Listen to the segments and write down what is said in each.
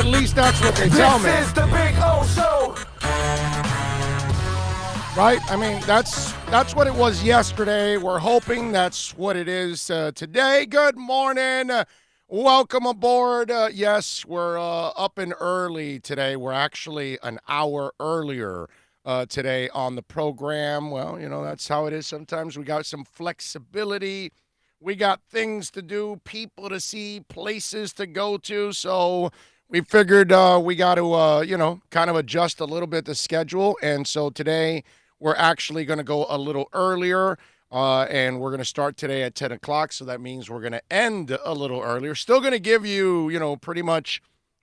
At least that's what they tell me. This is the Big O Show. Right? I mean, that's what it was yesterday. We're hoping that's what it is today. Good morning. Welcome aboard. Yes, we're up and early today. We're actually an hour earlier today on the program. Well, you know, that's how it is sometimes. We got some flexibility. We got things to do, people to see, places to go to. So we figured we got to, kind of adjust a little bit the schedule. And so today we're actually going to go a little earlier. And we're going to start today at 10 o'clock, so that means we're going to end a little earlier. Still going to give you, pretty much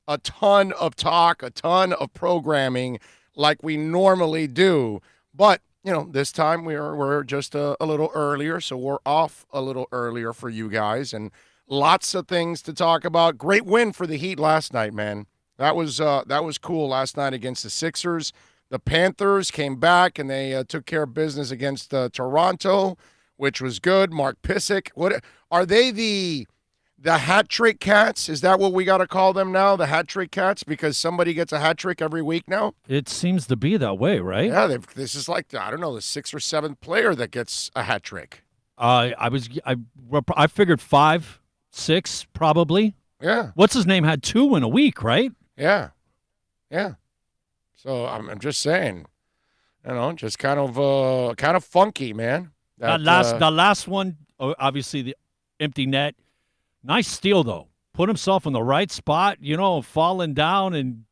a ton of talk, a ton of programming like we normally do. But, this time we're just a little earlier, so we're off a little earlier for you guys. And lots of things to talk about. Great win for the Heat last night, man. That was cool last night against the Sixers. The Panthers came back, and they took care of business against Toronto, which was good. Mark Pysyk. What are they, the hat trick cats? Is that what we got to call them now, the hat trick cats, because somebody gets a hat trick every week now? It seems to be that way, right? Yeah, this is like, I don't know, the sixth or seventh player that gets a hat trick. I figured 5, 6 probably. Yeah. What's his name had 2 in a week, right? Yeah. So I'm just saying, just kind of funky, man. The last one, obviously the empty net. Nice steal though. Put himself in the right spot, falling down and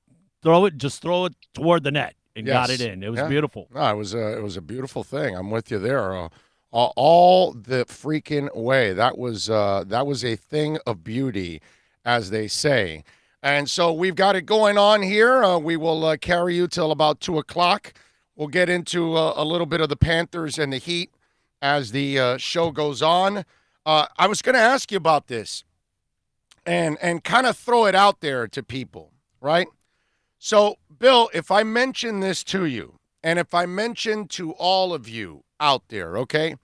throw it toward the net and got it in. It was beautiful. No, it was a beautiful thing. I'm with you there. All the freaking way. That was a thing of beauty, as they say. And so we've got it going on here. We will carry you till about 2 o'clock. We'll get into a little bit of the Panthers and the Heat as the show goes on. I was going to ask you about this and kind of throw it out there to people, right? So, Bill, if I mention this to you, and if I mention to all of you out there, okay,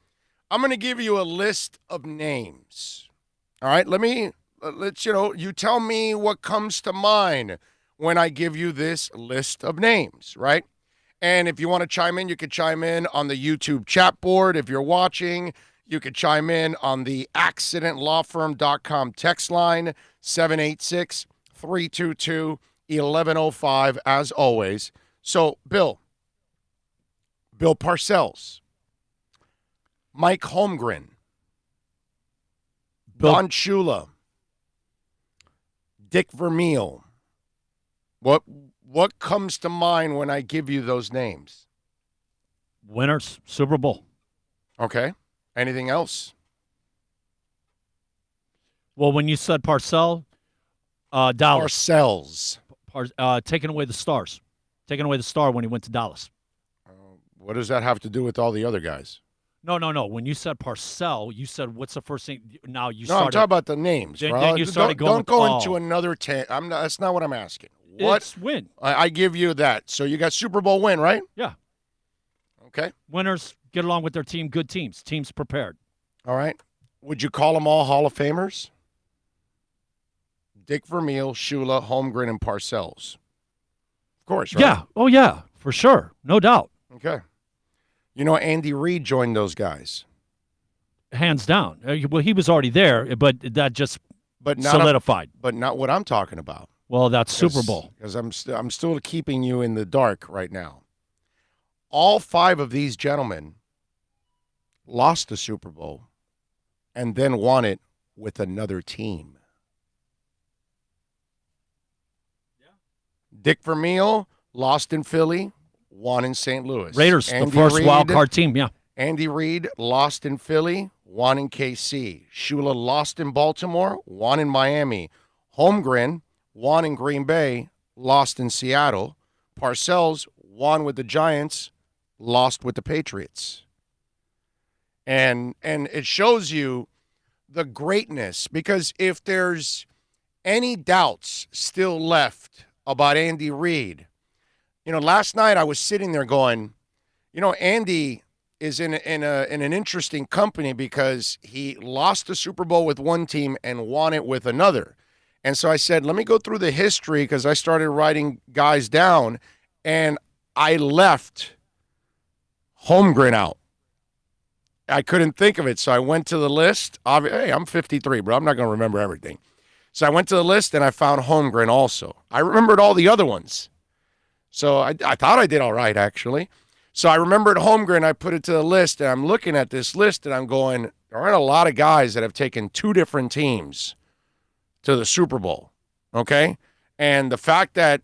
I'm going to give you a list of names. All right, let's you tell me what comes to mind when I give you this list of names, right? And if you want to chime in, you can chime in on the YouTube chat board. If you're watching, you can chime in on the accidentlawfirm.com text line, 786-322-1105, as always. So, Bill Parcells, Mike Holmgren, Don Shula, Dick Vermeil. What comes to mind when I give you those names? Winners, Super Bowl. Okay. Anything else? Well, when you said Parcells, Dallas. Parcells. Taking away the stars. Taking away the star when he went to Dallas. What does that have to do with all the other guys? No. When you said Parcells, you said, what's the first thing? Now you started. No, I'm talking about the names, bro. Then you started don't go into another that's not what I'm asking. It's win. I give you that. So you got Super Bowl win, right? Yeah. Okay. Winners get along with their team. Good teams. Teams prepared. All right. Would you call them all Hall of Famers? Dick Vermeil, Shula, Holmgren, and Parcells. Of course, right? Yeah. Oh, yeah. For sure. No doubt. Okay. Andy Reid joined those guys. Hands down. Well, he was already there, but that just solidified. But not what I'm talking about. Well, that's Super Bowl. Because I'm still keeping you in the dark right now. All 5 of these gentlemen lost the Super Bowl and then won it with another team. Yeah. Dick Vermeil lost in Philly, won in St. Louis. Raiders, the first wild card team, yeah. Andy Reid lost in Philly, won in KC. Shula lost in Baltimore, won in Miami. Holmgren won in Green Bay, lost in Seattle. Parcells won with the Giants, lost with the Patriots. And it shows you the greatness, because if there's any doubts still left about Andy Reid, last night I was sitting there going, Andy is in an interesting company because he lost the Super Bowl with one team and won it with another. And so I said, let me go through the history because I started writing guys down, and I left Holmgren out. I couldn't think of it, so I went to the list. Hey, I'm 53, bro. I'm not going to remember everything. So I went to the list, and I found Holmgren also. I remembered all the other ones. So I thought I did all right, actually. So I remembered Holmgren. I put it to the list, and I'm looking at this list, and I'm going, there aren't a lot of guys that have taken two different teams to the Super Bowl, okay? And the fact that,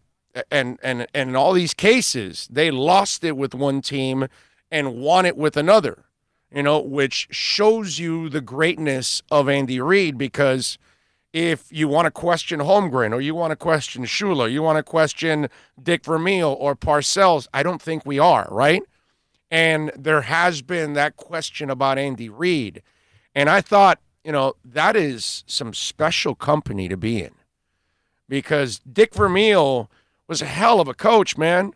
and in all these cases, they lost it with one team and won it with another, which shows you the greatness of Andy Reid, because if you want to question Holmgren, or you want to question Shula, you want to question Dick Vermeil or Parcells, I don't think we are, right? And there has been that question about Andy Reid. And I thought, that is some special company to be in, because Dick Vermeil was a hell of a coach, man.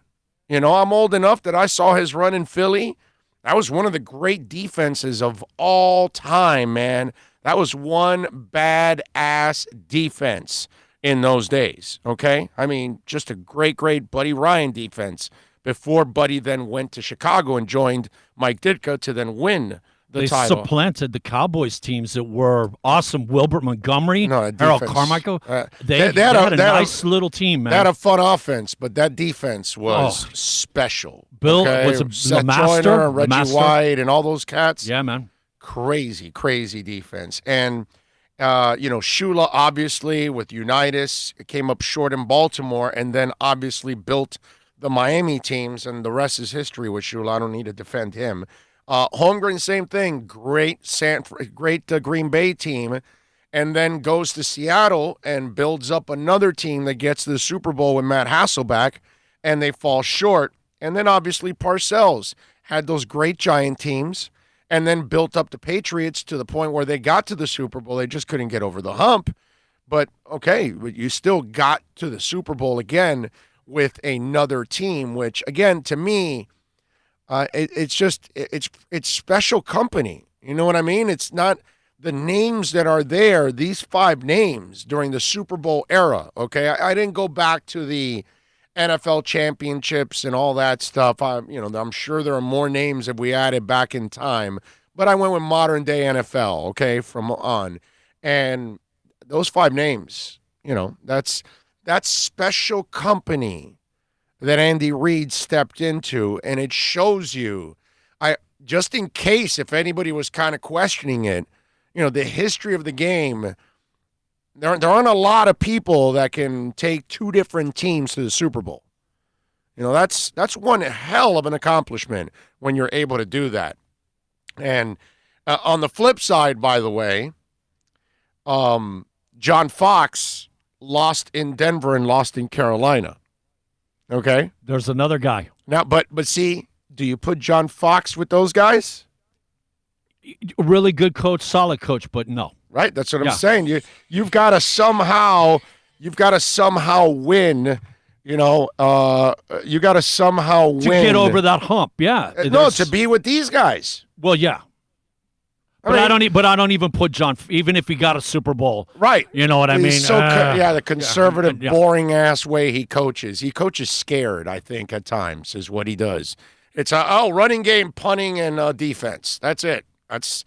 I'm old enough that I saw his run in Philly. That was one of the great defenses of all time, man. That was one badass defense in those days, okay? I mean, just a great, great Buddy Ryan defense before Buddy then went to Chicago and joined Mike Ditka to then win the title. They supplanted the Cowboys teams that were awesome. Wilbert Montgomery, Harold Carmichael. They had a nice little team, man. They had a fun offense, but that defense was special. Bill, was it Seth Lemaster? Joyner and Reggie White and all those cats. Yeah, man. Crazy, crazy defense. And, Shula, obviously, with Unitas, came up short in Baltimore, and then obviously built the Miami teams, and the rest is history with Shula. I don't need to defend him. Holmgren, same thing. Great Green Bay team, and then goes to Seattle and builds up another team that gets to the Super Bowl with Matt Hasselbeck, and they fall short. And then obviously Parcells had those great Giant teams, and then built up the Patriots to the point where they got to the Super Bowl. They just couldn't get over the hump. But, okay, you still got to the Super Bowl again with another team, which, again, to me, it's special company. You know what I mean? It's not the names that are there, these 5 names during the Super Bowl era, okay? I didn't go back to the NFL championships and all that stuff. I'm sure there are more names that we added back in time, but I went with modern day NFL, okay, from on. And those 5 names, that's special company that Andy Reid stepped into, and it shows you, just in case if anybody was kind of questioning it, the history of the game. There aren't a lot of people that can take 2 different teams to the Super Bowl. That's one hell of an accomplishment when you're able to do that. And on the flip side, by the way, John Fox lost in Denver and lost in Carolina. Okay? There's another guy. Now, but see, do you put John Fox with those guys? Really good coach, solid coach, but no. Right, that's what I'm saying. You've got to somehow win. You got to somehow win to get over that hump. Yeah, no, to be with these guys. Well, yeah, but I don't even put John. Even if he got a Super Bowl, right? You know what I mean? The conservative, boring ass way he coaches. He coaches scared. I think at times is what he does. It's running game, punting, and defense. That's it. That's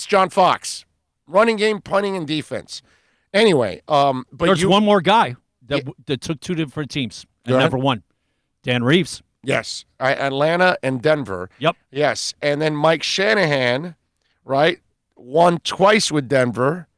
John Fox. Running game, punting, and defense. Anyway, but there's one more guy that took 2 different teams and never won. Dan Reeves. Yes, Atlanta and Denver. Yep. Yes, and then Mike Shanahan, right, won twice with Denver,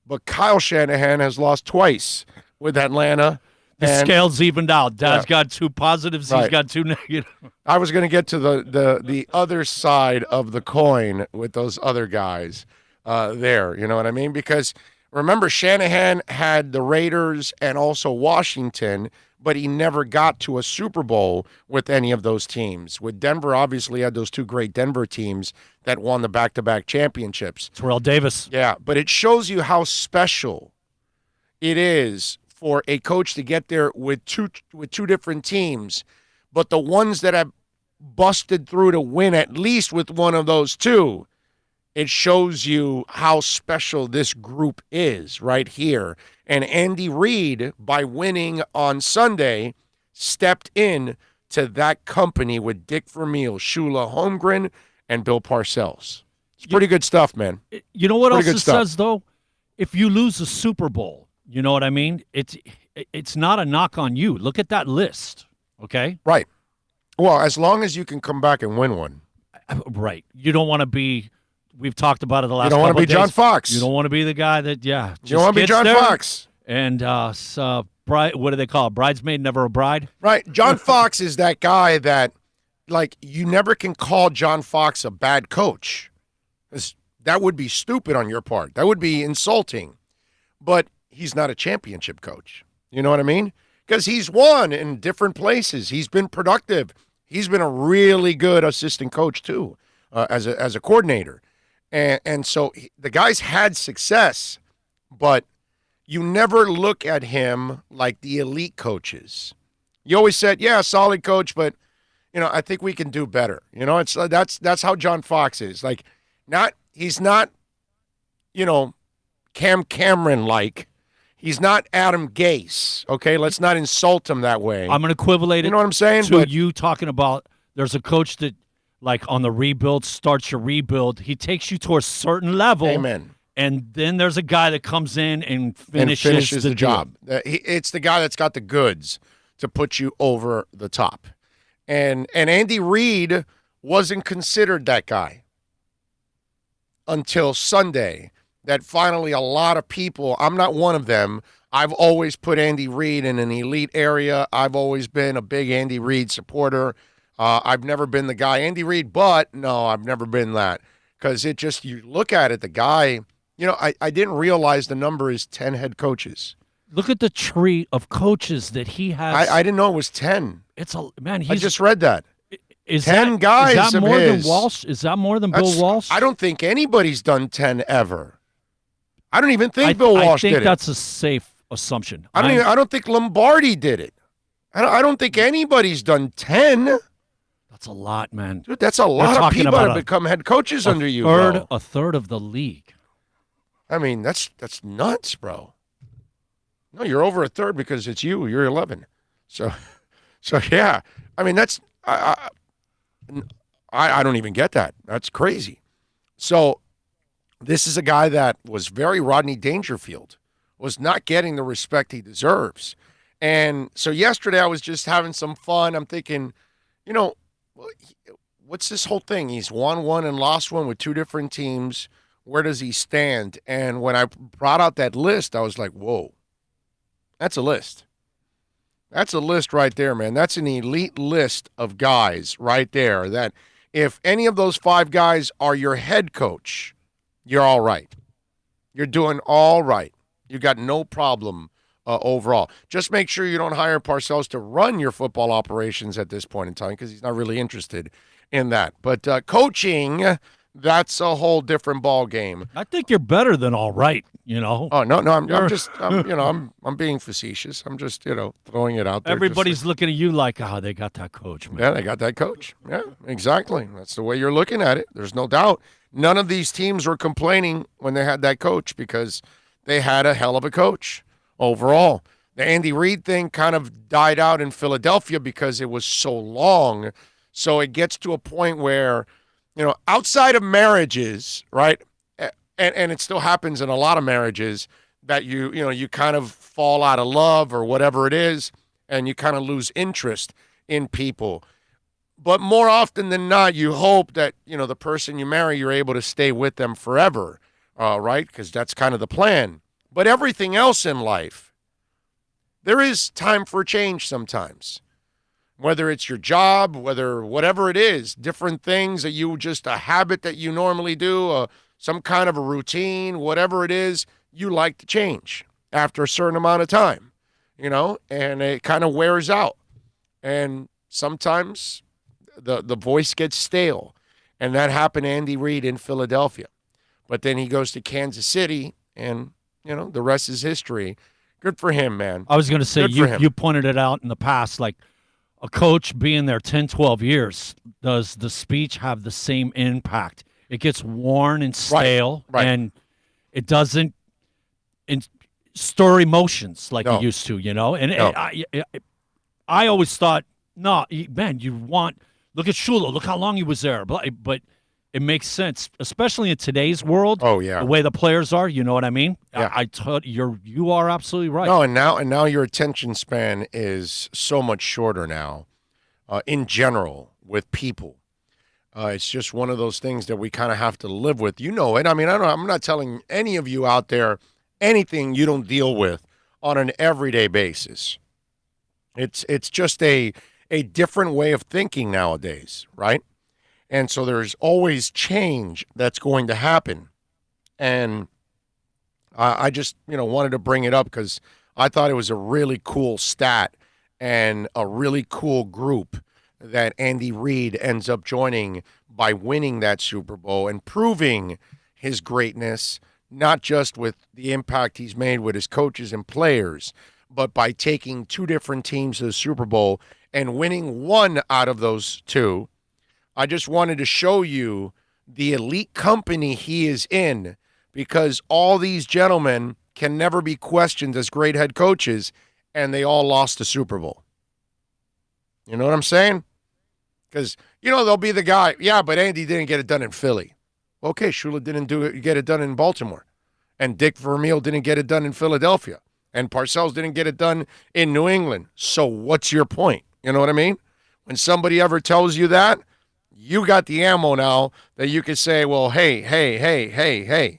but Kyle Shanahan has lost twice with Atlanta. The scales evened out. Dad's got 2 positives. Right. He's got 2 negatives. I was going to get to the other side of the coin with those other guys. There, you know what I mean? Because remember, Shanahan had the Raiders and also Washington, but he never got to a Super Bowl with any of those teams. With Denver, obviously, had those 2 great Denver teams that won the back-to-back championships. Terrell Davis. Yeah, but it shows you how special it is for a coach to get there with two different teams, but the ones that have busted through to win at least with one of those 2, it shows you how special this group is right here. And Andy Reid, by winning on Sunday, stepped in to that company with Dick Vermeil, Shula Holmgren, and Bill Parcells. It's pretty good stuff, man. You know what Pretty else good it stuff. says, though? If you lose the Super Bowl, you know what I mean? It's not a knock on you. Look at that list, okay? Right. Well, as long as you can come back and win one. Right. You don't want to be. We've talked about it the last. You don't want to couple be of days. John Fox. You don't want to be the guy that You don't want to be John Fox. And bride. What do they call it? Bridesmaid, never a bride. Right. John Fox is that guy that, like, you never can call John Fox a bad coach. That would be stupid on your part. That would be insulting. But he's not a championship coach. You know what I mean? Because he's won in different places. He's been productive. He's been a really good assistant coach, too, as a coordinator. And so the guy's had success, but you never look at him like the elite coaches. You always said, yeah, solid coach, but, I think we can do better. It's that's how John Fox is. Like, he's not, Cam Cameron-like. He's not Adam Gase, okay? Let's not insult him that way. I'm going to equivalent it. You know what I'm saying? To you talking about there's a coach that, like, on the rebuild, starts your rebuild. He takes you to a certain level. Amen. And then there's a guy that comes in and finishes the job. It's the guy that's got the goods to put you over the top. And Andy Reid wasn't considered that guy until Sunday. That finally a lot of people, I'm not one of them, I've always put Andy Reid in an elite area. I've always been a big Andy Reid supporter. I've never been the guy, Andy Reid, but no, I've never been that. Because you look at it, the guy, I didn't realize the number is 10 head coaches. Look at the tree of coaches that he has. I didn't know it was 10. I just read that. Is 10 guys Is that of more his. than Walsh? Is that more than Bill Walsh? I don't think anybody's done 10 ever. I don't even think Bill Walsh did it. I think that's a safe assumption. I don't think Lombardi did it. I don't think anybody's done 10. That's a lot, man. Dude, that's a lot of people that have become head coaches under you, bro. A third of the league. I mean, that's nuts, bro. No, you're over a third because it's you. You're 11. So yeah. I mean, that's I don't even get that. That's crazy. So this is a guy that was very Rodney Dangerfield, was not getting the respect he deserves. And so yesterday I was just having some fun. I'm thinking, what's this whole thing? He's won one and lost one with two different teams. Where does he stand? And when I brought out that list, I was like, whoa, that's a list. That's a list right there, man. That's an elite list of guys right there that if any of those 5 guys are your head coach, you're all right. You're doing all right. You got no problem overall. Just make sure you don't hire Parcells to run your football operations at this point in time because he's not really interested in that. But coaching, that's a whole different ball game. I think you're better than all right, Oh, no, I'm being facetious. I'm just, throwing it out there. Everybody's looking at you like, they got that coach, man. Yeah, they got that coach. Yeah, exactly. That's the way you're looking at it. There's no doubt. None of these teams were complaining when they had that coach because they had a hell of a coach overall. The Andy Reid thing kind of died out in Philadelphia because it was so long. So it gets to a point where, outside of marriages, right, and it still happens in a lot of marriages that you kind of fall out of love or whatever it is, and you kind of lose interest in people. But more often than not, you hope that, the person you marry, you're able to stay with them forever, right? Because that's kind of the plan. But everything else in life, there is time for change sometimes. Whether it's your job, whatever it is, different things that a habit that you normally do, some kind of a routine, whatever it is, you like to change after a certain amount of time, and it kind of wears out. And sometimes the voice gets stale, and that happened to Andy Reid in Philadelphia. But then he goes to Kansas City, and, the rest is history. Good for him, man. I was going to say, you pointed it out in the past, like a coach being there 10, 12 years, does the speech have the same impact? it gets worn and stale, Right. and it doesn't stir emotions like No. it used to, And No. I always thought, no, man, you want look at Shula, look how long he was there, but it makes sense, especially in today's world. Oh, yeah. The way the players are, you know what I mean? Yeah. I thought you are absolutely right. No, and now your attention span is so much shorter now, in general with people. It's just one of those things that we kind of have to live with. You know it. I mean, I'm not telling any of you out there anything you don't deal with on an everyday basis. It's just a different way of thinking nowadays, right? And so there's always change that's going to happen. And I just, wanted to bring it up because I thought it was a really cool stat and a really cool group that Andy Reid ends up joining by winning that Super Bowl and proving his greatness, not just with the impact he's made with his coaches and players, but by taking two different teams to the Super Bowl and winning one out of those two. I just wanted to show you the elite company he is in, because all these gentlemen can never be questioned as great head coaches, and they all lost the Super Bowl. You know what I'm saying? Because, they'll be the guy, yeah, but Andy didn't get it done in Philly. Okay, Shula didn't get it done in Baltimore. And Dick Vermeil didn't get it done in Philadelphia. And Parcells didn't get it done in New England. So what's your point? You know what I mean? When somebody ever tells you that, you got the ammo now that you can say, well, hey.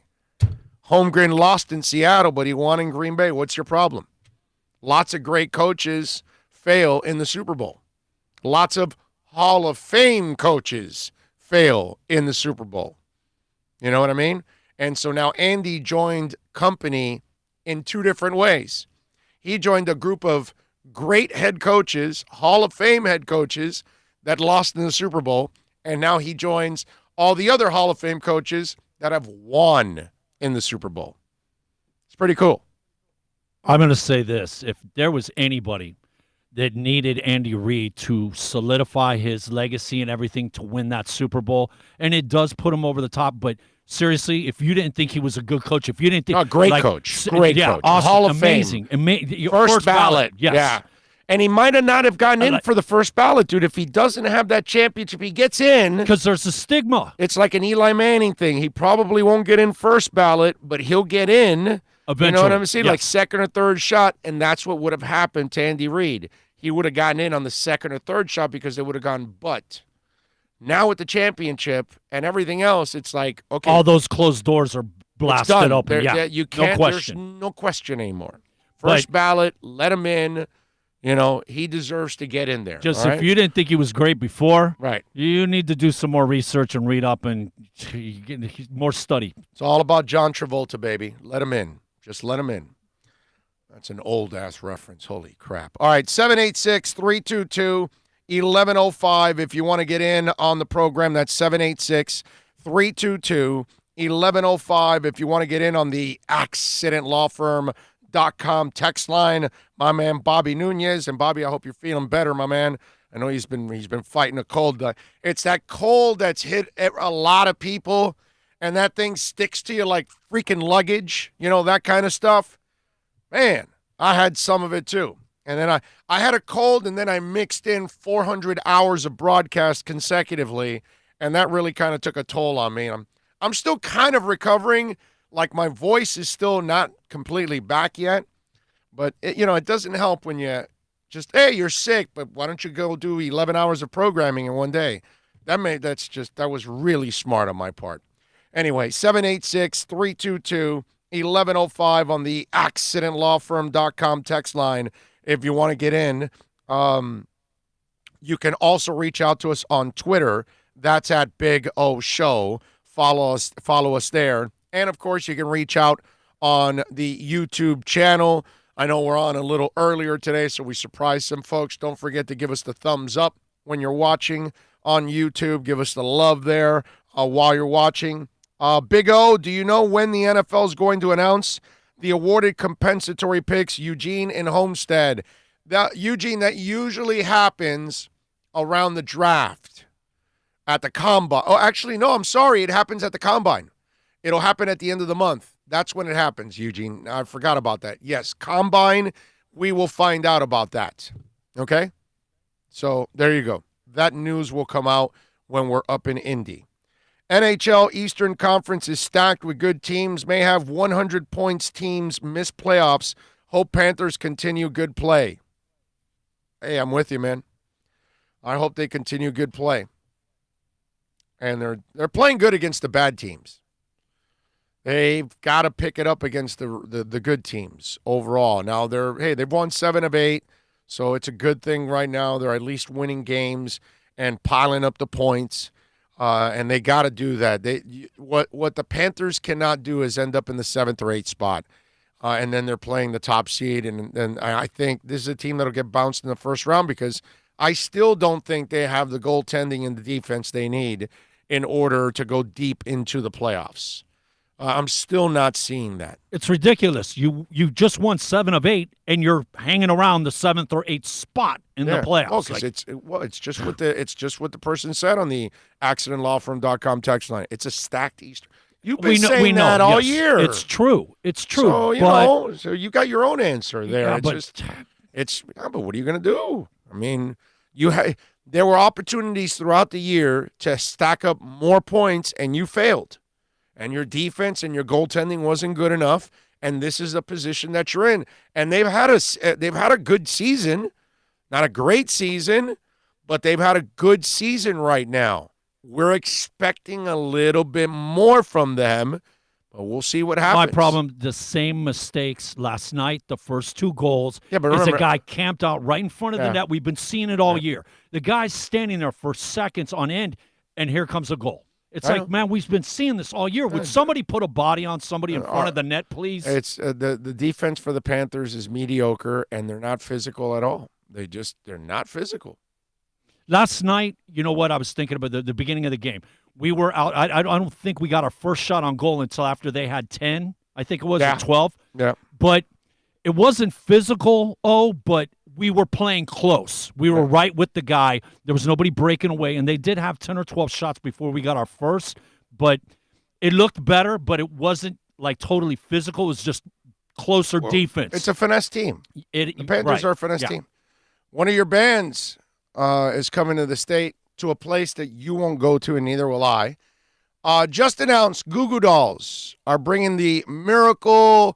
Holmgren lost in Seattle, but he won in Green Bay. What's your problem? Lots of great coaches fail in the Super Bowl. Lots of Hall of Fame coaches fail in the Super Bowl. You know what I mean? And so now Andy joined company in two different ways. He joined a group of great head coaches, Hall of Fame head coaches that lost in the Super Bowl, and now he joins all the other Hall of Fame coaches that have won in the Super Bowl. It's pretty cool. I'm going to say this. If there was anybody that needed Andy Reid to solidify his legacy and everything to win that Super Bowl, and it does put him over the top, but seriously, if you didn't think he was a good coach, if you didn't think... Great coach. Great coach. Awesome, Hall of amazing, Fame. First ballot. Yes. Yeah. And he might have not have gotten in for the first ballot, dude. If he doesn't have that championship, he gets in. Because there's a stigma. It's like an Eli Manning thing. He probably won't get in first ballot, but he'll get in. Eventually. You know what I'm saying? Yes. Like second or third shot, and that's what would have happened to Andy Reid. He would have gotten in on the second or third shot because they would have gone but. Now with the championship and everything else, it's like, okay. All those closed doors are blasted open. You can't, no question. There's no question anymore. First ballot, let him in. He deserves to get in there. Just right? If you didn't think he was great before, right, you need to do some more research and read up and get more study. It's all about John Travolta, baby. Let him in. Just let him in. That's an old-ass reference. Holy crap. All right, 786-322-1105. If you want to get in on the program, that's 786-322-1105. If you want to get in on the accidentlawfirm.com text line, my man Bobby Nunez. And Bobby, I hope you're feeling better, my man. I know he's been fighting a cold. It's that cold that's hit a lot of people, and that thing sticks to you like freaking luggage, that kind of stuff. Man, I had some of it too. And then I had a cold, and then I mixed in 400 hours of broadcast consecutively, and that really kind of took a toll on me. I'm still kind of recovering. Like, my voice is still not completely back yet, but it doesn't help when you just, hey, you're sick, but why don't you go do 11 hours of programming in one day? That was really smart on my part. Anyway, 786-322-1105 on the accidentlawfirm.com text line if you want to get in. You can also reach out to us on Twitter. That's at Big O Show. Follow us there. And, of course, you can reach out on the YouTube channel. I know we're on a little earlier today, so we surprised some folks. Don't forget to give us the thumbs up when you're watching on YouTube. Give us the love there while you're watching. Big O, do you know when the NFL is going to announce the awarded compensatory picks, Eugene and Homestead? That usually happens around the draft. at the combine. Oh, actually, no, I'm sorry. It happens at the combine. It'll happen at the end of the month. That's when it happens, Eugene. I forgot about that. Yes, combine. We will find out about that. Okay? So there you go. That news will come out when we're up in Indy. NHL Eastern Conference is stacked with good teams. May have 100 points teams miss playoffs. Hope Panthers continue good play. Hey, I'm with you, man. I hope they continue good play. And they're playing good against the bad teams. They've got to pick it up against the good teams overall. Now they've won 7 of 8, so it's a good thing right now. They're at least winning games and piling up the points, and they got to do that. What the Panthers cannot do is end up in the 7th or 8th spot, and then they're playing the top seed. And I think this is a team that'll get bounced in the first round because I still don't think they have the goaltending and the defense they need in order to go deep into the playoffs. I'm still not seeing that. It's ridiculous. You just won 7 of 8, and you're hanging around the 7th or 8th spot in the playoffs. Oh, because it's just what the person said on the accidentlawfirm.com text line. It's a stacked Eastern. You've been saying that all year. It's true. It's true. So so you got your own answer there. Yeah, but what are you going to do? I mean, there were opportunities throughout the year to stack up more points, and you failed. And your defense and your goaltending wasn't good enough, and this is a position that you're in. And they've had a good season, not a great season, but they've had a good season right now. We're expecting a little bit more from them, but we'll see what happens. My problem, the same mistakes last night, the first 2 goals. Yeah, but remember, is a guy camped out right in front of the net. We've been seeing it all year. The guy's standing there for seconds on end, and here comes a goal. It's like, man, we've been seeing this all year. Would somebody put a body on somebody in front of the net, please? It's the defense for the Panthers is mediocre, and they're not physical at all. They're not physical. Last night, you know what? I was thinking about the beginning of the game. We were out. I don't think we got our first shot on goal until after they had 10. I think it was 12. Yeah. But it wasn't physical, but we were playing close. We were right with the guy. There was nobody breaking away, and they did have 10 or 12 shots before we got our first, but it looked better, but it wasn't like totally physical. It was just closer defense. It's a finesse team. The Panthers are a finesse team. One of your bands is coming to the state, to a place that you won't go to, and neither will I. Just announced Goo Goo Dolls are bringing the Miracle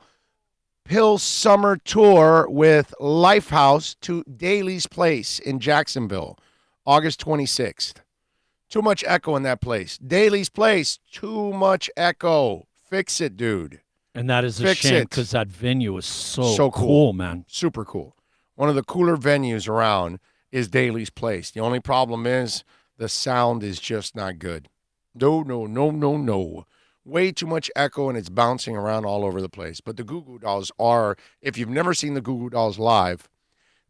Pill Summer Tour with Lifehouse to Daly's Place in Jacksonville, August 26th. Too much echo in that place. Daly's Place, too much echo. Fix it, dude. And that is a shame because that venue is so cool, man. Super cool. One of the cooler venues around is Daly's Place. The only problem is the sound is just not good. No. Way too much echo, and it's bouncing around all over the place. But the Goo Goo Dolls are, if you've never seen the Goo Goo Dolls live,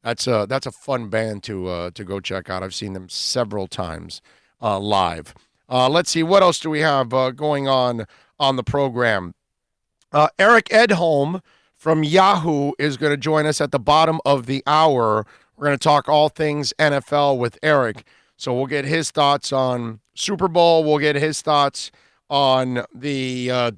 that's a fun band to go check out. I've seen them several times live. Let's see, what else do we have going on the program? Eric Edholm from Yahoo is going to join us at the bottom of the hour. We're going to talk all things NFL with Eric. So we'll get his thoughts on Super Bowl. We'll get his thoughts on the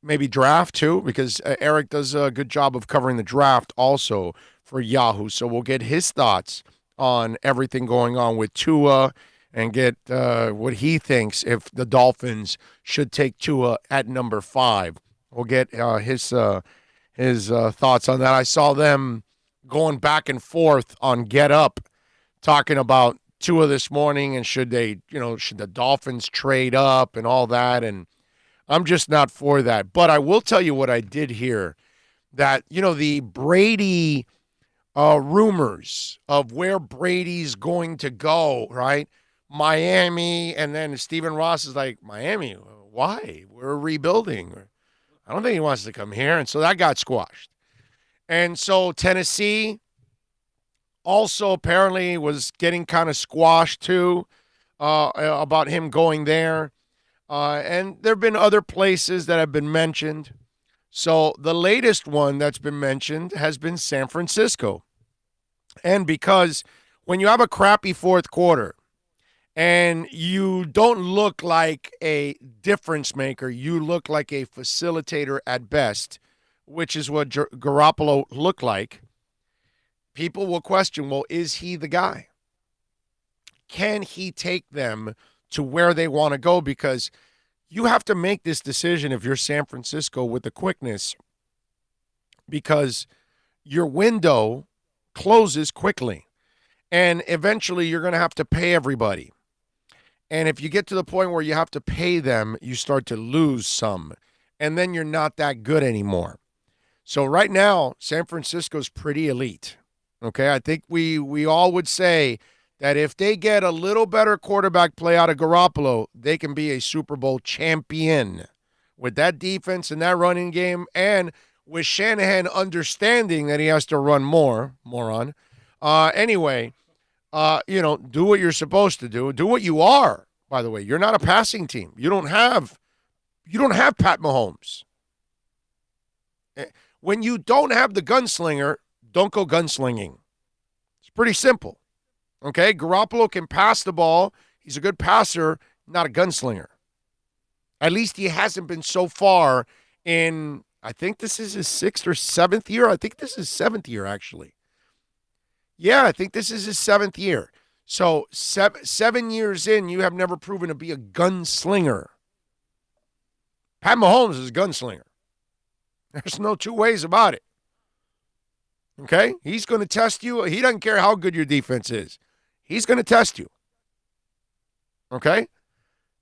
maybe draft too, because Eric does a good job of covering the draft also for Yahoo. So we'll get his thoughts on everything going on with Tua and get what he thinks if the Dolphins should take Tua at number 5. We'll get his thoughts on that. I saw them going back and forth on Get Up, talking about Tua this morning and should the Dolphins trade up and all that, and I'm just not for that. But I will tell you what I did hear, that the Brady rumors of where Brady's going to go, right? Miami, and then Stephen Ross is like, Miami, why? We're rebuilding. I don't think he wants to come here, and so that got squashed. And so Tennessee also apparently was getting kind of squashed too about him going there. And there have been other places that have been mentioned. So the latest one that's been mentioned has been San Francisco. And because when you have a crappy fourth quarter And you don't look like a difference maker. You look like a facilitator at best, which is what Garoppolo looked like. People will question, well, is he the guy? Can he take them to where they want to go? Because you have to make this decision if you're San Francisco with the quickness, because your window closes quickly. And eventually you're going to have to pay everybody. And if you get to the point where you have to pay them, you start to lose some. And then you're not that good anymore. So right now, San Francisco's pretty elite. Okay, I think we all would say that if they get a little better quarterback play out of Garoppolo, they can be a Super Bowl champion with that defense and that running game, and with Shanahan understanding that he has to run more, moron. Anyway, do what you're supposed to do. Do what you are, by the way. You're not a passing team. You don't have Pat Mahomes. When you don't have the gunslinger, don't go gunslinging. It's pretty simple. Okay? Garoppolo can pass the ball. He's a good passer, not a gunslinger. At least he hasn't been so far in, I think this is his 6th or 7th year. I think this is 7th year, actually. Yeah, I think this is his 7th year. So 7 years in, you have never proven to be a gunslinger. Pat Mahomes is a gunslinger. There's no two ways about it. Okay? He's going to test you. He doesn't care how good your defense is. He's going to test you. Okay?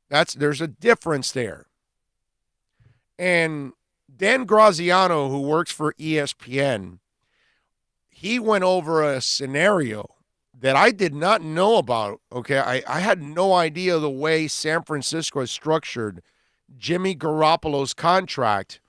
There's a difference there. And Dan Graziano, who works for ESPN, he went over a scenario that I did not know about. Okay, I had no idea the way San Francisco has structured Jimmy Garoppolo's contract,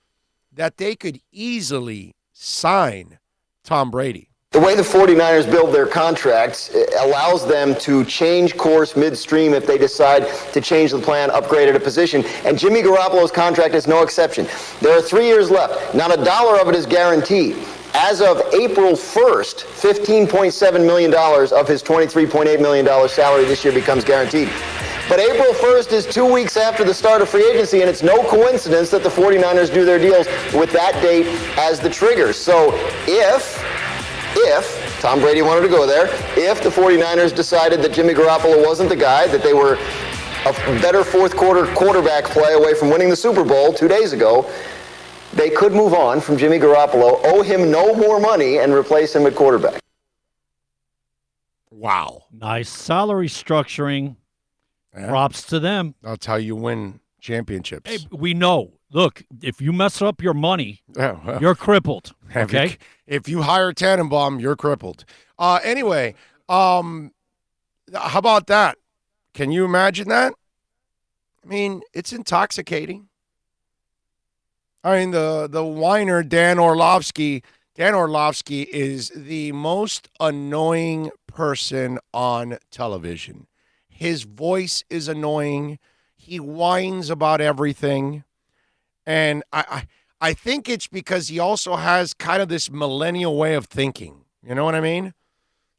that they could easily sign Tom Brady. The way the 49ers build their contracts allows them to change course midstream if they decide to change the plan, upgrade at a position. And Jimmy Garoppolo's contract is no exception. There are 3 years left. Not a dollar of it is guaranteed. As of April 1st, $15.7 million of his $23.8 million salary this year becomes guaranteed. But April 1st is 2 weeks after the start of free agency, and it's no coincidence that the 49ers do their deals with that date as the trigger. So if Tom Brady wanted to go there, if the 49ers decided that Jimmy Garoppolo wasn't the guy, that they were a better fourth quarter quarterback play away from winning the Super Bowl 2 days ago, they could move on from Jimmy Garoppolo, owe him no more money, and replace him at quarterback. Wow. Nice salary structuring. Yeah. Props to them. That's how you win championships. Hey, we know. Look, if you mess up your money, you're crippled. Okay? If you hire Tannenbaum, you're crippled. Anyway, how about that? Can you imagine that? I mean, it's intoxicating. I mean, the whiner Dan Orlovsky is the most annoying person on television. His voice is annoying. He whines about everything. And I think it's because he also has kind of this millennial way of thinking. You know what I mean?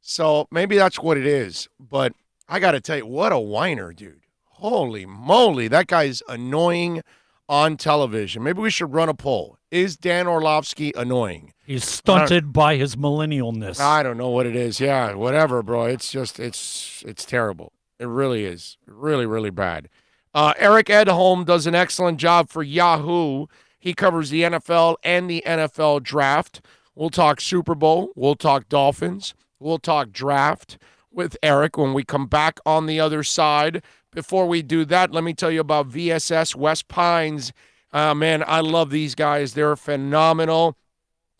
So maybe that's what it is. But I got to tell you, what a whiner, dude. Holy moly, that guy's annoying on television. Maybe we should run a poll. Is Dan Orlovsky annoying? He's stunted by his millennialness. I don't know what it is. Yeah, whatever, bro. It's just, it's terrible. It really is. Really, really bad. Eric Edholm does an excellent job for Yahoo. He covers the NFL and the NFL draft. We'll talk Super Bowl. We'll talk Dolphins. We'll talk draft with Eric when we come back on the other side. Before we do that, let me tell you about VSS West Pines. Man, I love these guys. They're phenomenal.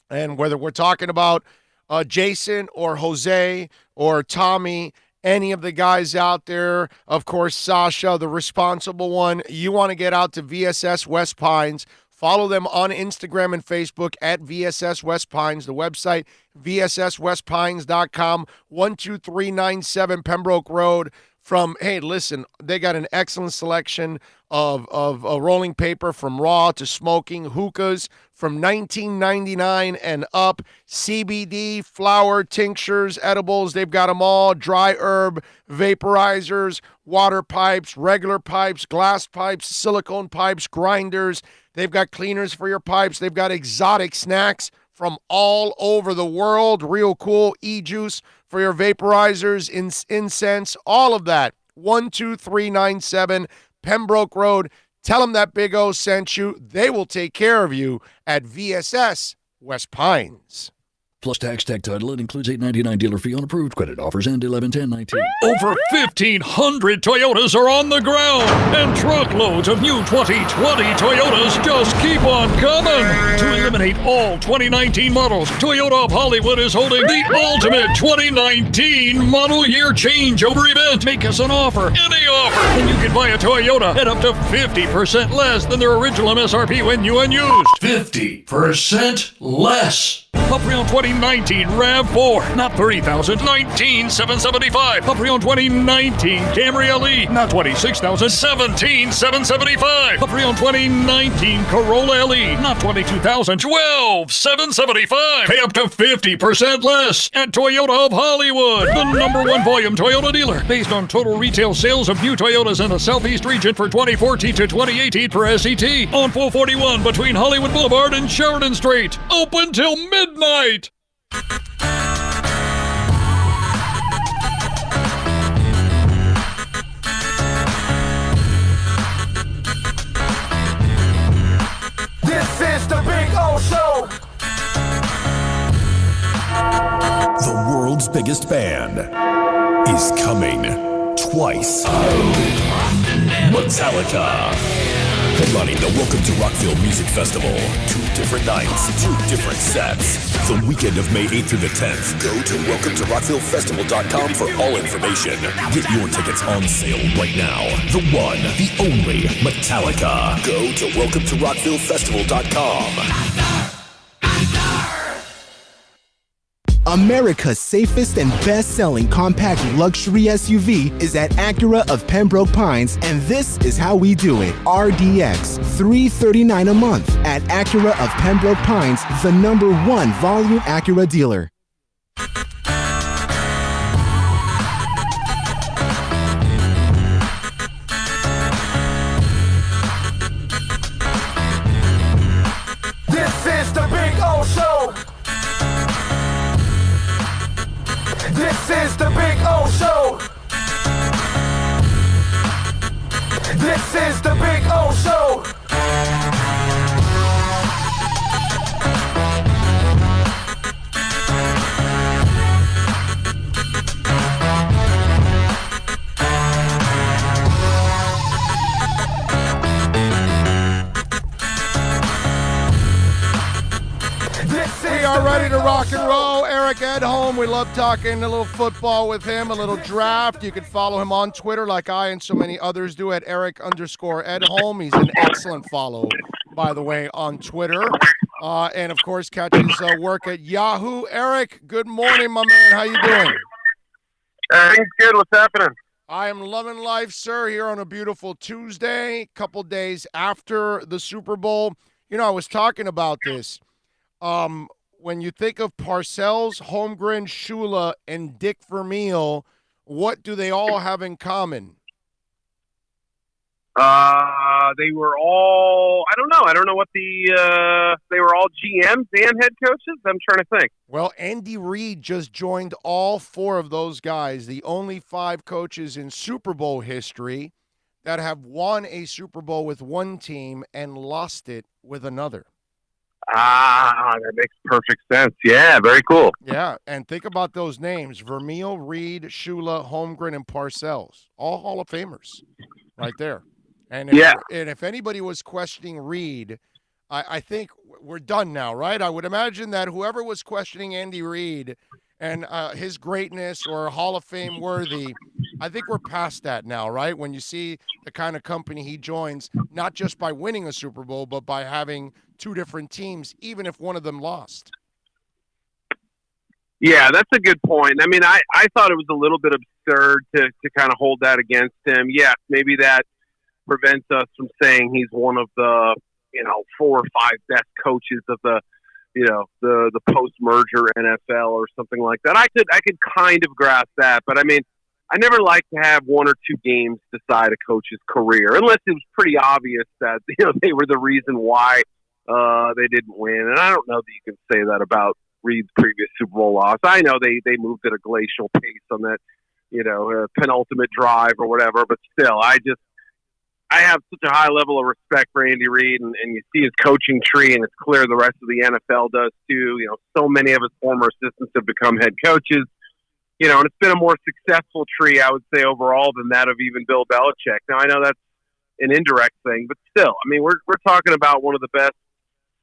And whether we're talking about Jason or Jose or Tommy, any of the guys out there, of course, Sasha, the responsible one, you want to get out to VSS West Pines. Follow them on Instagram and Facebook at VSS West Pines. The website, vsswestpines.com, 12397 Pembroke Road. from, hey, listen, they got an excellent selection of rolling paper from raw to smoking, hookahs from $19.99 and up, CBD, flower, tinctures, edibles, they've got them all, dry herb, vaporizers, water pipes, regular pipes, glass pipes, silicone pipes, grinders. They've got cleaners for your pipes. They've got exotic snacks from all over the world. Real cool e-juice for your vaporizers, incense, all of that. 12397 Pembroke Road. Tell them that Big O sent you. They will take care of you at VSS West Pines. Plus tax, tech title. It includes $8.99 dealer fee on approved credit. Offers end 11/10/19. Over 1,500 Toyotas are on the ground, and truckloads of new 2020 Toyotas just keep on coming. To eliminate all 2019 models, Toyota of Hollywood is holding the ultimate 2019 model year changeover event. Make us an offer, any offer, and you can buy a Toyota at up to 50% less than their original MSRP when new and used. 50% less. A pre-owned 2019 RAV4, not $30,000, $19,775. A pre-owned 2019 Camry LE, not $26,000, $17,775. A pre-owned 2019 Corolla LE, not $22,000, $12,775. Pay up to 50% less at Toyota of Hollywood, the #1 volume Toyota dealer, based on total retail sales of new Toyotas in the Southeast region for 2014 to 2018 per SET, on 441 between Hollywood Boulevard and Sheridan Street. Open till midnight. This is the Big O Show. The world's biggest band is coming twice. Metallica. Headlining the Welcome to Rockville Music Festival. 2 different nights, 2 different sets. The weekend of May 8th through the 10th. Go to welcometorockvillefestival.com for all information. Get your tickets on sale right now. The one, the only Metallica. Go to welcometorockvillefestival.com. America's safest and best-selling compact luxury SUV is at Acura of Pembroke Pines, and this is how we do it. RDX, $339 a month at Acura of Pembroke Pines, the #1 volume Acura dealer. This is the Big O Show. This is the Big O Show. This is the Big O Show. We are ready to rock and roll. Eric Edholm, we love talking a little football with him, a little draft. You can follow him on Twitter like I and so many others do at Eric_Edholm. He's an excellent follow, by the way, on Twitter. And, of course, catch his work at Yahoo. Eric, good morning, my man. How you doing? Everything's good. What's happening? I am loving life, sir, here on a beautiful Tuesday, couple days after the Super Bowl. You know, I was talking about this. When you think of Parcells, Holmgren, Shula, and Dick Vermeil, what do they all have in common? They were all, I don't know. I don't know what they were all GMs and head coaches. I'm trying to think. Well, Andy Reid just joined all 4 of those guys, the only 5 coaches in Super Bowl history that have won a Super Bowl with one team and lost it with another. That makes perfect sense. Yeah, very cool. Yeah, and think about those names: Vermeil, Reid, Shula, Holmgren, and Parcells. All Hall of Famers right there. And if anybody was questioning Reid, I think we're done now, right? I would imagine that whoever was questioning Andy Reid and his greatness or Hall of Fame worthy, I think we're past that now, right? When you see the kind of company he joins, not just by winning a Super Bowl, but by having 2 different teams, even if one of them lost. Yeah, that's a good point. I mean, I thought it was a little bit absurd to kind of hold that against him. Yes, maybe that prevents us from saying he's one of the 4 or 5 best coaches of the post-merger NFL or something like that. I could kind of grasp that, but I mean, I never like to have 1 or 2 games decide a coach's career, unless it was pretty obvious that they were the reason why they didn't win. And I don't know that you can say that about Reed's previous Super Bowl loss. I know they moved at a glacial pace on that penultimate drive or whatever, but still, I have such a high level of respect for Andy Reid, and you see his coaching tree, and it's clear the rest of the NFL does too. So many of his former assistants have become head coaches. And it's been a more successful tree, I would say, overall than that of even Bill Belichick. Now, I know that's an indirect thing, but still, I mean, we're talking about one of the best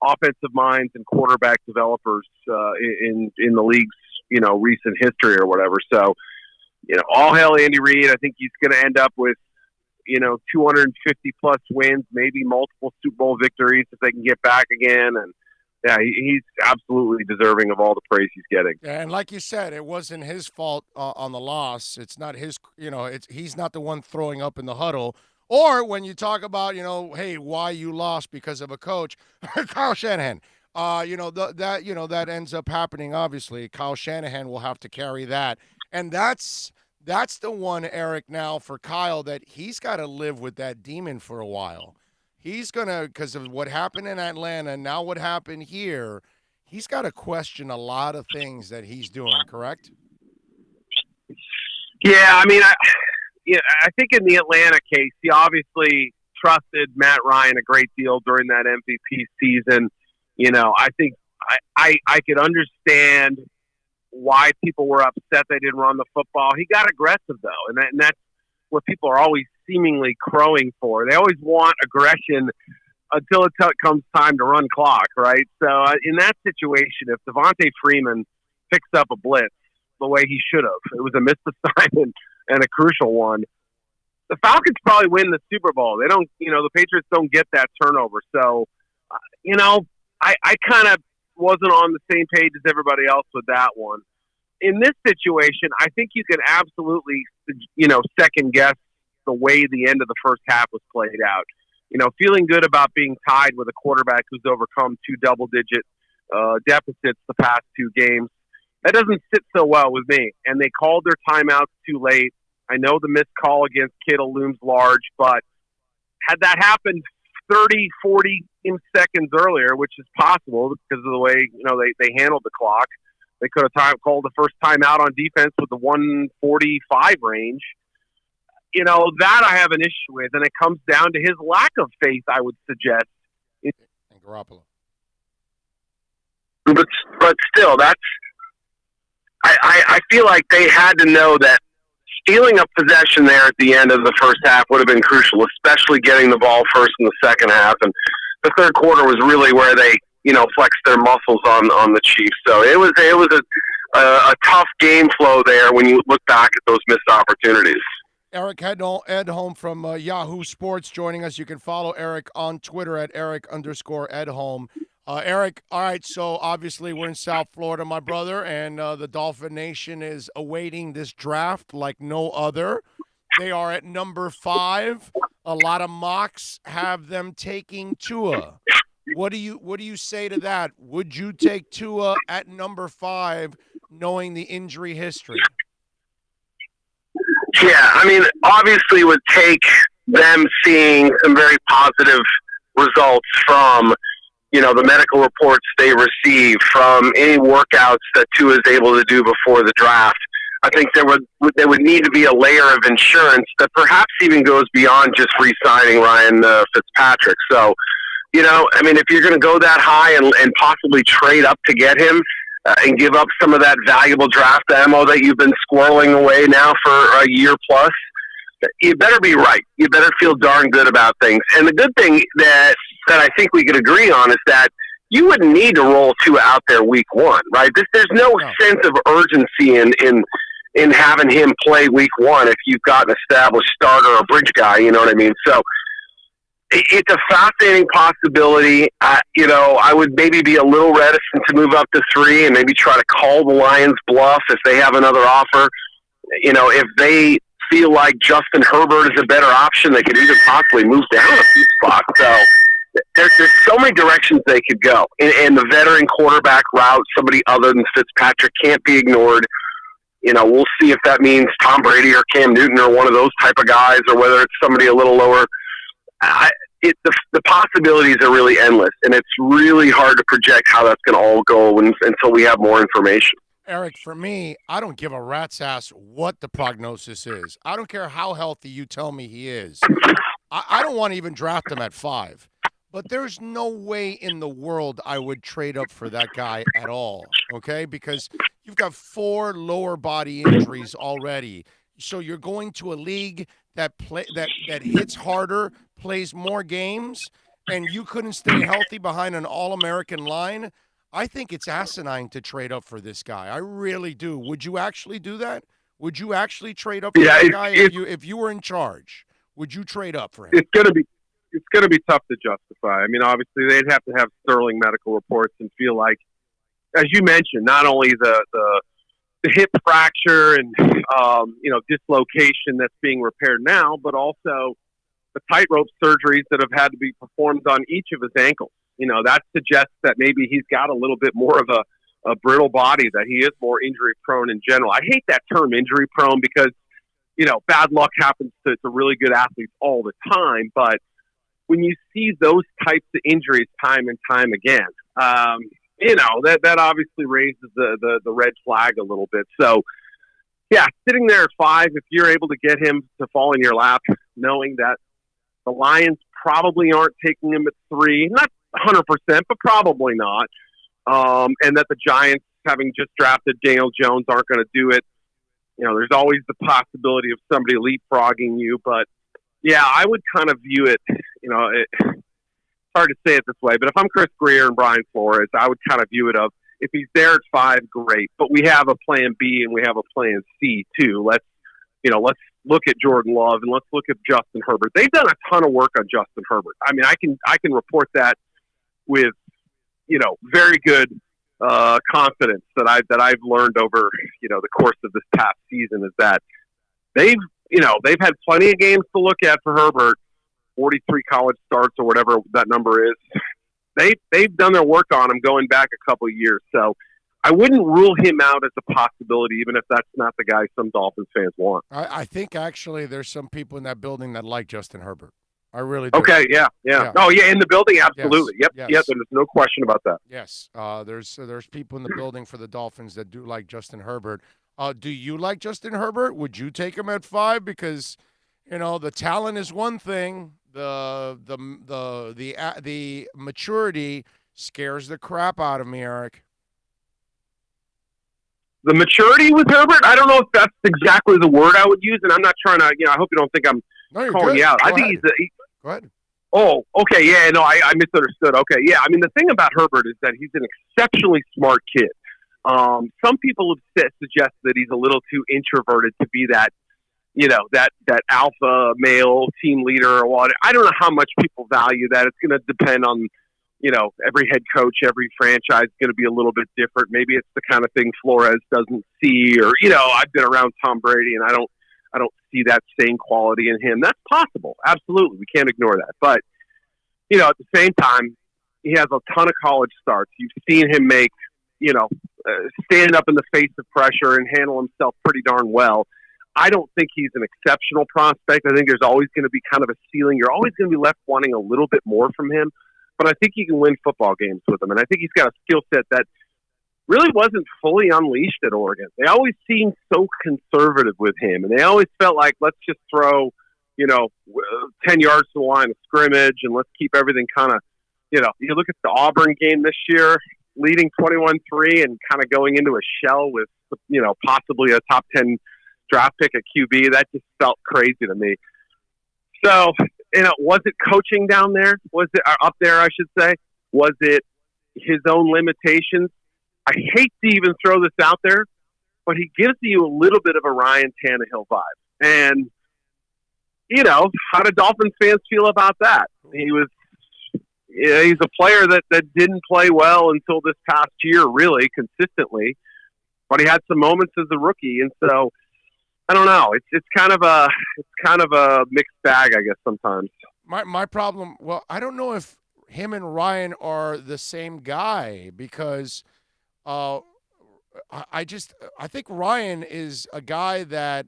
offensive minds and quarterback developers in the league's recent history or whatever. So, all hail Andy Reid. I think he's going to end up with 250 plus wins, maybe multiple Super Bowl victories if they can get back again. And yeah, he's absolutely deserving of all the praise he's getting. Yeah, and like you said, it wasn't his fault on the loss. It's not his, he's not the one throwing up in the huddle. Or when you talk about, hey, why you lost because of a coach, Kyle Shanahan, that ends up happening. Obviously, Kyle Shanahan will have to carry that. And that's the one, Eric, now for Kyle, that he's got to live with that demon for a while. He's going to, because of what happened in Atlanta, now what happened here, he's got to question a lot of things that he's doing, correct? Yeah, I mean, I think in the Atlanta case, he obviously trusted Matt Ryan a great deal during that MVP season. I think I could understand why people were upset they didn't run the football. He got aggressive, though, and that's what people are always seemingly crowing for. They always want aggression until it comes time to run clock, right? So in that situation, if Devontae Freeman picks up a blitz the way he should have, it was a missed assignment and a crucial one, the Falcons probably win the Super Bowl. They don't, the Patriots don't get that turnover. So, I kind of wasn't on the same page as everybody else with that one. In this situation, I think you can absolutely, second guess the way the end of the first half was played out. Feeling good about being tied with a quarterback who's overcome 2 double-digit deficits the past 2 games. That doesn't sit so well with me. And they called their timeouts too late. I know the missed call against Kittle looms large, but had that happened 30, 40 seconds earlier, which is possible because of the way, they handled the clock, they could have called the first timeout on defense with the 1:45 range. That I have an issue with, and it comes down to his lack of faith, I would suggest. And Garoppolo. But still, I feel like they had to know that stealing a possession there at the end of the first half would have been crucial, especially getting the ball first in the second half. And the third quarter was really where they, flexed their muscles on the Chiefs. So it was a tough game flow there when you look back at those missed opportunities. Eric Edholm from Yahoo Sports joining us. You can follow Eric on Twitter at Eric_Edholm. Eric, all right, so obviously we're in South Florida, my brother, and the Dolphin Nation is awaiting this draft like no other. They are at number 5. A lot of mocks have them taking Tua. What do you say to that? Would you take Tua at number 5, knowing the injury history? Yeah, I mean, obviously it would take them seeing some very positive results from, the medical reports they receive, from any workouts that Tua is able to do before the draft. I think there would need to be a layer of insurance that perhaps even goes beyond just re-signing Ryan Fitzpatrick. So, I mean, if you're going to go that high and possibly trade up to get him and give up some of that valuable draft ammo that you've been squirreling away now for a year plus, you better be right. You better feel darn good about things. And the good thing that I think we could agree on is that you wouldn't need to roll Tua out there week 1, right? There's no sense of urgency in having him play week 1 if you've got an established starter or bridge guy, you know what I mean? So it's a fascinating possibility. I would maybe be a little reticent to move up to 3 and maybe try to call the Lions' bluff if they have another offer if they feel like Justin Herbert is a better option, they could even possibly move down a few spots. So there's so many directions they could go. And the veteran quarterback route, somebody other than Fitzpatrick, can't be ignored. We'll see if that means Tom Brady or Cam Newton or one of those type of guys, or whether it's somebody a little lower. The possibilities are really endless, and it's really hard to project how that's going to all go until we have more information. Eric, for me, I don't give a rat's ass what the prognosis is. I don't care how healthy you tell me he is. I don't want to even draft him at 5. But there's no way in the world I would trade up for that guy at all, okay? Because you've got 4 lower body injuries already. So you're going to a league that hits harder, plays more games, and you couldn't stay healthy behind an All-American line. I think it's asinine to trade up for this guy. I really do. Would you actually do that? Would you actually trade up for this guy if you were in charge? Would you trade up for him? It's going to be tough to justify. I mean, obviously they'd have to have sterling medical reports and feel like, as you mentioned, not only the hip fracture and dislocation that's being repaired now, but also the tightrope surgeries that have had to be performed on each of his ankles. That suggests that maybe he's got a little bit more of a brittle body, that he is more injury prone in general. I hate that term injury prone because, bad luck happens to really good athletes all the time. But when you see those types of injuries time and time again, that obviously raises the red flag a little bit. So, yeah, sitting there at 5, if you're able to get him to fall in your lap, knowing that the Lions probably aren't taking him at 3, not 100%, but probably not, and that the Giants, having just drafted Daniel Jones, aren't going to do it. There's always the possibility of somebody leapfrogging you, but yeah, I would kind of view it, it's hard to say it this way, but if I'm Chris Greer and Brian Flores, I would kind of view it of, if he's there at 5, great, but we have a plan B and we have a plan C too. Let's look at Jordan Love and let's look at Justin Herbert. They've done a ton of work on Justin Herbert. I mean, I can report that with, very good confidence that I've learned over, the course of this past season, is that they've had plenty of games to look at for Herbert, 43 college starts or whatever that number is. They've done their work on him going back a couple of years. So I wouldn't rule him out as a possibility, even if that's not the guy some Dolphins fans want. I think actually there's some people in that building that like Justin Herbert. I really do. Okay, yeah. Oh, yeah, in the building, absolutely. Yes. Yep, there's no question about that. Yes, there's people in the building for the Dolphins that do like Justin Herbert. Do you like Justin Herbert? Would you take him at 5? Because, the talent is one thing. The maturity scares the crap out of me, Eric. The maturity with Herbert, I don't know if that's exactly the word I would use, and I'm not trying to, I hope you don't think I'm calling you out. I think Go ahead. Oh, okay, yeah, no, I misunderstood. Okay, yeah, I mean, the thing about Herbert is that he's an exceptionally smart kid. Some people have suggested that he's a little too introverted to be that, that alpha male team leader or what. I don't know how much people value that. It's going to depend on, every head coach, every franchise is going to be a little bit different. Maybe it's the kind of thing Flores doesn't see, or, I've been around Tom Brady and I don't see that same quality in him. That's possible. Absolutely. We can't ignore that. But, at the same time, he has a ton of college starts. You've seen him make, stand up in the face of pressure and handle himself pretty darn well. I don't think he's an exceptional prospect. I think there's always going to be kind of a ceiling. You're always going to be left wanting a little bit more from him. But I think you can win football games with him. And I think he's got a skill set that really wasn't fully unleashed at Oregon. They always seemed so conservative with him. And they always felt like, let's just throw, 10 yards to the line of scrimmage and let's keep everything kind of, you look at the Auburn game this year, leading 21-3 and kind of going into a shell with, possibly a top 10 draft pick at QB. That just felt crazy to me. So, was it coaching down there? Was it up there, I should say? Was it his own limitations? I hate to even throw this out there, but he gives you a little bit of a Ryan Tannehill vibe. And, how do Dolphins fans feel about that? He's a player that didn't play well until this past year, really, consistently. But he had some moments as a rookie. And so I don't know. It's kind of a mixed bag, I guguess, sometimes. My problem, well, I don't know if him and Ryan are the same guy because I think Ryan is a guy that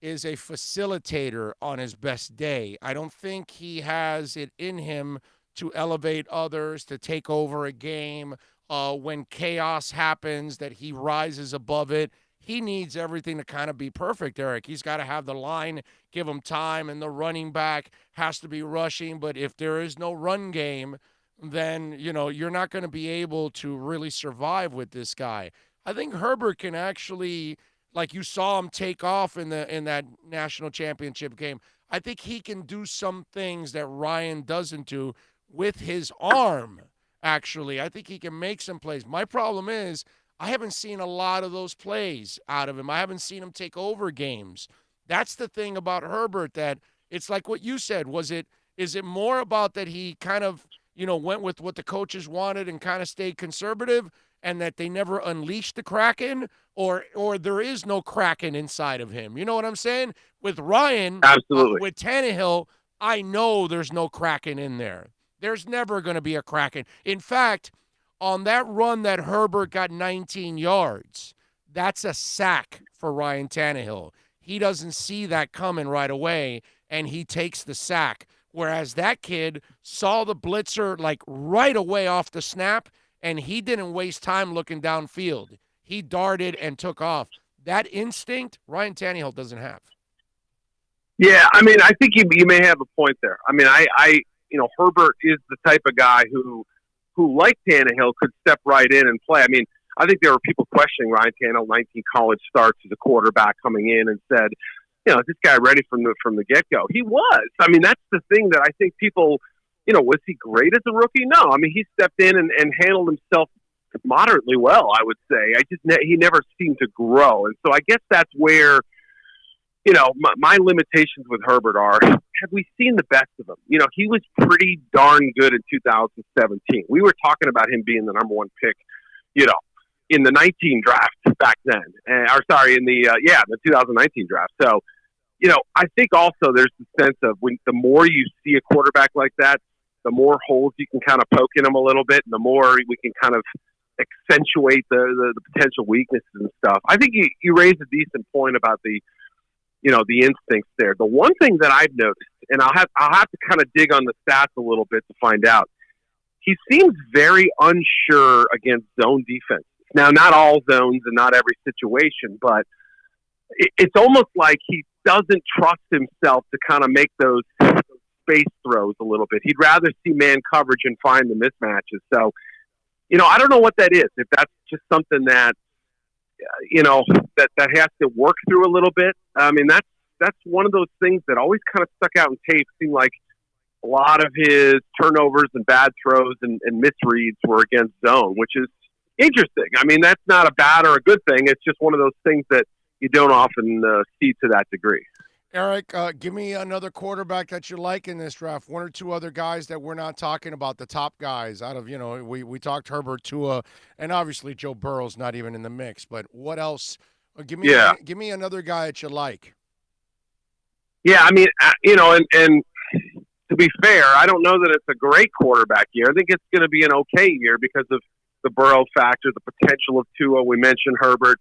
is a facilitator on his best day. I don't think he has it in him to elevate others, to take over a game. When chaos happens, that he rises above it. He needs everything to kind of be perfect, Eric. He's got to have the line, give him time, and the running back has to be rushing. But if there is no run game, then, you're not going to be able to really survive with this guy. I think Herbert can actually, like you saw him take off in that national championship game, I think he can do some things that Ryan doesn't do with his arm, actually. I think he can make some plays. My problem is I haven't seen a lot of those plays out of him. I haven't seen him take over games. That's the thing about Herbert, that it's like what you said. Is it more about that he kind of, went with what the coaches wanted and kind of stayed conservative and that they never unleashed the Kraken, or there is no Kraken inside of him? You know what I'm saying? With Ryan, absolutely. With Tannehill, I know there's no Kraken in there. There's never going to be a Kraken. In fact, on that run that Herbert got 19 yards, that's a sack for Ryan Tannehill. He doesn't see that coming right away, and he takes the sack. Whereas that kid saw the blitzer like right away off the snap, and he didn't waste time looking downfield. He darted and took off. That instinct, Ryan Tannehill doesn't have. Yeah, I mean, I think you may have a point there. I mean, Herbert is the type of guy who like Tannehill, could step right in and play. I mean, I think there were people questioning Ryan Tannehill, 19 college starts as a quarterback, coming in and said, is this guy ready from the get-go? He was. I mean, that's the thing that I think people, was he great as a rookie? No. I mean, he stepped in and handled himself moderately well, I would say. He never seemed to grow. And so I guess that's where, my limitations with Herbert are, have we seen the best of him? He was pretty darn good in 2017. We were talking about him being the number one pick, in the 19 draft back then. In the 2019 draft. So, I think also there's the sense of the more you see a quarterback like that, the more holes you can kind of poke in him a little bit, and the more we can kind of accentuate the potential weaknesses and stuff. I think you raised a decent point about the instincts there. The one thing that I've noticed, and I'll have to kind of dig on the stats a little bit to find out, he seems very unsure against zone defense. Now, not all zones and not every situation, but it's almost like he doesn't trust himself to kind of make those space throws a little bit. He'd rather see man coverage and find the mismatches. So, I don't know what that is. If that's just something that, that has to work through a little bit. I mean, that's one of those things that always kind of stuck out in tape. Seemed like a lot of his turnovers and bad throws and misreads were against zone, which is interesting. I mean, that's not a bad or a good thing. It's just one of those things that you don't often see to that degree. Eric, give me another quarterback that you like in this draft. One or two other guys that we're not talking about, the top guys out of, we talked Herbert, Tua, and obviously Joe Burrow's not even in the mix. But what else? Give me another guy that you like. Yeah, I mean, and to be fair, I don't know that it's a great quarterback year. I think it's going to be an okay year because of the Burrow factor, the potential of Tua. We mentioned Herbert.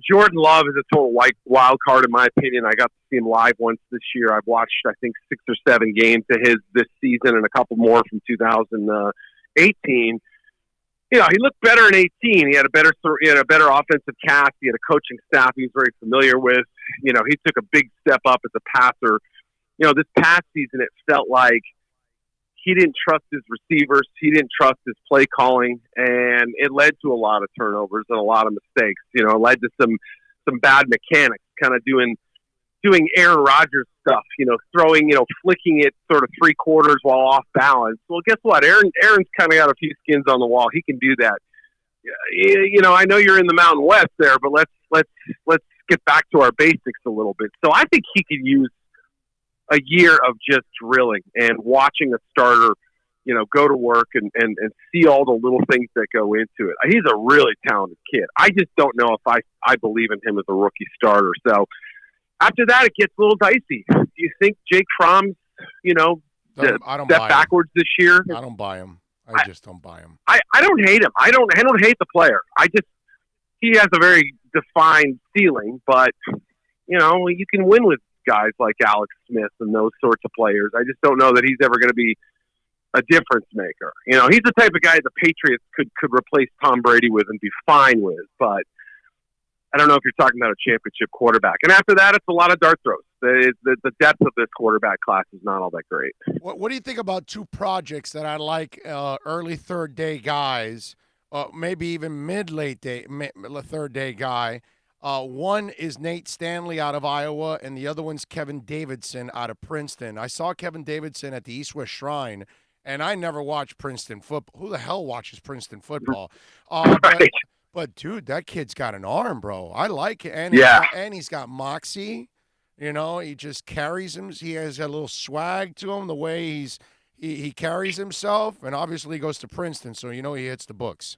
Jordan Love is a total wild card in my opinion. I got to see him live once this year. I've watched, I think, 6 or 7 games of his this season and a couple more from 2018. He looked better in 18. He had a better offensive cast. He had a coaching staff he was very familiar with. He took a big step up as a passer. This past season, it felt like he didn't trust his receivers. He didn't trust his play calling, and it led to a lot of turnovers and a lot of mistakes. It led to some bad mechanics, kind of doing Aaron Rodgers stuff, throwing, flicking it sort of 3/4 while off balance. Well, guess what? Aaron's kind of got a few skins on the wall. He can do that. I know you're in the Mountain West there, but let's get back to our basics a little bit. So I think he could use a year of just drilling and watching a starter, go to work and see all the little things that go into it. He's a really talented kid. I just don't know if I believe in him as a rookie starter. So, after that, it gets a little dicey. Do you think Jake Fromm's, I don't step buy backwards this year? I don't buy him. I just don't buy him. I don't hate him. I don't hate the player. He has a very defined ceiling, but you can win with guys like Alex Smith and those sorts of players. I just don't know that he's ever going to be a difference maker. He's the type of guy the Patriots could replace Tom Brady with and be fine with, but I don't know if you're talking about a championship quarterback. And after that, it's a lot of dart throws. The depth of this quarterback class is not all that great. What do you think about two projects that I like, early third day guys, maybe even mid-late day, third day guy? One is Nate Stanley out of Iowa, and the other one's Kevin Davidson out of Princeton. I saw Kevin Davidson at the East-West Shrine, and I never watched Princeton football. Who the hell watches Princeton football? Right. But, dude, that kid's got an arm, bro. I like it. And he's got moxie. He just carries him. He has a little swag to him, the way he carries himself. And obviously he goes to Princeton, so he hits the books.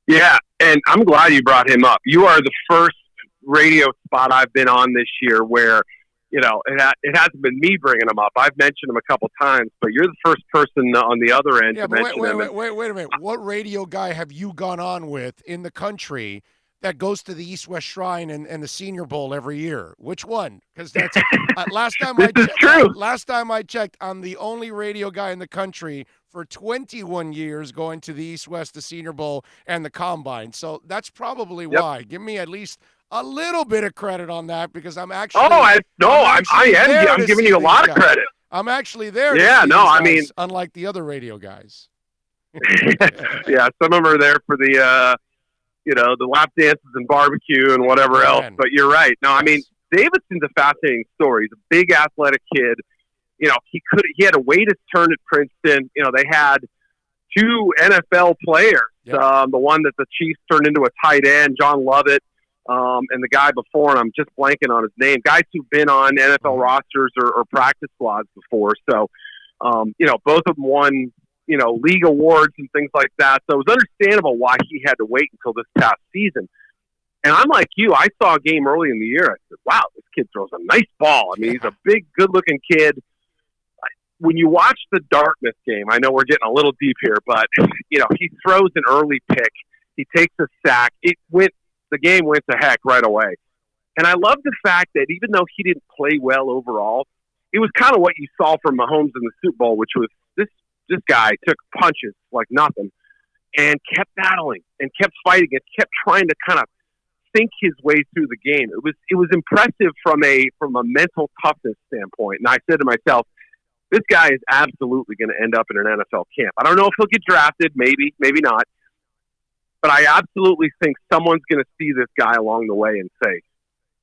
Yeah, and I'm glad you brought him up. You are the first radio spot I've been on this year where, it hasn't been me bringing him up. I've mentioned him a couple times, but you're the first person on the other end to mention him. Wait a minute. What radio guy have you gone on with in the country that goes to the East-West Shrine and the Senior Bowl every year? Which one? Because that's last time I checked, I'm the only radio guy in the country for 21 years going to the East-West, the Senior Bowl, and the Combine. So that's probably why. Give me at least a little bit of credit on that, because I'm actually. I'm giving you a lot of credit. I'm actually there. Yeah, unlike the other radio guys. Yeah, some of them are there for the the lap dances and barbecue and whatever else. But you're right. No, Davidson's a fascinating story. He's a big athletic kid. He had to wait his turn at Princeton. They had two NFL players. Yep. The one that the Chiefs turned into a tight end, John Lovett, and the guy before, and I'm just blanking on his name. Guys who've been on NFL rosters or practice squads before. So, both of them won, league awards and things like that. So it was understandable why he had to wait until this past season. And I'm like you. I saw a game early in the year. I said, wow, this kid throws a nice ball. He's a big, good-looking kid. When you watch the Dartmouth game, I know we're getting a little deep here, but, he throws an early pick. He takes a sack. The game went to heck right away. And I love the fact that even though he didn't play well overall, it was kind of what you saw from Mahomes in the Super Bowl, which was this guy took punches like nothing and kept battling and kept fighting and kept trying to kind of think his way through the game. It was impressive from a mental toughness standpoint. And I said to myself, this guy is absolutely going to end up in an NFL camp. I don't know if he'll get drafted, maybe not. But I absolutely think someone's going to see this guy along the way and say,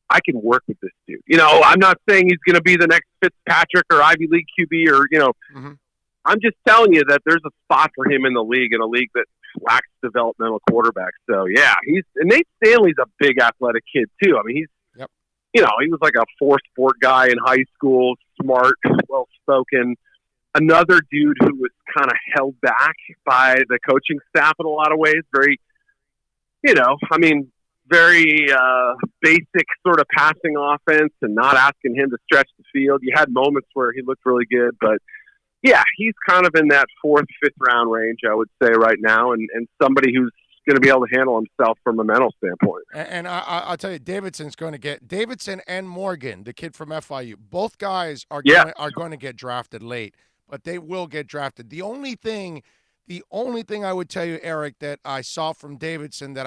I can work with this dude. I'm not saying he's going to be the next Fitzpatrick or Ivy League QB or, I'm just telling you that there's a spot for him in the league, in a league that lacks developmental quarterbacks. So, yeah, and Nate Stanley's a big athletic kid, too. He's, he was like a four-sport guy in high school, smart, well-spoken. Another dude who was kind of held back by the coaching staff in a lot of ways. Very, very basic sort of passing offense and not asking him to stretch the field. You had moments where he looked really good, but yeah, he's kind of in that 4th, 5th round range, I would say right now, and somebody who's going to be able to handle himself from a mental standpoint. And I'll tell you, Davidson's going to get Davidson and Morgan, the kid from FIU. Both guys are going to get drafted late, but they will get drafted. The only thing I would tell you, Eric, that I saw from Davidson that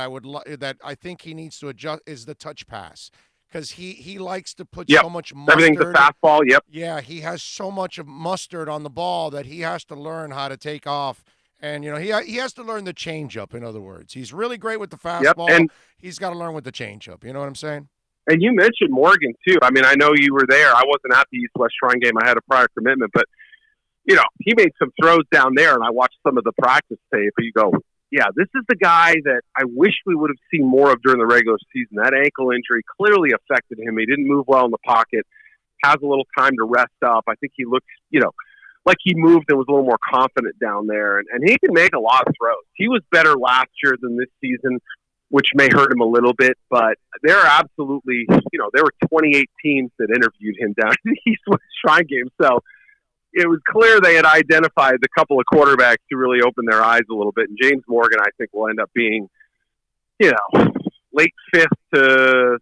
I think he needs to adjust is the touch pass. Because he likes to put so much mustard. Everything's a fastball, yep. Yeah, he has so much of mustard on the ball that he has to learn how to take off. And, he has to learn the changeup, in other words. He's really great with the fastball. And he's got to learn with the changeup. You know what I'm saying? And you mentioned Morgan, too. I know you were there. I wasn't at the East-West Shrine game. I had a prior commitment. But, he made some throws down there, and I watched some of the practice tape. And you go, yeah, this is the guy that I wish we would have seen more of during the regular season. That ankle injury clearly affected him. He didn't move well in the pocket, has a little time to rest up. I think he looked, like he moved and was a little more confident down there. And he can make a lot of throws. He was better last year than this season. which may hurt him a little bit. But there are absolutely, there were 28 teams that interviewed him down in the East-West Shrine Game. So it was clear they had identified the couple of quarterbacks to really open their eyes a little bit. And James Morgan, I think, will end up being, late fifth to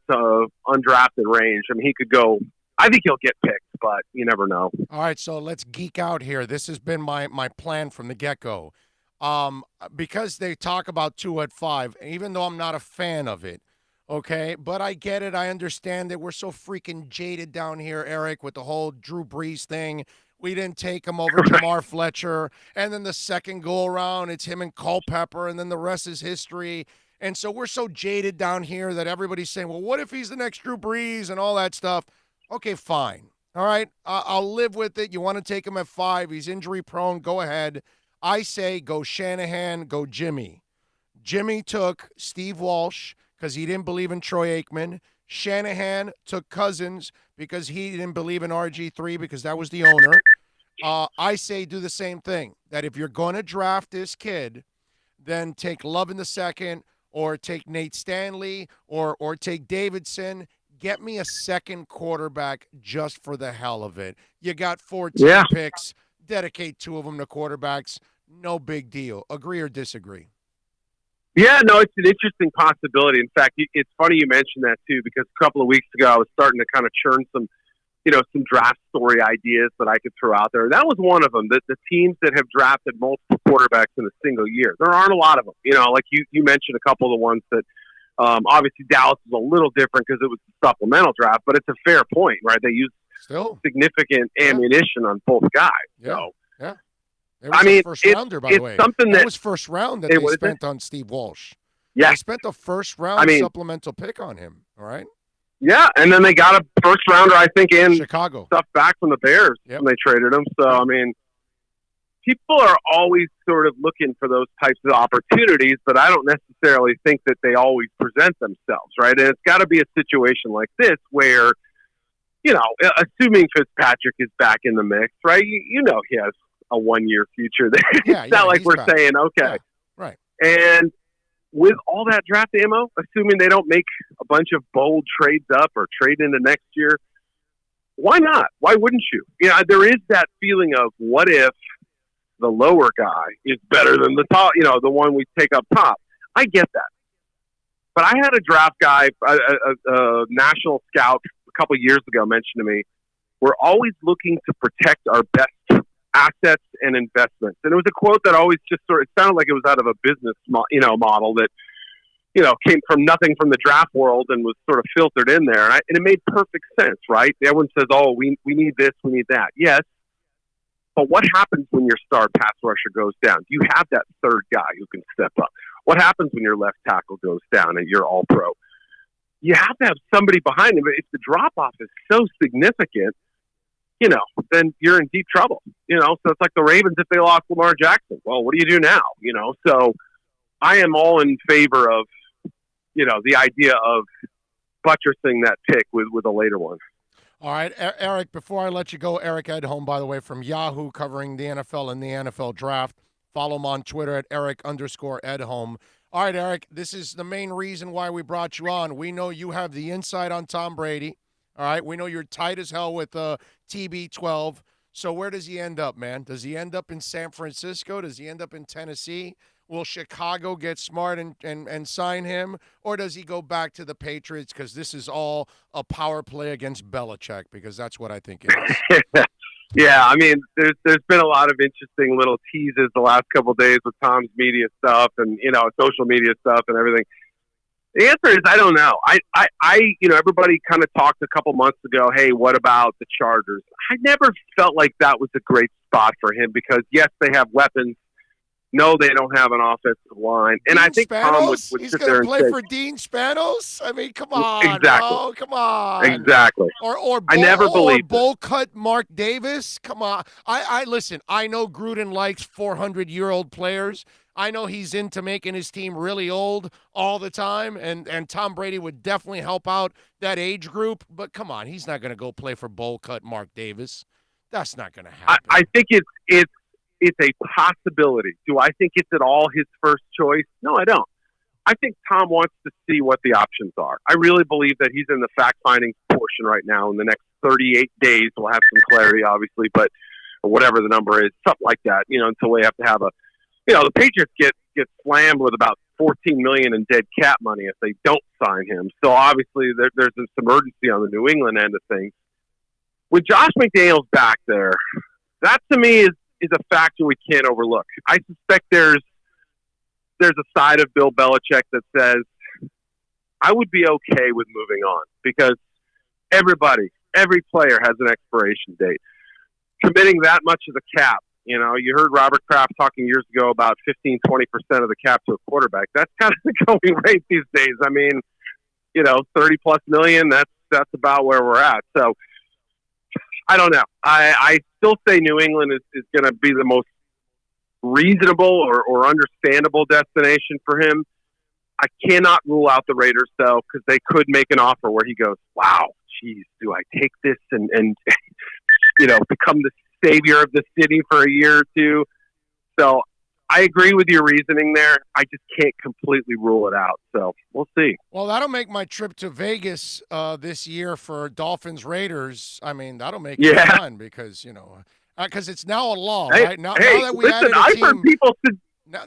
undrafted range. I mean, he could go. I think he'll get picked, but you never know. All right, so let's geek out here. This has been my plan from the get-go. Because they talk about 2 at 5, even though I'm not a fan of it, okay? But I get it. I understand that we're so freaking jaded down here, Eric, with the whole Drew Brees thing. We didn't take him over Jamar Fletcher. And then the second go-around, it's him and Culpepper, and then the rest is history. And so we're so jaded down here that everybody's saying, well, what if he's the next Drew Brees and all that stuff? Okay, fine. All right, I'll live with it. You want to take him at 5. He's injury-prone. Go ahead. I say go Shanahan, go Jimmy. Jimmy took Steve Walsh because he didn't believe in Troy Aikman. Shanahan took Cousins because he didn't believe in RG3 because that was the owner. I say do the same thing, that if you're going to draft this kid, then take Love in the second or take Nate Stanley or take Davidson. Get me a second quarterback just for the hell of it. You got 14 picks. Dedicate 2 of them to quarterbacks. No big deal. Agree or disagree? Yeah, no, it's an interesting possibility. In fact, it's funny you mentioned that too, because a couple of weeks ago I was starting to kind of churn some draft story ideas that I could throw out there. That was one of them. The teams that have drafted multiple quarterbacks in a single year. There aren't a lot of them. Like you mentioned a couple of the ones that obviously Dallas is a little different because it was a supplemental draft, but it's a fair point, right? They used significant ammunition on both guys. Yeah. So, yeah. It was first rounder, by the way. That was first round that they spent on Steve Walsh. Yeah. They spent the first round supplemental pick on him, all right? Yeah, and then they got a first rounder, I think, in Chicago. Stuff back from the Bears when they traded him. So, people are always sort of looking for those types of opportunities, but I don't necessarily think that they always present themselves, right? And it's got to be a situation like this where, assuming Fitzpatrick is back in the mix, right? He has a 1-year future there. It's not like we're saying, okay. Yeah, right. And with all that draft ammo, assuming they don't make a bunch of bold trades up or trade into next year, why not? Why wouldn't you? There is that feeling of what if the lower guy is better than the top, the one we take up top. I get that. But I had a draft guy, a national scout a couple of years ago mentioned to me, we're always looking to protect our best assets and investments. And it was a quote that always just it sounded like it was out of a business model that, came from nothing from the draft world and was sort of filtered in there. And it made perfect sense, right? Everyone says, oh, we need this, we need that. Yes. But what happens when your star pass rusher goes down? You have that third guy who can step up. What happens when your left tackle goes down and you're all pro? You have to have somebody behind him. But if the drop-off is so significant, then you're in deep trouble. So it's like the Ravens if they lost Lamar Jackson. Well, what do you do now? So I am all in favor of, the idea of buttressing that pick with a later one. All right, Eric, before I let you go, Eric Edholm, by the way, from Yahoo, covering the NFL and the NFL draft. Follow him on Twitter at Eric_Edholm. All right, Eric, this is the main reason why we brought you on. We know you have the insight on Tom Brady. All right, we know you're tight as hell with TB12. So where does he end up, man? Does he end up in San Francisco? Does he end up in Tennessee? Will Chicago get smart and sign him? Or does he go back to the Patriots because this is all a power play against Belichick? Because that's what I think it is. Yeah, there's been a lot of interesting little teases the last couple of days with Tom's media stuff and, social media stuff and everything. The answer is I don't know. I everybody kind of talked a couple months ago, hey, what about the Chargers? I never felt like that was a great spot for him because, yes, they have weapons. No, they don't have an offensive line. And Dean I think Spanos? Tom would He's sit going there to and play say, for Dean Spanos? Come on. Exactly. Oh, come on. Exactly. Or I never believed bowl cut Mark Davis. Come on. I listen, I know Gruden likes 400-year-old players. I know he's into making his team really old all the time, and Tom Brady would definitely help out that age group. But come on, he's not going to go play for bowl cut Mark Davis. That's not going to happen. I think it's a possibility. Do I think it's at all his first choice? No, I don't. I think Tom wants to see what the options are. I really believe that he's in the fact-finding portion right now. In the next 38 days, we'll have some clarity, obviously, but or whatever the number is, something like that, until we have to have the Patriots get slammed with about $14 million in dead cap money if they don't sign him. So obviously there's some urgency on the New England end of things. With Josh McDaniels back there, that to me is a factor we can't overlook. I suspect there's a side of Bill Belichick that says, I would be okay with moving on because every player has an expiration date. Committing that much of the cap, you heard Robert Kraft talking years ago about 15, 20% of the cap to a quarterback. That's kind of the going rate these days. I mean, 30+ million, that's about where we're at. So I don't know. I still say New England is going to be the most reasonable or understandable destination for him. I cannot rule out the Raiders, though, because they could make an offer where he goes, wow, geez, do I take this and become the savior of the city for a year or two? So I agree with your reasoning there. I just can't completely rule it out. So we'll see. Well, that'll make my trip to Vegas this year for Dolphins Raiders. I mean, that'll make it fun because, because it's now a law, right? Now that we added a team,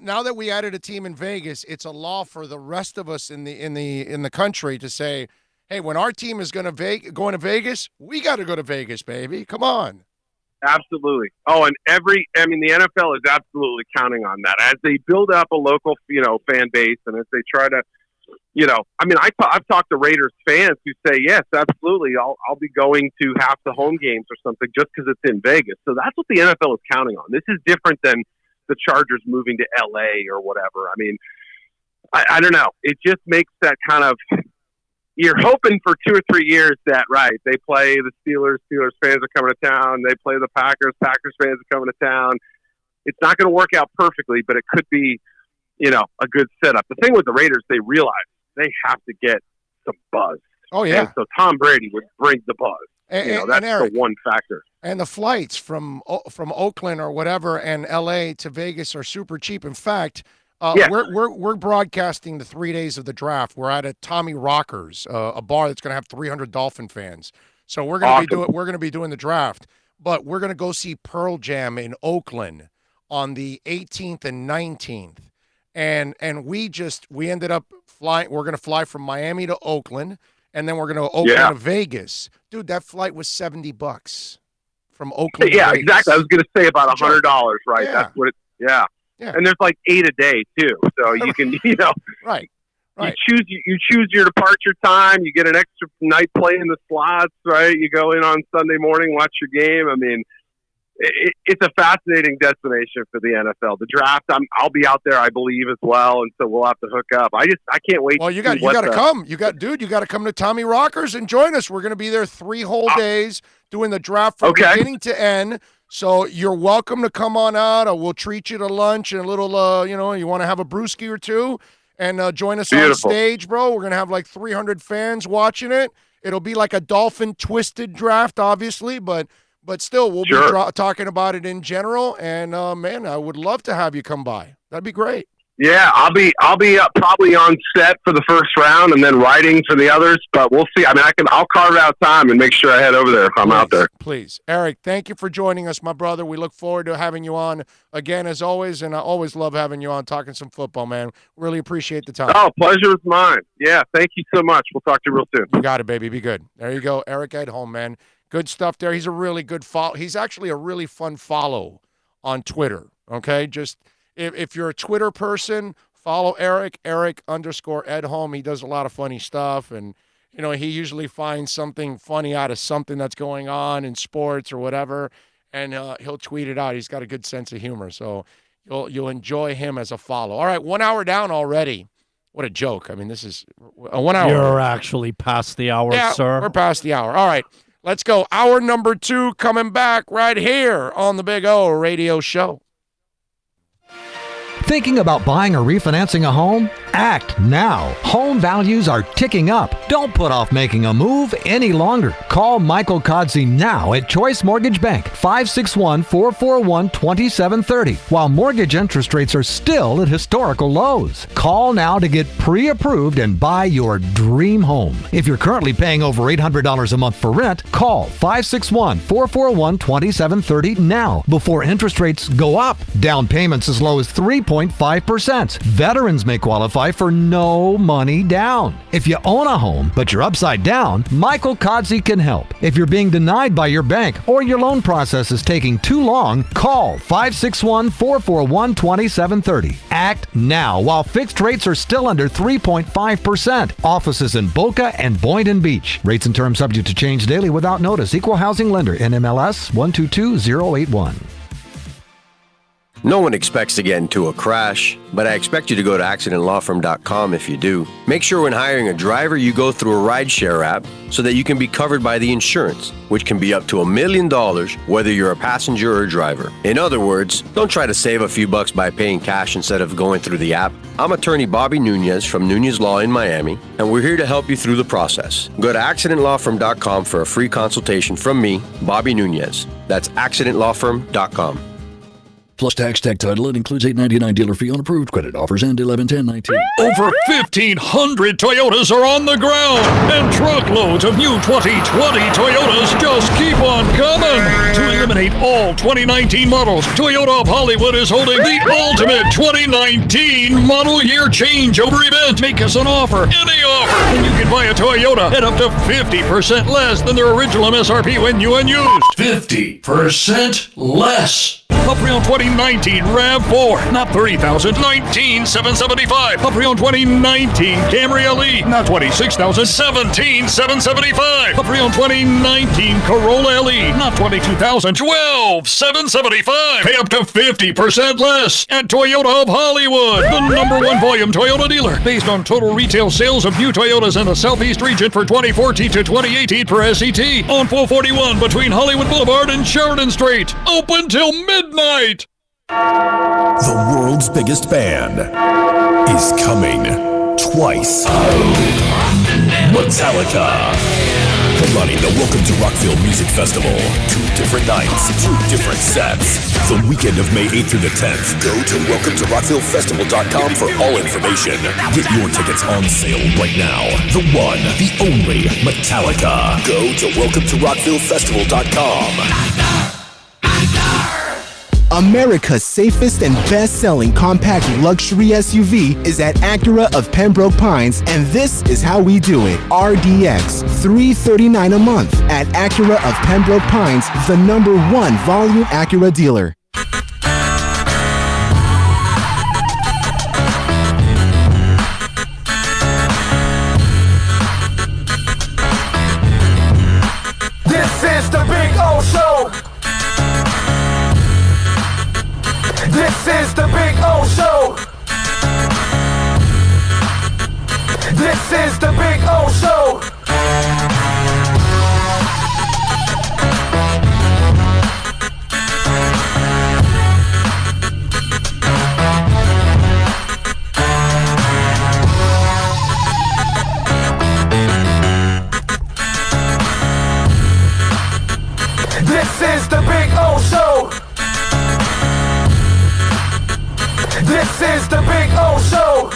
now that we added a team in Vegas, it's a law for the rest of us in the country to say, hey, when our team is going to Vegas, we got to go to Vegas, baby. Come on. Absolutely. Oh, and the NFL is absolutely counting on that as they build up a local, fan base, and as they try to, I've talked to Raiders fans who say, yes, absolutely, I'll be going to half the home games or something just because it's in Vegas. So that's what the NFL is counting on. This is different than the Chargers moving to LA or whatever. I mean, I don't know. It just makes that kind of. You're hoping for 2 or 3 years that, right, they play the Steelers fans are coming to town, they play the Packers fans are coming to town. It's not going to work out perfectly, but it could be, a good setup. The thing with the Raiders, they realize they have to get some buzz. Oh, yeah. And so Tom Brady would bring the buzz. That's Eric, the one factor. And the flights from Oakland or whatever and L.A. to Vegas are super cheap. In fact, we're broadcasting the 3 days of the draft. We're at a Tommy Rockers, a bar that's going to have 300 Dolphin fans. So we're going to be doing the draft, but we're going to go see Pearl Jam in Oakland on the 18th and 19th. And we ended up flying. We're going to fly from Miami to Oakland, and then we're going to Oakland to Vegas. Dude, that flight was $70 from Oakland. Yeah, to Vegas. Exactly. I was going to say about $100, right? Yeah. That's what it. Yeah. Yeah. And there's like 8 a day too, so you can, right. You choose your departure time. You get an extra night play in the slots, right? You go in on Sunday morning, watch your game. I mean, it's a fascinating destination for the NFL. The draft, I'll be out there, I believe, as well, and so we'll have to hook up. I can't wait. Well, you got to come. You got to come to Tommy Rockers and join us. We're going to be there 3 whole days doing the draft from beginning to end. So you're welcome to come on out. We'll treat you to lunch and a little, you want to have a brewski or two and join us on stage, bro. We're going to have like 300 fans watching it. It'll be like a Dolphin twisted draft, obviously, but still we'll be talking about it in general. And, man, I would love to have you come by. That'd be great. Yeah, I'll be probably on set for the first round and then writing for the others, but we'll see. I mean, I'll carve out time and make sure I head over there if I'm out there. Please. Eric, thank you for joining us, my brother. We look forward to having you on again as always, and I always love having you on talking some football, man. Really appreciate the time. Oh, pleasure is mine. Yeah, thank you so much. We'll talk to you real soon. You got it, baby. Be good. There you go. Eric Edholm, man. Good stuff there. He's a really good follow. He's actually a really fun follow on Twitter, okay? Just if you're a Twitter person, follow Eric_Edholm. He does a lot of funny stuff, and he usually finds something funny out of something that's going on in sports or whatever, and he'll tweet it out. He's got a good sense of humor, so you'll enjoy him as a follow. All right, 1 hour down already. What a joke! I mean, this is a 1 hour. You're actually past the hour, sir. We're past the hour. All right, let's go. Hour number 2 coming back right here on the Big O Radio Show. Thinking about buying or refinancing a home? Act now. Home values are ticking up. Don't put off making a move any longer. Call Michael Kodsey now at Choice Mortgage Bank, 561-441-2730, while mortgage interest rates are still at historical lows. Call now to get pre-approved and buy your dream home. If you're currently paying over $800 a month for rent, call 561-441-2730 now before interest rates go up. Down payments as low as 3.5%. Veterans may qualify for no money down. If you own a home, but you're upside down, Michael Kodsey can help. If you're being denied by your bank or your loan process is taking too long, call 561-441-2730. Act now while fixed rates are still under 3.5%. Offices in Boca and Boynton Beach. Rates and terms subject to change daily without notice. Equal housing lender. NMLS 122081. No one expects to get into a crash, but I expect you to go to accidentlawfirm.com if you do. Make sure when hiring a driver, you go through a rideshare app so that you can be covered by the insurance, which can be up to $1 million whether you're a passenger or a driver. In other words, don't try to save a few bucks by paying cash instead of going through the app. I'm attorney Bobby Nunez from Nunez Law in Miami, and we're here to help you through the process. Go to accidentlawfirm.com for a free consultation from me, Bobby Nunez. That's accidentlawfirm.com. Plus tax, tech title. It includes $8.99 dealer fee on approved credit offers and 11/10/19. Over 1,500 Toyotas are on the ground, and truckloads of new 2020 Toyotas just keep on coming. To eliminate all 2019 models, Toyota of Hollywood is holding the ultimate 2019 model year changeover event. Make us an offer, any offer, and you can buy a Toyota at up to 50% less than their original MSRP when new and used. 50% less. A pre-owned 2019 RAV4, not $30,000, $19,775. A pre-owned 2019 Camry LE, not $26,000, $17,775. A pre-owned 2019 Corolla LE, not $22,000, $12,775. Pay up to 50% less at Toyota of Hollywood, the #1 volume Toyota dealer, based on total retail sales of new Toyotas in the Southeast region for 2014 to 2018 per SET, on 441 between Hollywood Boulevard and Sheridan Street. Open till midnight. The world's biggest band is coming twice. Metallica. Headlining the Welcome to Rockville Music Festival. 2 different nights, 2 different sets. The weekend of May 8th through the 10th. Go to welcometorockvillefestival.com for all information. Get your tickets on sale right now. The one, the only Metallica. Go to welcometorockvillefestival.com. America's safest and best-selling compact luxury SUV is at Acura of Pembroke Pines, and this is how we do it. RDX, $339 a month at Acura of Pembroke Pines, the #1 volume Acura dealer. This is the Big O Show. This is the Big O Show. This is the Big O Show. This is the Big O Show. This is the Big O Show.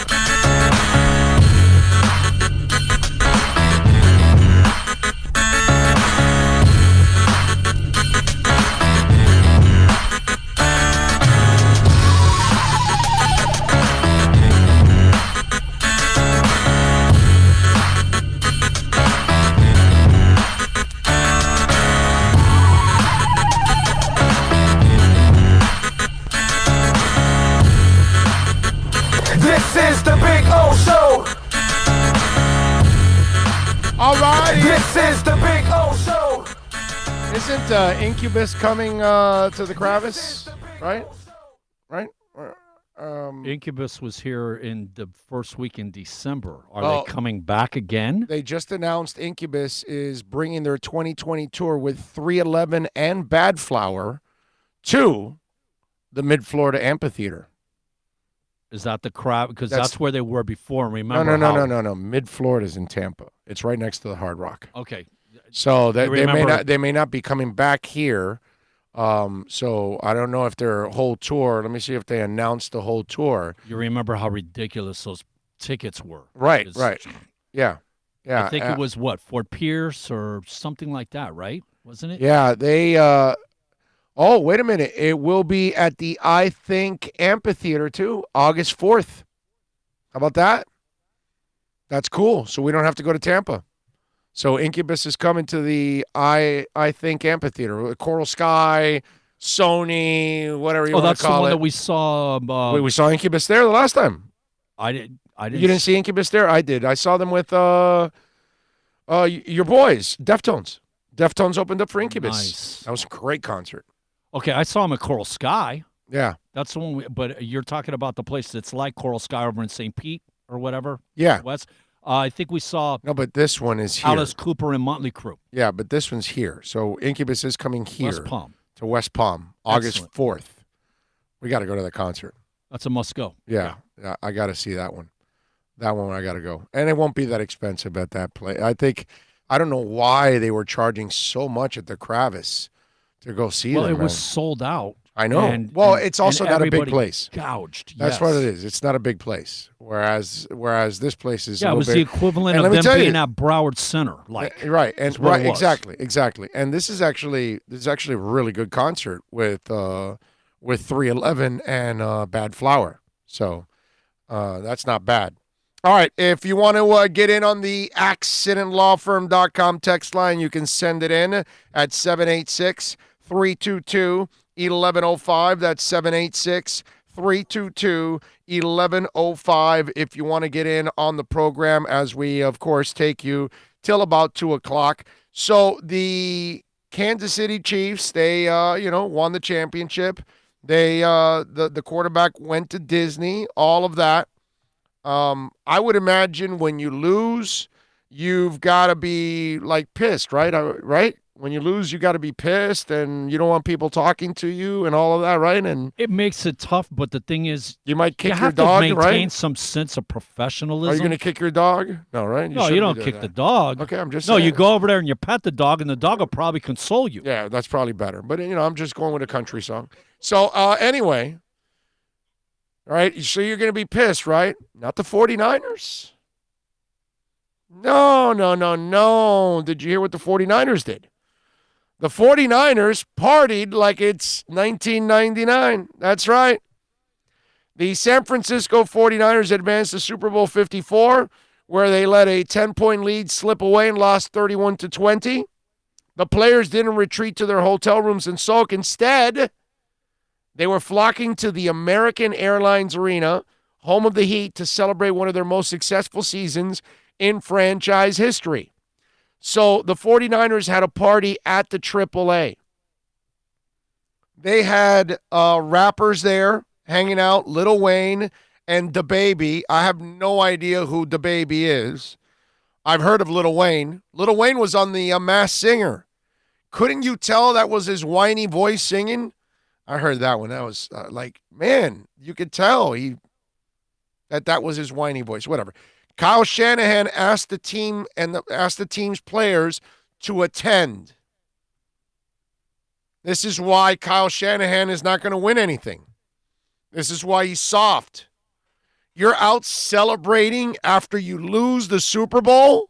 This is the Big O Show. All right. This is the Big O Show. Isn't Incubus coming to the Kravis? Right? Right? Incubus was here in the first week in December. Are Oh. they coming back again? They just announced Incubus is bringing their 2020 tour with 311 and Bad Flower to the Mid-Florida Amphitheater. Is that the crowd? Because that's where they were before. Remember? No. Mid-Florida's in Tampa. It's right next to the Hard Rock. Okay. So they may not be coming back here. So I don't know if their whole tour. Let me see if they announced the whole tour. You remember how ridiculous those tickets were? Right. Yeah. I think it was Fort Pierce or something like that, right? Wasn't it? Yeah, they. Oh, wait a minute! It will be at the I Think Amphitheater too, August 4th. How about that? That's cool. So we don't have to go to Tampa. So Incubus is coming to the I Think Amphitheater. Coral Sky, Sony, whatever you want to call it. Oh, that's the one that we saw. We saw Incubus there the last time. I didn't. You didn't see Incubus there? I did. I saw them with your boys, Deftones. Deftones opened up for Incubus. Nice. That was a great concert. Okay, I saw them at Coral Sky. Yeah. That's the one. But you're talking about the place that's like Coral Sky over in St. Pete or whatever? Yeah. West. I think we saw. No, but this one is here. Alice Cooper and Motley Crue. Yeah, but this one's here. So Incubus is coming here. West Palm. To West Palm, August 4th. We got to go to that concert. That's a must go. Yeah, I got to see that one. That one I got to go. And it won't be that expensive at that place. I don't know why they were charging so much at the Kravis to go see them. Well, it was sold out. I know. It's also not a big place. Gouged. That's what it is. It's not a big place. Whereas this place is. Yeah, it was big. the equivalent of them being at Broward Center, right, exactly. And this is actually a really good concert with 311 and Bad Flower. So that's not bad. All right, if you want to get in on the accidentlawfirm.com text line, you can send it in at 786-322-1105. That's 786-322-1105 if you want to get in on the program, as we, of course, take you till about 2 o'clock. So the Kansas City Chiefs, they, won the championship. They, the quarterback went to Disney, all of that. I would imagine when you lose, you've got to be pissed, right? Right? When you lose, you got to be pissed, and you don't want people talking to you and all of that, right? And it makes it tough. But the thing is, you might kick your dog, right? You have to maintain some sense of professionalism. Are you going to kick your dog? No, right? No, you don't kick the dog. Okay, I'm just saying. No, you go over there and you pet the dog, and the dog will probably console you. Yeah, that's probably better. But I'm just going with a country song. So anyway. All right, so you're going to be pissed, right? Not the 49ers. No. Did you hear what the 49ers did? The 49ers partied like it's 1999. That's right. The San Francisco 49ers advanced to Super Bowl 54, where they let a 10-point lead slip away and lost 31-20. The players didn't retreat to their hotel rooms and sulk. Instead, they were flocking to the American Airlines Arena, home of the Heat, to celebrate one of their most successful seasons in franchise history. So the 49ers had a party at the AAA. They had rappers there hanging out, Lil Wayne and DaBaby. I have no idea who DaBaby is. I've heard of Lil Wayne. Lil Wayne was on the Masked Singer. Couldn't you tell that was his whiny voice singing? I heard that one. That was man, you could tell that was his whiny voice. Whatever. Kyle Shanahan asked the team and asked the team's players to attend. This is why Kyle Shanahan is not going to win anything. This is why he's soft. You're out celebrating after you lose the Super Bowl?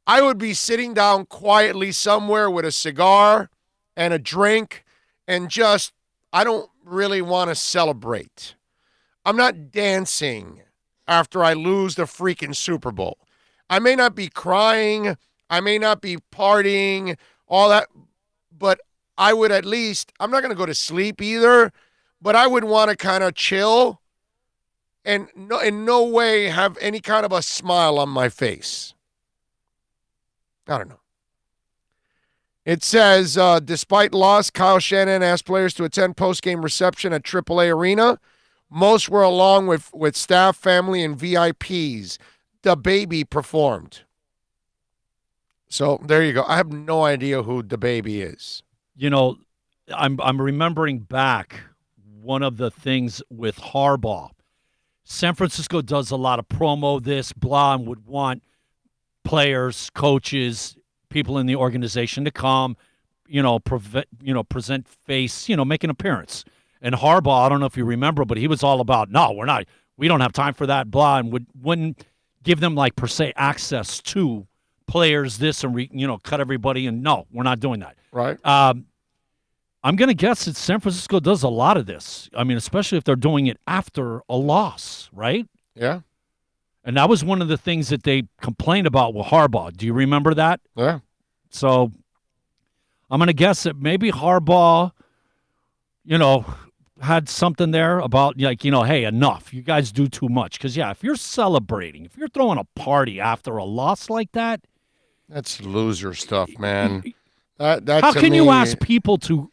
I would be sitting down quietly somewhere with a cigar and a drink and I don't really want to celebrate. I'm not dancing after I lose the freaking Super Bowl. I may not be crying. I may not be partying, all that, but I would at least, I'm not going to go to sleep either, but I would want to kind of chill and in no way have any kind of a smile on my face. I don't know. It says, despite loss, Kyle Shanahan asked players to attend post-game reception at AAA Arena. Most were along with staff, family, and VIPs. DaBaby performed. So there you go. I have no idea who DaBaby is. I'm remembering back one of the things with Harbaugh. San Francisco does a lot of promo, this, blah, and would want players, coaches, people in the organization to come, present face, make an appearance. And Harbaugh, I don't know if you remember, but he was all about, no, we don't have time for that, blah, and wouldn't give them, like, per se, access to players, this, and, cut everybody, and no, we're not doing that. Right. I'm going to guess that San Francisco does a lot of this. I mean, especially if they're doing it after a loss, right? Yeah. And that was one of the things that they complained about with Harbaugh. Do you remember that? Yeah. So I'm going to guess that maybe Harbaugh, had something there about, hey, enough. You guys do too much. Because, if you're celebrating, if you're throwing a party after a loss like that. That's loser stuff, man. That how to can me, you ask people to,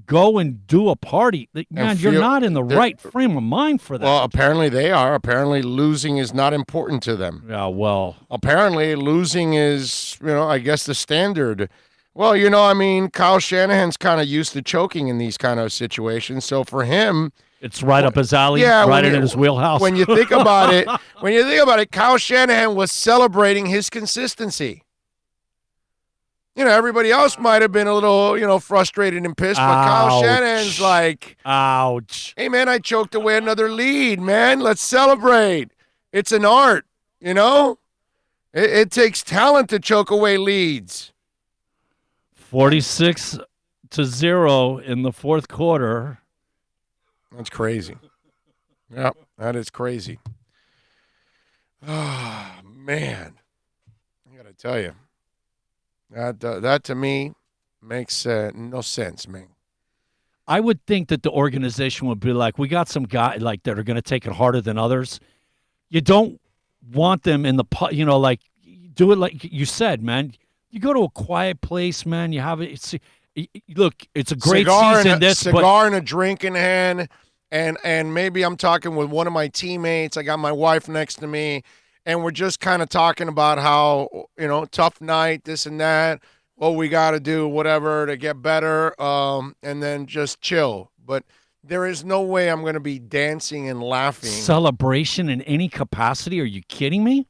go and do a party? Man, you're not in the right frame of mind for that. Well, apparently they are. Apparently losing is not important to them. Yeah, well. Apparently losing is, I guess the standard. Well, Kyle Shanahan's kind of used to choking in these kind of situations. So for him, it's right up his alley, in his wheelhouse. When you think about it, Kyle Shanahan was celebrating his consistency. Everybody else might have been a little, frustrated and pissed, but Kyle Shanahan's like, ouch. Hey, man, I choked away another lead, man. Let's celebrate. It's an art, It takes talent to choke away leads. 46-0 in the fourth quarter. That's crazy. Yep, that is crazy. Oh, man. I got to tell you. That to me makes no sense, man. I would think that the organization would be like, we got some guys that are going to take it harder than others. You don't want them in the, do it like you said, man. You go to a quiet place, man. You have it. Look, it's a great season. Cigar and a drink in hand, and maybe I'm talking with one of my teammates. I got my wife next to me. And we're just kind of talking about how, tough night, this and that, what we got to do, whatever, to get better, and then just chill. But there is no way I'm going to be dancing and laughing. Celebration in any capacity? Are you kidding me?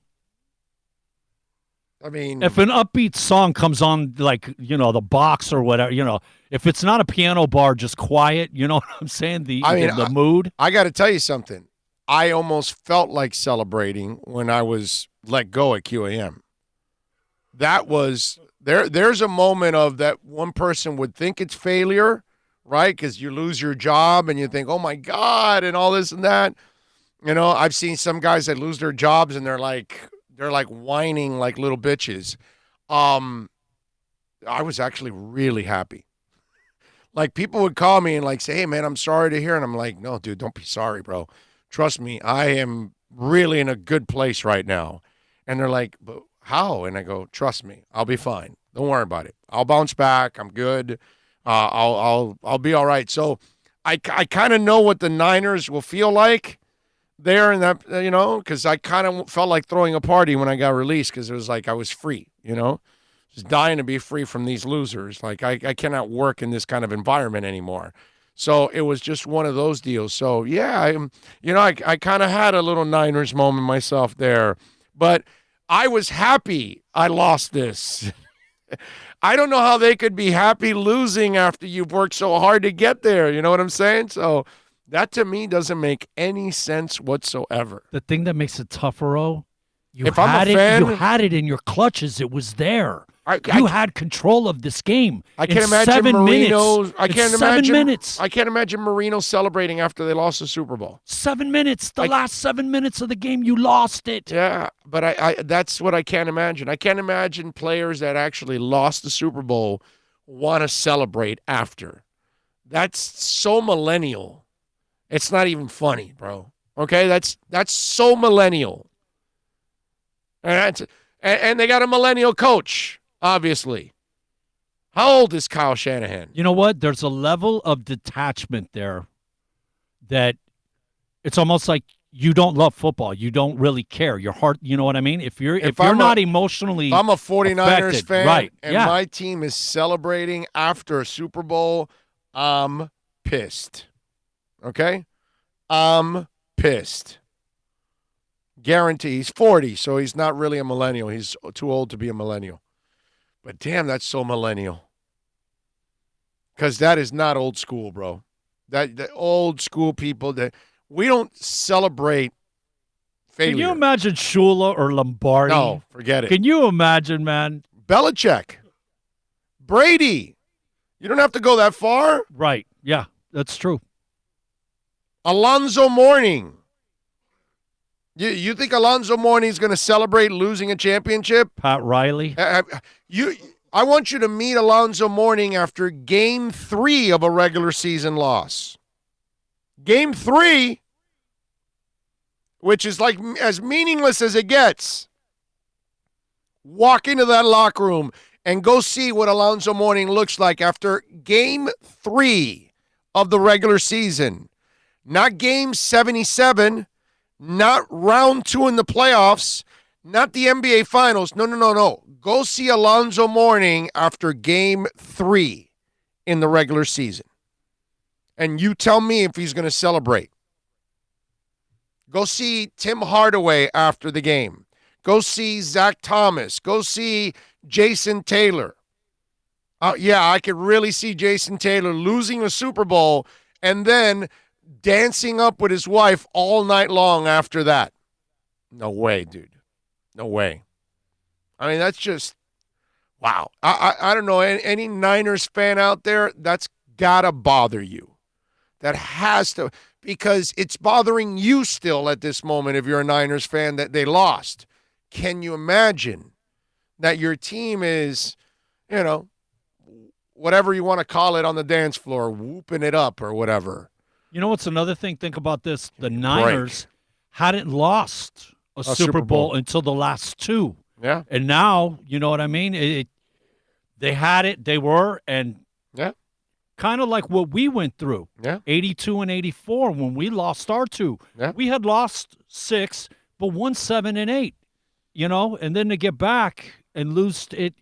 I mean, if an upbeat song comes on, the box or whatever, if it's not a piano bar, just quiet, you know what I'm saying? The mood. I got to tell you something. I almost felt like celebrating when I was let go at QAM. That was there's a moment of that one person would think it's failure, right? Because you lose your job and you think, oh, my God, and all this and that. I've seen some guys that lose their jobs and they're like whining like little bitches. I was actually really happy. Like people would call me and say, hey, man, I'm sorry to hear. And I'm like, no, dude, don't be sorry, bro. Trust me, I am really in a good place right now. And they're like, but how? And I go, trust me, I'll be fine. Don't worry about it. I'll bounce back. I'm good. I'll be all right. So I kind of know what the Niners will feel like there in that, because I kind of felt like throwing a party when I got released because it was like I was free, just dying to be free from these losers. Like I cannot work in this kind of environment anymore. So it was just one of those deals. So, yeah, I kind of had a little Niners moment myself there. But I was happy I lost this. I don't know how they could be happy losing after you've worked so hard to get there. You know what I'm saying? So that to me doesn't make any sense whatsoever. The thing that makes it tougher, you had it in your clutches. It was there. You had control of this game. I can't imagine Marino. I can't imagine Marino celebrating after they lost the Super Bowl. 7 minutes. The last 7 minutes of the game, you lost it. Yeah, but I that's what I can't imagine. I can't imagine players that actually lost the Super Bowl want to celebrate after. That's so millennial. It's not even funny, bro. Okay, that's so millennial. And they got a millennial coach. Obviously. How old is Kyle Shanahan? You know what? There's a level of detachment there that it's almost like you don't love football. You don't really care. Your heart, you know what I mean? If you're not emotionally I'm a 49ers affected, fan, right, and my team is celebrating after a Super Bowl, I'm pissed. okay? I'm pissed. Guarantee. He's 40, so he's not really a millennial. He's too old to be a millennial. But damn, that's so millennial. Because that is not old school, bro. That old school people, that we don't celebrate failure. Can you imagine Shula or Lombardi? No, forget it. Can you imagine, man? Belichick. Brady. You don't have to go that far. Right. Yeah, that's true. Alonzo Mourning. You think Alonzo Mourning is going to celebrate losing a championship? Pat Riley. I want you to meet Alonzo Mourning after Game 3 of a regular season loss. Game 3, which is like as meaningless as it gets. Walk into that locker room and go see what Alonzo Mourning looks like after Game 3 of the regular season. Not Game 77, not round 2 in the playoffs, not the NBA Finals. No. Go see Alonzo Mourning after Game 3 in the regular season. And you tell me if he's going to celebrate. Go see Tim Hardaway after the game. Go see Zach Thomas. Go see Jason Taylor. Yeah, I could really see Jason Taylor losing a Super Bowl and then dancing up with his wife all night long after that. No way, dude. No way. I mean, that's just, wow. I don't know, any Niners fan out there, that's got to bother you. That has to, because it's bothering you still at this moment if you're a Niners fan that they lost. Can you imagine that your team is, whatever you want to call it on the dance floor, whooping it up or whatever? You know what's another thing? Think about this. The Niners hadn't lost a Super Bowl until the last 2. Yeah. And now, you know what I mean? They had it, they were, and kind of like what we went through. Yeah. 82 and 84 when we lost our 2. Yeah. We had lost 6, but won 7 and 8, and then to get back and lose it.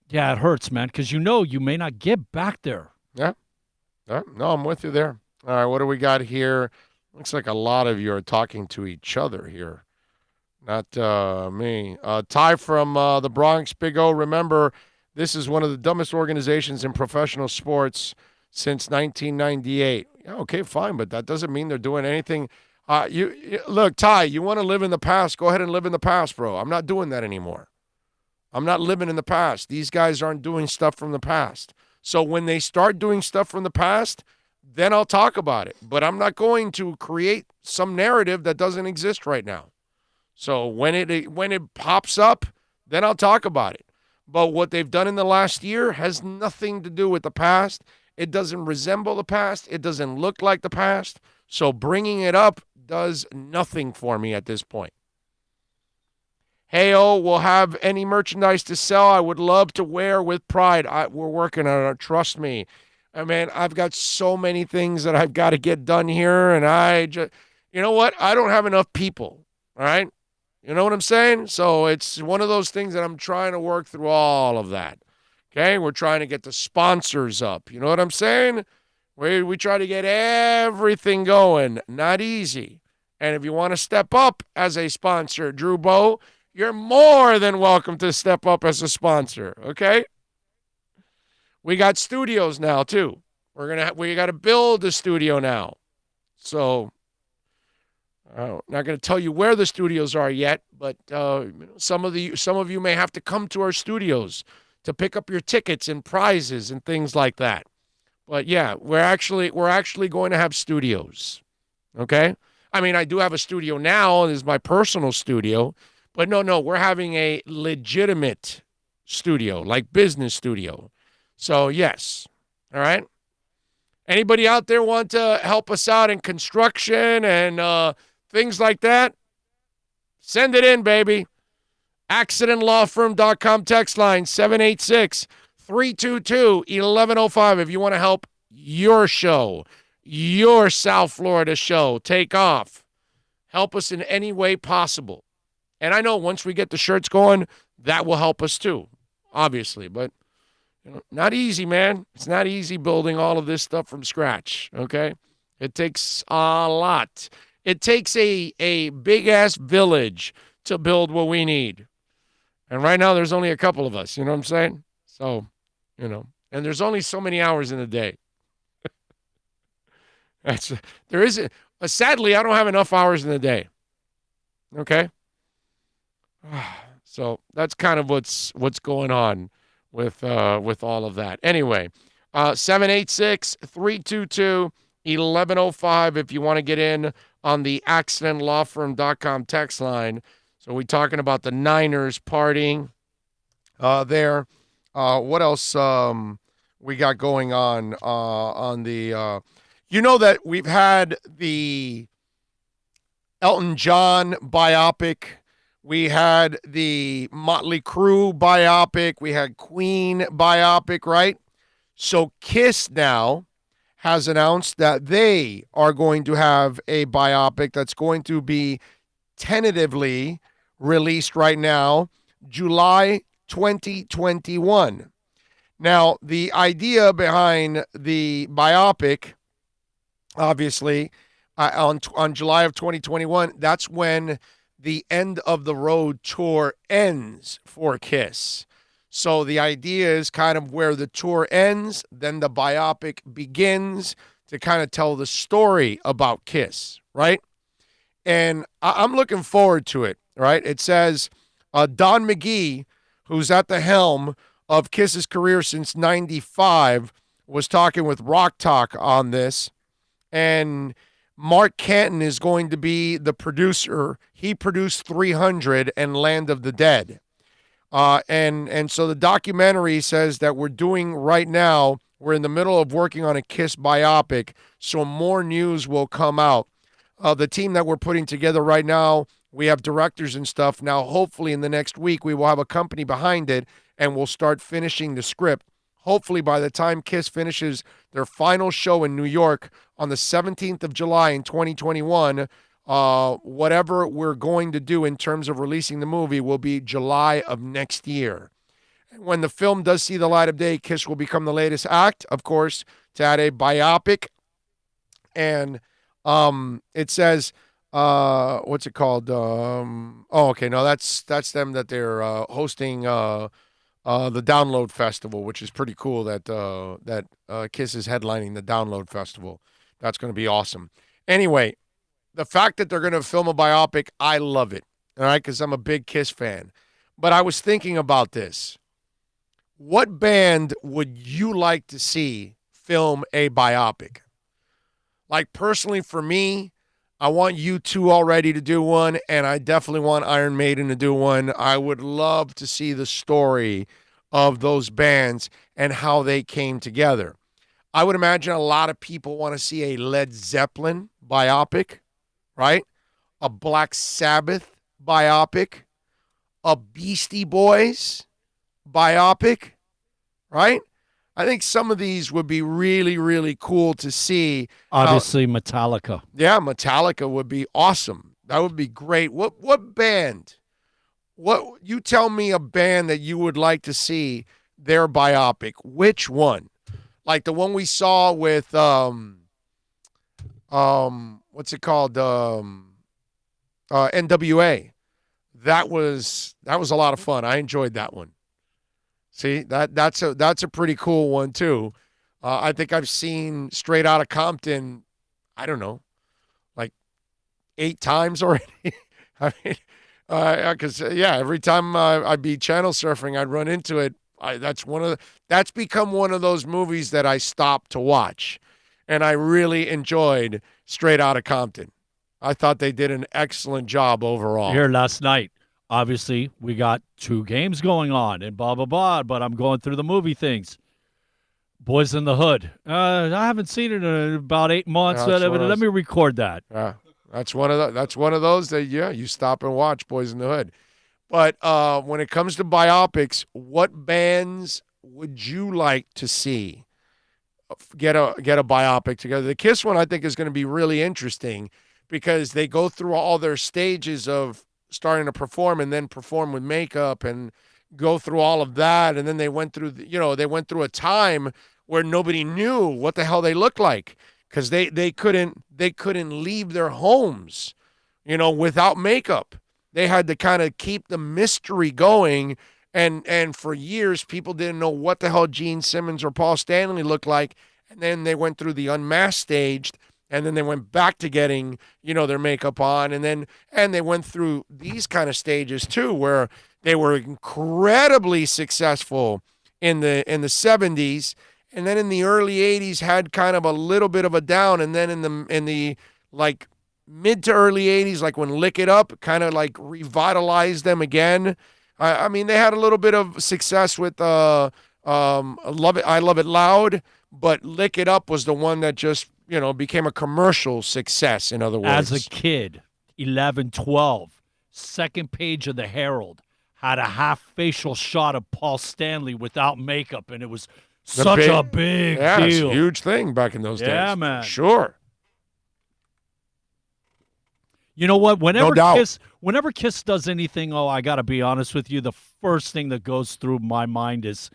Yeah, it hurts, man, because you may not get back there. Yeah. No, I'm with you there. All right, what do we got here? Looks like a lot of you are talking to each other here. Not me. Ty from the Bronx, Big O. Remember, this is one of the dumbest organizations in professional sports since 1998. Yeah, okay, fine, but that doesn't mean they're doing anything. Look, Ty, you want to live in the past, go ahead and live in the past, bro. I'm not doing that anymore. I'm not living in the past. These guys aren't doing stuff from the past. So when they start doing stuff from the past, then I'll talk about it. But I'm not going to create some narrative that doesn't exist right now. So when it pops up, then I'll talk about it. But what they've done in the last year has nothing to do with the past. It doesn't resemble the past. It doesn't look like the past. So bringing it up does nothing for me at this point. Hey, we'll have any merchandise to sell. I would love to wear with pride. We're working on it. Trust me. I mean, I've got so many things that I've got to get done here. And you know what? I don't have enough people. All right. You know what I'm saying? So it's one of those things that I'm trying to work through all of that. Okay. We're trying to get the sponsors up. You know what I'm saying? We try to get everything going. Not easy. And if you want to step up as a sponsor, Drew Bow, you're more than welcome to step up as a sponsor, okay? We got studios now too. We got to build a studio now. So I'm not going to tell you where the studios are yet, but some of you may have to come to our studios to pick up your tickets and prizes and things like that. But yeah, we're actually going to have studios. Okay? I mean, I do have a studio now, and this is my personal studio. But no, we're having a legitimate studio, like business studio. So, yes. All right? Anybody out there want to help us out in construction and things like that? Send it in, baby. AccidentLawFirm.com text line 786-322-1105 if you want to help your show, your South Florida show take off. Help us in any way possible. And I know once we get the shirts going, that will help us too, obviously. But not easy, man. It's not easy building all of this stuff from scratch, okay? It takes a lot. It takes a big-ass village to build what we need. And right now there's only a couple of us, you know what I'm saying? So, and there's only so many hours in a day. Sadly, I don't have enough hours in the day. Okay? So that's kind of what's going on with all of that. Anyway, 786-322-1105 if you want to get in on the accidentlawfirm.com text line. So we're talking about the Niners partying there. What else we got going on the you know that we've had the Elton John biopic. We had the Motley Crue biopic. We had Queen biopic, right? So Kiss now has announced that they are going to have a biopic that's going to be tentatively released right now, July 2021. Now, the idea behind the biopic, obviously, on July of 2021, that's when the End of the Road tour ends for Kiss. So the idea is kind of where the tour ends, then the biopic begins to kind of tell the story about Kiss, right? And I'm looking forward to it, right? It says Don McGee, who's at the helm of Kiss's career since 95, was talking with Rock Talk on this, and Mark Canton is going to be the producer. He produced 300 and Land of the Dead. And so the documentary says that we're doing right now, we're in the middle of working on a Kiss biopic, so more news will come out. The team that we're putting together right now, we have directors and stuff. Now, hopefully in the next week, we will have a company behind it, and we'll start finishing the script. Hopefully by the time Kiss finishes their final show in New York on the 17th of July in 2021, whatever we're going to do in terms of releasing the movie will be July of next year. And when the film does see the light of day, Kiss will become the latest act, of course, to add a biopic. And it says, what's it called? That's them that they're hosting the Download Festival, which is pretty cool that Kiss is headlining the Download Festival. That's going to be awesome. Anyway, the fact that they're going to film a biopic, I love it, all right, because I'm a big Kiss fan. But I was thinking about this. What band would you like to see film a biopic? Like, personally, for me, I want U2 already to do one, and I definitely want Iron Maiden to do one. I would love to see the story of those bands and how they came together. I would imagine a lot of people want to see a Led Zeppelin biopic, right? A Black Sabbath biopic, a Beastie Boys biopic, right? I think some of these would be really, really cool to see. Obviously, Metallica. Yeah, Metallica would be awesome. That would be great. What band? What you tell me a band that you would like to see their biopic? Which one? Like the one we saw with what's it called? NWA. That was a lot of fun. I enjoyed that one. See, that's a pretty cool one too. I think I've seen Straight Outta Compton, I don't know, like 8 times already. I mean, because every time I'd be channel surfing, I'd run into it. That's become one of those movies that I stopped to watch, and I really enjoyed Straight Outta Compton. I thought they did an excellent job overall. Here last night. Obviously, we got 2 games going on and blah, blah, blah, but I'm going through the movie things. Boys in the Hood. I haven't seen it in about 8 months. Let me record that. That's one of those that, you stop and watch Boys in the Hood. But when it comes to biopics, what bands would you like to see get a biopic together? The Kiss one, I think, is going to be really interesting because they go through all their stages of starting to perform and then perform with makeup and go through all of that. And then they went through, they went through a time where nobody knew what the hell they looked like because they couldn't leave their homes, without makeup. They had to kind of keep the mystery going, and for years people didn't know what the hell Gene Simmons or Paul Stanley looked like, and then they went through the unmasked stage, and then they went back to getting their makeup on, and they went through these kind of stages too, where they were incredibly successful in the 70s, and then in the early 80s had kind of a little bit of a down, and then in the like mid to early 80s, like when Lick It Up kind of like revitalized them again. I mean, they had a little bit of success with I Love It Loud, but Lick It Up was the one that just became a commercial success, in other words. As a kid, 11, 12, second page of the Herald had a half facial shot of Paul Stanley without makeup, and it was such a big deal. It's a huge thing back in those days. Yeah, man. Sure. You know what? No doubt. Whenever Kiss does anything, I got to be honest with you, the first thing that goes through my mind is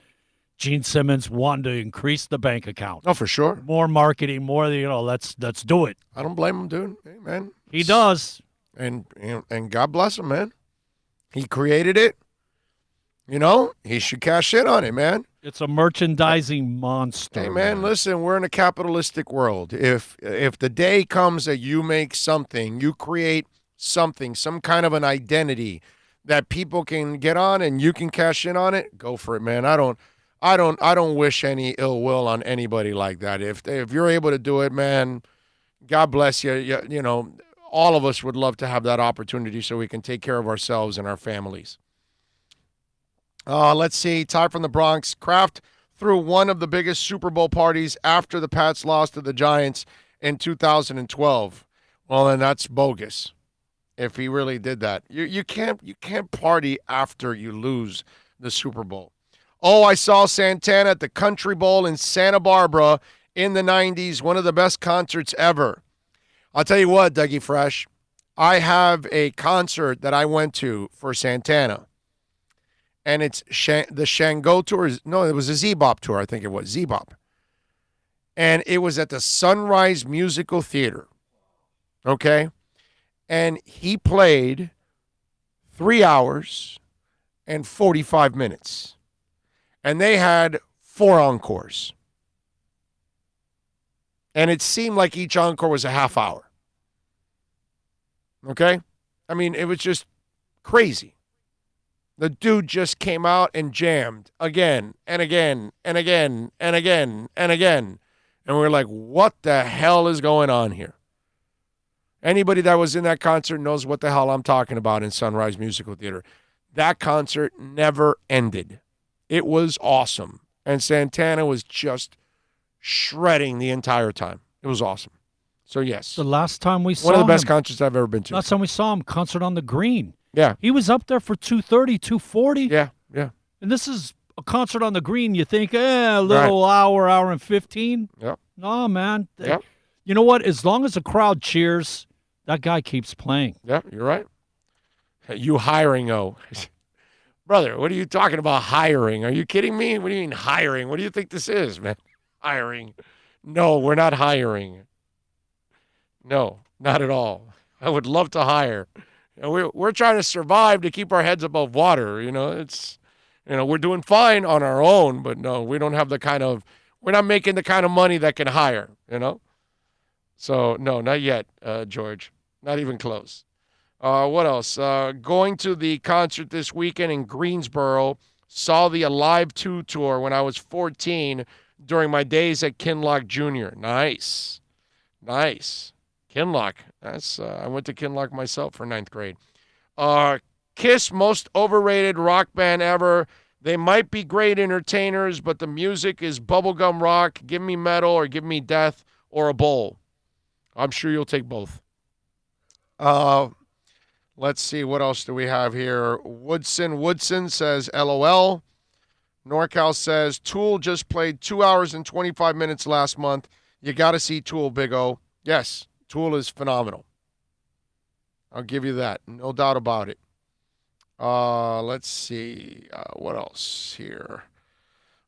Gene Simmons wanting to increase the bank account. Oh, for sure. More marketing, more, let's do it. I don't blame him, dude. Hey, man. He does. And God bless him, man. He created it. He should cash in on it, man. It's a merchandising monster. Hey, man, listen, we're in a capitalistic world. If the day comes that you make something, you create something, some kind of an identity that people can get on and you can cash in on it, go for it, man. I don't wish any ill will on anybody like that. If you're able to do it, man, God bless you. All of us would love to have that opportunity so we can take care of ourselves and our families. Let's see. Ty from the Bronx. Kraft threw one of the biggest Super Bowl parties after the Pats lost to the Giants in 2012. Well, then that's bogus. If he really did that, you can't party after you lose the Super Bowl. Oh, I saw Santana at the Country Bowl in Santa Barbara in the 90s. One of the best concerts ever. I'll tell you what, Dougie Fresh. I have a concert that I went to for Santana. And it's the Shango tour. No, it was a Z-Bop tour. I think it was Z-Bop. And it was at the Sunrise Musical Theater. Okay? And he played 3 hours and 45 minutes. And they had 4 encores. And it seemed like each encore was a half hour. Okay? I mean, it was just crazy. The dude just came out and jammed again and again and again and again and again. And we're like, what the hell is going on here? Anybody that was in that concert knows what the hell I'm talking about in Sunrise Musical Theater. That concert never ended. It was awesome. And Santana was just shredding the entire time. It was awesome. So, yes. The last time we saw one of the best him, concerts I've ever been to. Last time we saw him, concert on the Green. Yeah. He was up there for 230, 240. Yeah. And this is a concert on the Green. You think, a little hour and 15. Yep. No, man. Yep. You know what? As long as the crowd cheers, that guy keeps playing. Yeah, you're right. You hiring, Brother, what are you talking about hiring? Are you kidding me? What do you mean hiring? What do you think this is, man? Hiring. No, we're not hiring. No, not at all. I would love to hire. We're trying to survive to keep our heads above water. We're doing fine on our own, but no, we don't have we're not making the kind of money that can hire, So, no, not yet, George. Not even close. What else? Going to the concert this weekend in Greensboro, saw the Alive 2 tour when I was 14 during my days at Kinloch Jr. Nice. Kinloch. I went to Kinloch myself for 9th grade. Kiss, most overrated rock band ever. They might be great entertainers, but the music is bubblegum rock. Give me metal or give me death or a bowl. I'm sure you'll take both. Let's see. What else do we have here? Woodson says, LOL. NorCal says, Tool just played 2 hours and 25 minutes last month. You got to see Tool, Big O. Yes, Tool is phenomenal. I'll give you that. No doubt about it. Let's see. What else here?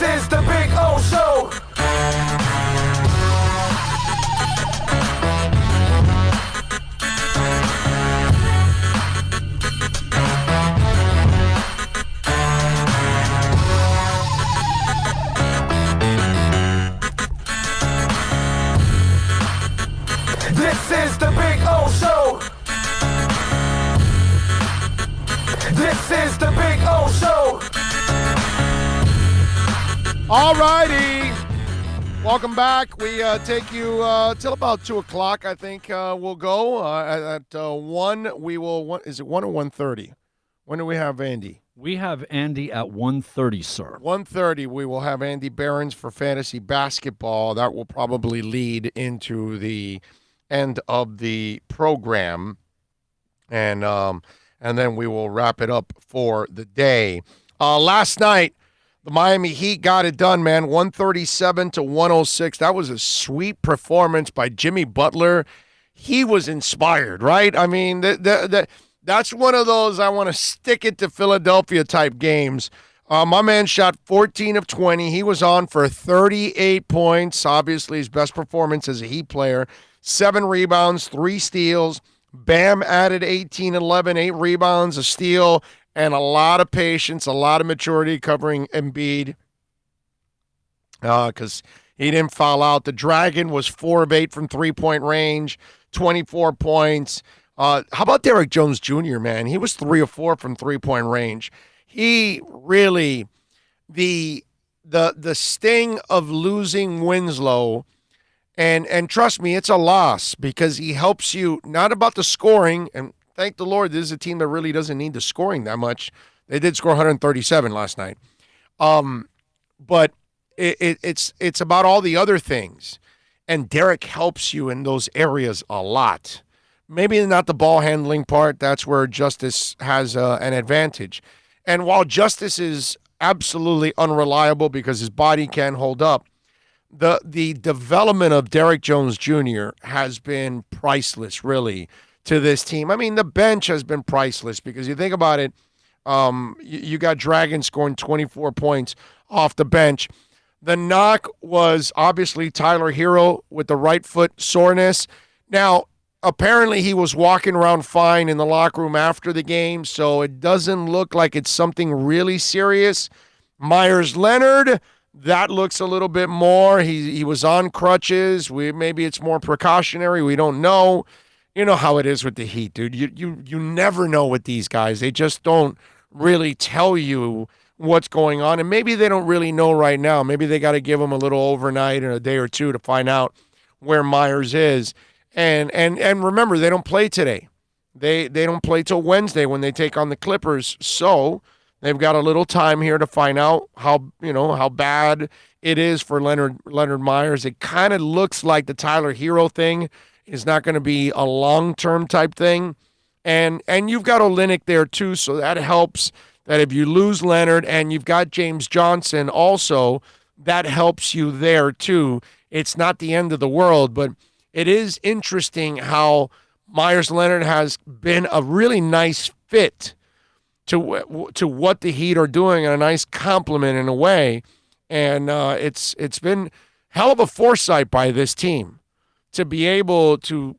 This is the Big O Show. This is the Big O Show. This is the Big O Show. All righty. Welcome back. We take you till about 2 o'clock, I think we'll go. At 1, we will, is it 1 or 1:30? When do we have Andy? We have Andy at 1:30, sir. 1:30, we will have Andy Behrens for fantasy basketball. That will probably lead into the end of the program, and then we will wrap it up for the day. Last night, the Miami Heat got it done, man, 137-106. That was a sweet performance by Jimmy Butler. He was inspired, right? I mean, that's one of those I want to stick it to Philadelphia type games. My man shot 14 of 20. He was on for 38 points, obviously his best performance as a Heat player. 7 rebounds, 3 steals. Bam added 18, 11, 8 rebounds, a steal, and a lot of patience, a lot of maturity covering Embiid because he didn't foul out. The Dragon was 4 of 8 from three-point range, 24 points. How about Derek Jones Jr., man? He was 3 of 4 from three-point range. He really, the sting of losing Winslow, and trust me, it's a loss because he helps you, not about the scoring, and thank the Lord, this is a team that really doesn't need the scoring that much. They did score 137 last night. But it's about all the other things. And Derek helps you in those areas a lot. Maybe not the ball handling part. That's where Justice has an advantage. And while Justice is absolutely unreliable because his body can't hold up, the development of Derek Jones Jr. has been priceless, really, to this team. I mean, the bench has been priceless because you think about it, you got Dragon scoring 24 points off the bench. The knock was obviously Tyler Hero with the right foot soreness. Now, apparently he was walking around fine in the locker room after the game, so it doesn't look like it's something really serious. Myers Leonard, that looks a little bit more. He was on crutches. Maybe it's more precautionary. We don't know. You know how it is with the Heat, dude. You never know with these guys. They just don't really tell you what's going on, and maybe they don't really know right now. Maybe they got to give them a little overnight or a day or two to find out where Myers is. And remember, they don't play today. They don't play till Wednesday when they take on the Clippers. So they've got a little time here to find out how bad it is for Leonard Myers. It kind of looks like the Tyler Hero thing is not going to be a long-term type thing. And you've got Olynyk there too, so that helps. That if you lose Leonard and you've got James Johnson also, that helps you there too. It's not the end of the world, but it is interesting how Myers Leonard has been a really nice fit to what the Heat are doing, and a nice compliment in a way. And it's been hell of a foresight by this team to be able to,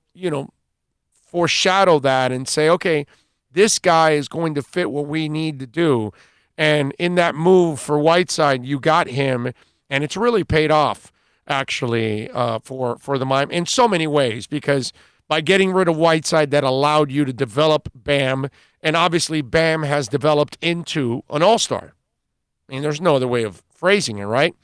foreshadow that and say, okay, this guy is going to fit what we need to do. And in that move for Whiteside, you got him, and it's really paid off, actually, for the Miami in so many ways, because by getting rid of Whiteside, that allowed you to develop Bam, and obviously Bam has developed into an all-star. I mean, there's no other way of phrasing it, right?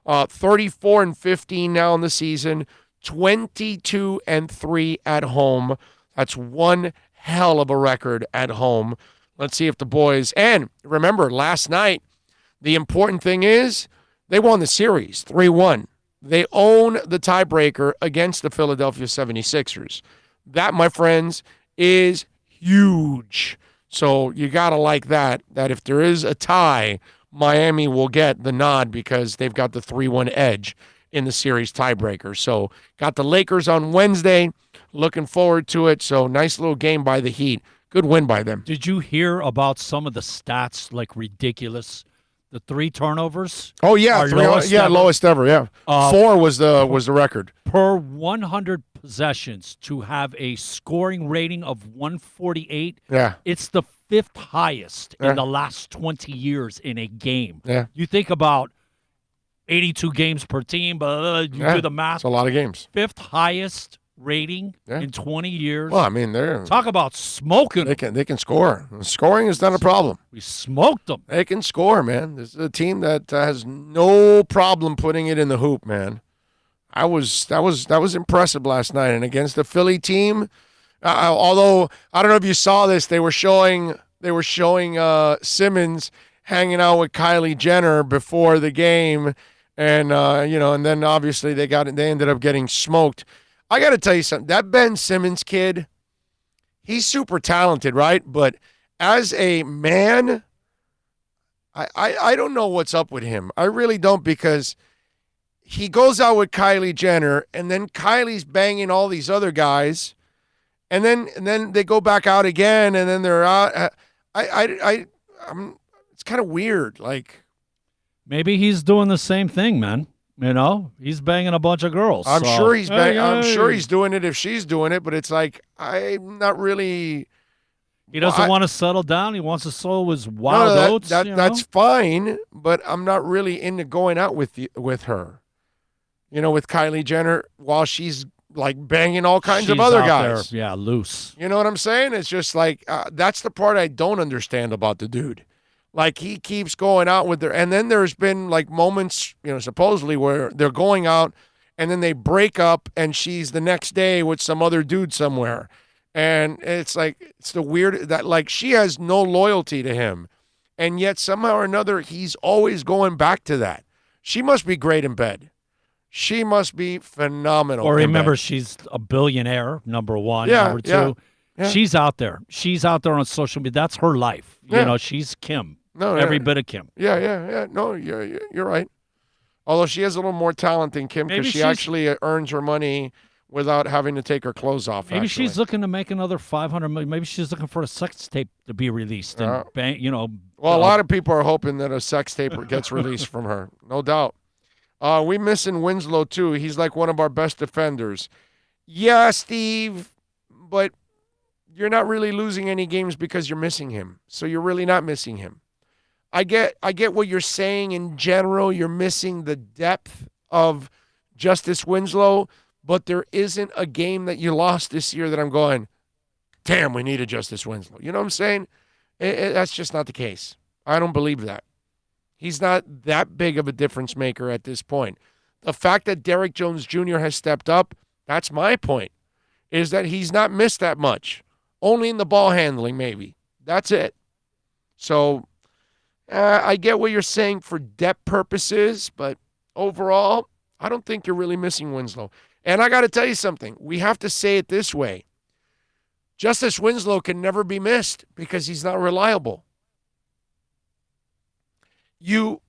34-15 now in the season, 22-3 at home. That's one hell of a record at home. Let's see if the boys, and remember, last night, the important thing is they won the series 3-1. They own the tiebreaker against the Philadelphia 76ers. That, my friends, is huge. So you got to like that if there is a tie, Miami will get the nod because they've got the 3-1 edge in the series tiebreaker. So got the Lakers on Wednesday. Looking forward to it. So nice little game by the Heat. Good win by them. Did you hear about some of the stats, like ridiculous, The 3 turnovers. Oh yeah, are lowest ever. lowest ever. Yeah, 4 was the record per 100 possessions to have a scoring rating of 148. Yeah, it's the 5th highest in the last 20 years in a game. Yeah, you think about 82 games per team, but you do the math. It's a lot of games. 5th highest rating in 20 years. Well, I mean, they're talk about smoking. They can score. Scoring is not a problem. We smoked them. They can score, man. This is a team that has no problem putting it in the hoop, man. That was impressive last night, and against the Philly team. Although I don't know if you saw this, they were showing Simmons hanging out with Kylie Jenner before the game, and and then obviously they ended up getting smoked. I got to tell you something. That Ben Simmons kid, he's super talented, right? But as a man, I don't know what's up with him. I really don't, because he goes out with Kylie Jenner, and then Kylie's banging all these other guys, and then they go back out again, and then they're out. It's kind of weird. Like, maybe he's doing the same thing, man. He's banging a bunch of girls. I'm sure he's I'm sure he's doing it if she's doing it, but it's like, I'm not really. He doesn't want to settle down. He wants to sow his wild oats. That's fine, but I'm not really into going out with her. With Kylie Jenner while she's like banging all kinds of other guys. There, loose. You know what I'm saying? It's just like that's the part I don't understand about the dude. Like, he keeps going out with her, and then there's been like moments, supposedly where they're going out, and then they break up, and she's the next day with some other dude somewhere, and it's like it's the weird that like she has no loyalty to him, and yet somehow or another he's always going back to that. She must be great in bed. She must be phenomenal. Or remember, she's a billionaire, number one. Yeah, number two. Yeah. She's out there. She's out there on social media. That's her life. She's Kim. No, every bit of Kim. Yeah. No, you're right. Although she has a little more talent than Kim, because she actually earns her money without having to take her clothes off. Maybe she's looking to make another $500 million. Maybe she's looking for a sex tape to be released. And Well, a lot of people are hoping that a sex tape gets released from her. No doubt. We missing Winslow too. He's like one of our best defenders. Yeah, Steve, but you're not really losing any games because you're missing him. So you're really not missing him. I get what you're saying in general. You're missing the depth of Justice Winslow, but there isn't a game that you lost this year that I'm going, damn, we needed Justice Winslow. You know what I'm saying? That's just not the case. I don't believe that. He's not that big of a difference maker at this point. The fact that Derrick Jones Jr. has stepped up, that's my point, is that he's not missed that much. Only in the ball handling, maybe. That's it. So I get what you're saying for depth purposes, but overall, I don't think you're really missing Winslow. And I got to tell you something. We have to say it this way. Justice Winslow can never be missed because he's not reliable. You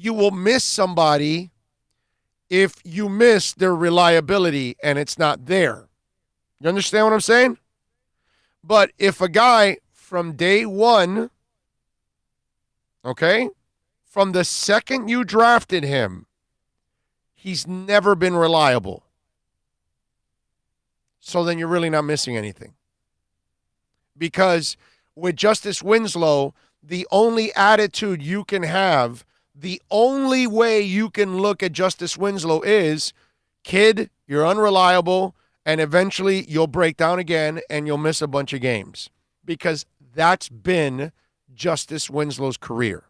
will miss somebody if you miss their reliability and it's not there. You understand what I'm saying? But if a guy from day one, okay, from the second you drafted him, he's never been reliable. So then you're really not missing anything. Because with Justice Winslow, the only attitude you can have, the only way you can look at Justice Winslow is, kid, you're unreliable, and eventually you'll break down again and you'll miss a bunch of games. Because that's been Justice Winslow's career.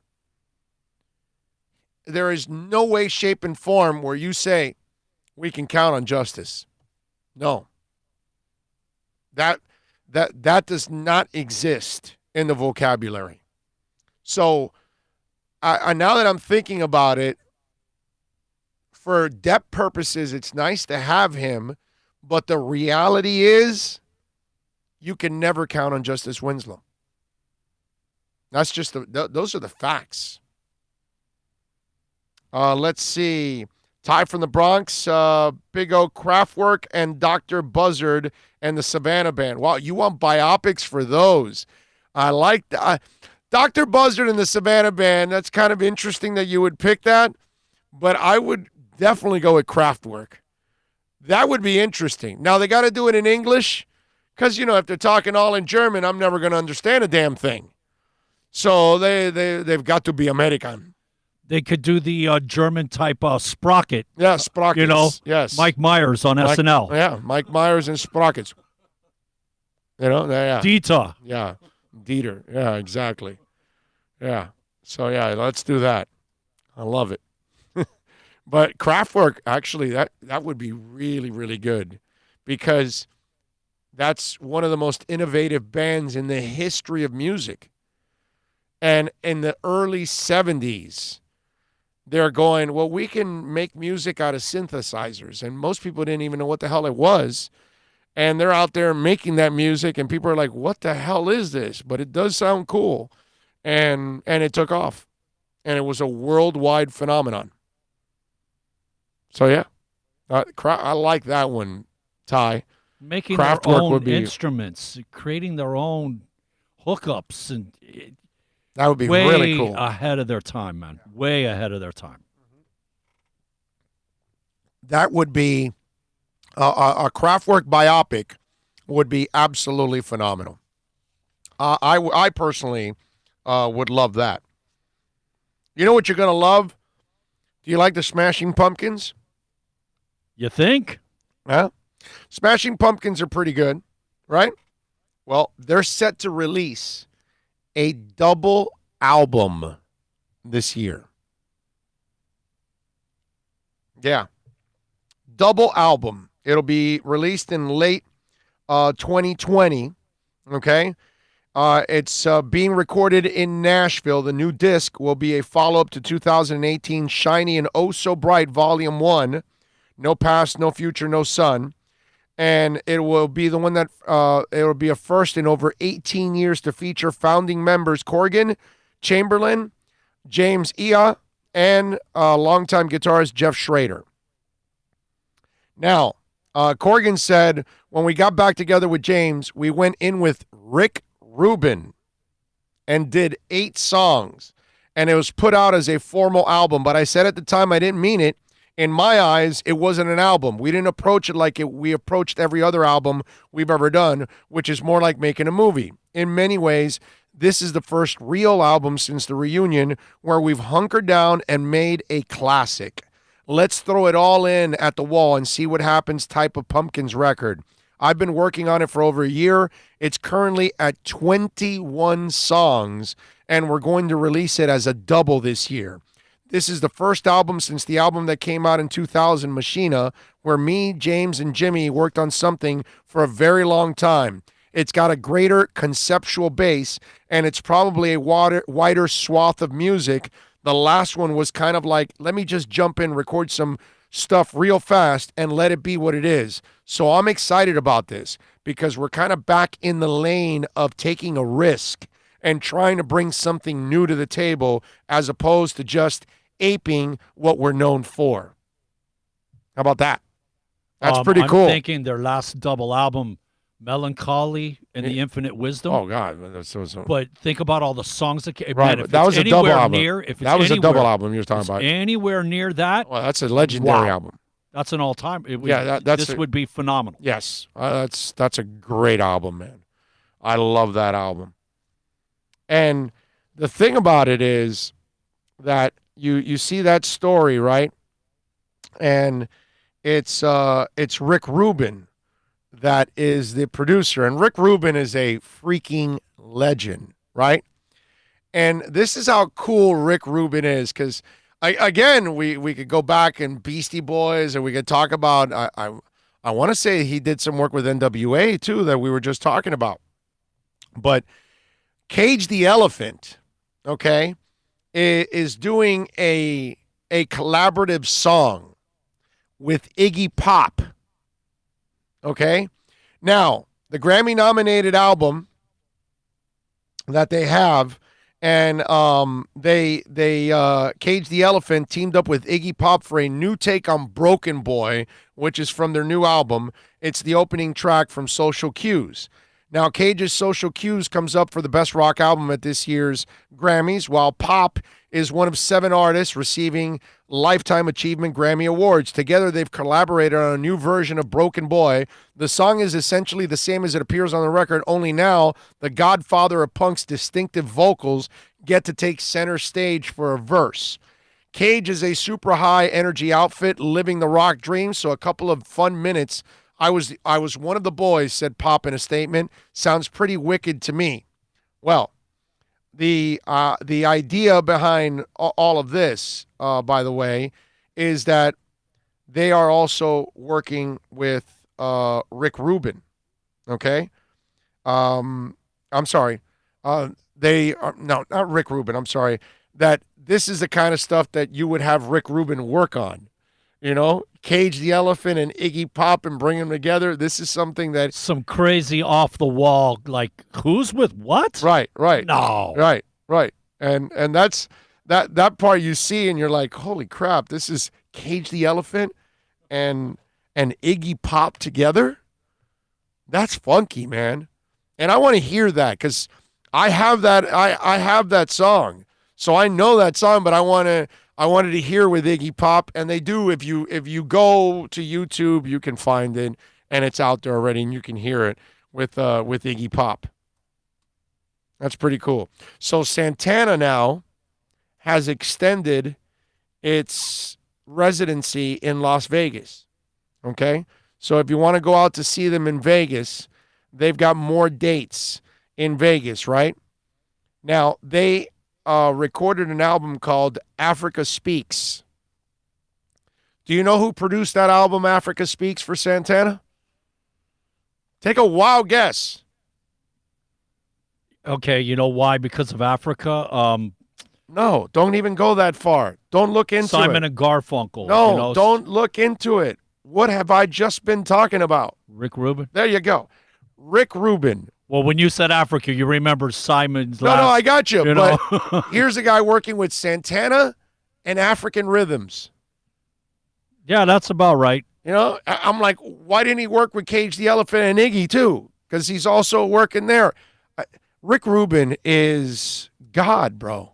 There is no way, shape, and form where you say, we can count on Justice. No. That does not exist in the vocabulary. So now that I'm thinking about it, for depth purposes, it's nice to have him, but the reality is you can never count on Justice Winslow. That's just those are the facts. Let's see. Ty from the Bronx, Big O Kraftwerk, and Dr. Buzzard and the Savannah Band. Wow, you want biopics for those. I like that. Dr. Buzzard and the Savannah Band, that's kind of interesting that you would pick that, but I would definitely go with Kraftwerk. That would be interesting. Now, they got to do it in English because, if they're talking all in German, I'm never going to understand a damn thing. So they've got to be American. They could do the German type Sprocket. Yeah, Sprockets. Yes. Mike Myers on SNL. Yeah, Mike Myers and Sprockets. Yeah. Dieter. Yeah, Dieter. Yeah, exactly. Yeah. So, yeah, let's do that. I love it. But Kraftwerk, actually, that would be really, really good because that's one of the most innovative bands in the history of music. And in the early 70s, they're going, well, we can make music out of synthesizers. And most people didn't even know what the hell it was. And they're out there making that music, and people are like, what the hell is this? But it does sound cool. And it took off. And it was a worldwide phenomenon. So, yeah, I like that one, Ty. Making their own instruments, creating their own hookups, and that would be way really cool. Ahead of their time, man. Way ahead of their time. That would be a Kraftwerk biopic would be absolutely phenomenal. I personally would love that. You know what you're going to love? Do you like the Smashing Pumpkins? You think? Huh? Smashing Pumpkins are pretty good, right? Well, they're set to release a double album this year. Yeah. Double album. It'll be released in late 2020, okay? It's being recorded in Nashville. The new disc will be a follow-up to 2018 Shiny and Oh So Bright Volume 1. No past, no future, no sun. And it will be the one that it will be a first in over 18 years to feature founding members Corgan, Chamberlain, James Iha, and longtime guitarist Jeff Schrader. Now, Corgan said, when we got back together with James, we went in with Rick Rubin and did 8 songs. And it was put out as a formal album. But I said at the time I didn't mean it. In my eyes, it wasn't an album. We didn't approach it like we approached every other album we've ever done, which is more like making a movie. In many ways, this is the first real album since the reunion where we've hunkered down and made a classic. Let's throw it all in at the wall and see what happens type of Pumpkins record. I've been working on it for over a year. It's currently at 21 songs, and we're going to release it as a double this year. This is the first album since the album that came out in 2000, Machina, where me, James, and Jimmy worked on something for a very long time. It's got a greater conceptual base, and it's probably a wider swath of music. The last one was kind of like, let me just jump in, record some stuff real fast, and let it be what it is. So I'm excited about this because we're kind of back in the lane of taking a risk and trying to bring something new to the table as opposed to just aping what we're known for. How about that? That's pretty cool. I'm thinking their last double album, Melancholy and the Infinite Wisdom. Oh, God. But think about all the songs that came. Right, Man, that was a double album. That was a double album you were talking about. Anywhere near that. Well, that's a legendary album. That's an all-time. This would be phenomenal. Yes. That's a great album, man. I love that album. And the thing about it is that you see that story, right? And it's Rick Rubin that is the producer. And Rick Rubin is a freaking legend, right? And this is how cool Rick Rubin is, because we could go back and Beastie Boys, and we could talk about I want to say he did some work with NWA too that we were just talking about. But Cage the Elephant, okay, is doing a collaborative song with Iggy Pop. Okay? Now, the Grammy-nominated album that they have, and they Cage the Elephant teamed up with Iggy Pop for a new take on Broken Boy, which is from their new album. It's the opening track from Social Cues. Now, Cage's Social Cues comes up for the best rock album at this year's Grammys, while Pop is one of 7 artists receiving Lifetime Achievement Grammy Awards. Together, they've collaborated on a new version of Broken Boy. The song is essentially the same as it appears on the record, only now the godfather of punk's distinctive vocals get to take center stage for a verse. Cage is a super high energy outfit living the rock dream, so a couple of fun minutes. I was one of the boys, said Pop in a statement. Sounds pretty wicked to me. Well, the idea behind all of this, by the way, is that they are also working with Rick Rubin. Okay, I'm sorry. They are no, not Rick Rubin. I'm sorry. That this is the kind of stuff that you would have Rick Rubin work on. You know, Cage the Elephant and Iggy Pop and bring them together. This is something that some crazy off the wall, like who's with what? Right. No. Right. And that's that part you see and you're like, holy crap, this is Cage the Elephant and Iggy Pop together. That's funky, man. And I want to hear that because I have that song. So I know that song, but I wanted to hear with Iggy Pop, and they do. If you go to YouTube, you can find it, and it's out there already, and you can hear it with Iggy Pop. That's pretty cool. So Santana now has extended its residency in Las Vegas. Okay, so if you want to go out to see them in Vegas, they've got more dates in Vegas, right? Now they recorded an album called Africa Speaks. Do you know who produced that album, Africa Speaks, for Santana? Take a wild guess. Okay, you know why? Because of Africa? No, don't even go that far. Don't look into it. Simon and Garfunkel. No, don't look into it. What have I just been talking about? Rick Rubin? There you go. Rick Rubin. Well, when you said Africa, you remember Simon's No, I got you. know? But here's a guy working with Santana and African rhythms. Yeah, that's about right. You know, I'm like, why didn't he work with Cage the Elephant and Iggy too? Because he's also working there. Rick Rubin is God, bro.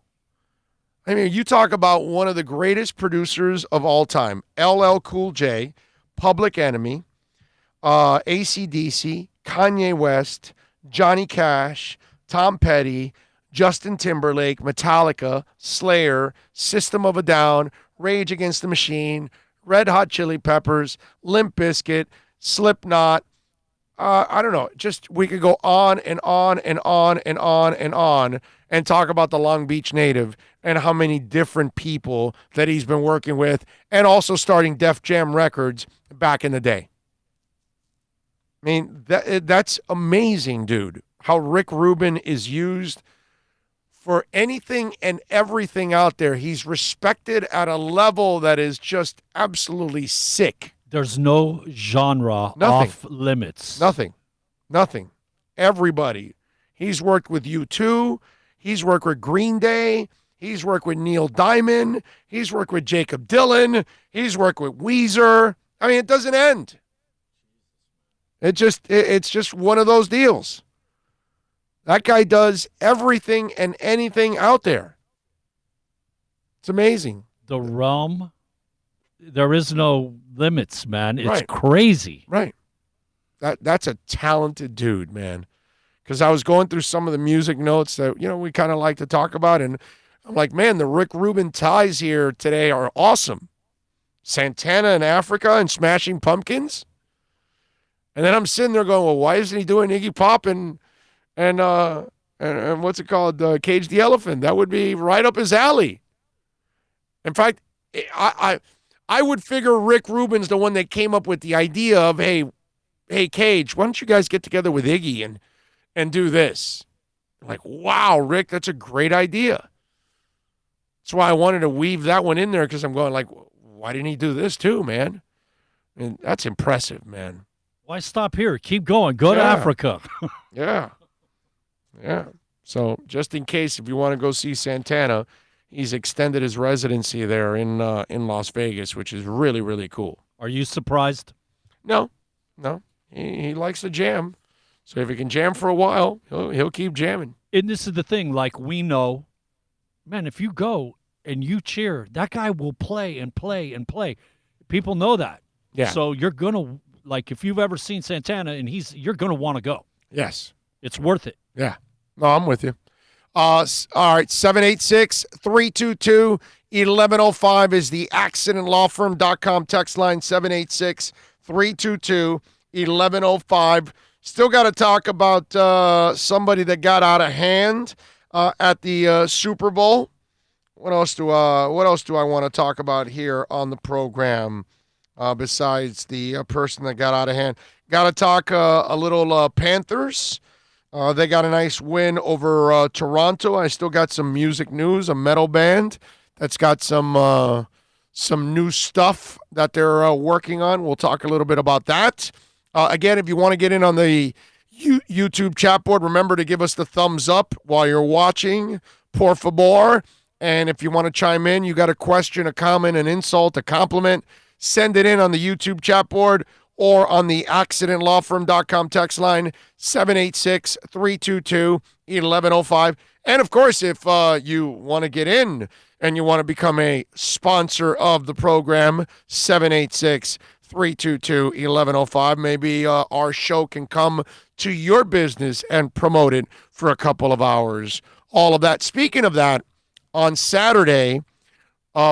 I mean, you talk about one of the greatest producers of all time. LL Cool J, Public Enemy, AC/DC, Kanye West, Johnny Cash, Tom Petty, Justin Timberlake, Metallica, Slayer, System of a Down, Rage Against the Machine, Red Hot Chili Peppers, Limp Bizkit, Slipknot. I don't know. Just we could go on and on and on and on and on and talk about the Long Beach native and how many different people that he's been working with and also starting Def Jam Records back in the day. I mean, that's amazing, dude, how Rick Rubin is used for anything and everything out there. He's respected at a level that is just absolutely sick. There's no genre off limits. Nothing. Everybody. He's worked with U2. He's worked with Green Day. He's worked with Neil Diamond. He's worked with Jacob Dylan. He's worked with Weezer. I mean, it doesn't end. It's just one of those deals. That guy does everything and anything out there. It's amazing. The realm, there is no limits, man. It's Right. crazy. Right. That's a talented dude, man. Because I was going through some of the music notes that, we kind of like to talk about, and I'm like, man, the Rick Rubin ties here today are awesome. Santana in Africa and Smashing Pumpkins. And then I'm sitting there going, well, why isn't he doing Iggy Pop and what's it called, Cage the Elephant? That would be right up his alley. In fact, I would figure Rick Rubin's the one that came up with the idea of, hey, Cage, why don't you guys get together with Iggy and do this? I'm like, wow, Rick, that's a great idea. That's why I wanted to weave that one in there because I'm going like, why didn't he do this too, man? And that's impressive, man. Why stop here? Keep going. Go to Africa. Yeah. So just in case, if you want to go see Santana, he's extended his residency there in Las Vegas, which is really, really cool. Are you surprised? No. He likes to jam. So if he can jam for a while, he'll keep jamming. And this is the thing, like we know, man, if you go and you cheer, that guy will play and play and play. People know that. Yeah. So you're going to, like, if you've ever seen Santana, and you're going to want to go. Yes. It's worth it. Yeah. No, I'm with you. All right, 786-322-1105 is the accidentlawfirm.com text line, 786-322-1105. Still got to talk about somebody that got out of hand at the Super Bowl. What else do I want to talk about here on the program besides the person that got out of hand? Got to talk a little Panthers. They got a nice win over Toronto. I still got some music news, a metal band that's got some new stuff that they're working on. We'll talk a little bit about that. Again, if you want to get in on the YouTube chat board, remember to give us the thumbs up while you're watching, por favor. And if you want to chime in, you got a question, a comment, an insult, a compliment, send it in on the YouTube chat board or on the accidentlawfirm.com text line, 786-322-1105. And, of course, if you want to get in and you want to become a sponsor of the program, 786-322-1105. Maybe our show can come to your business and promote it for a couple of hours. All of that. Speaking of that, on Saturday,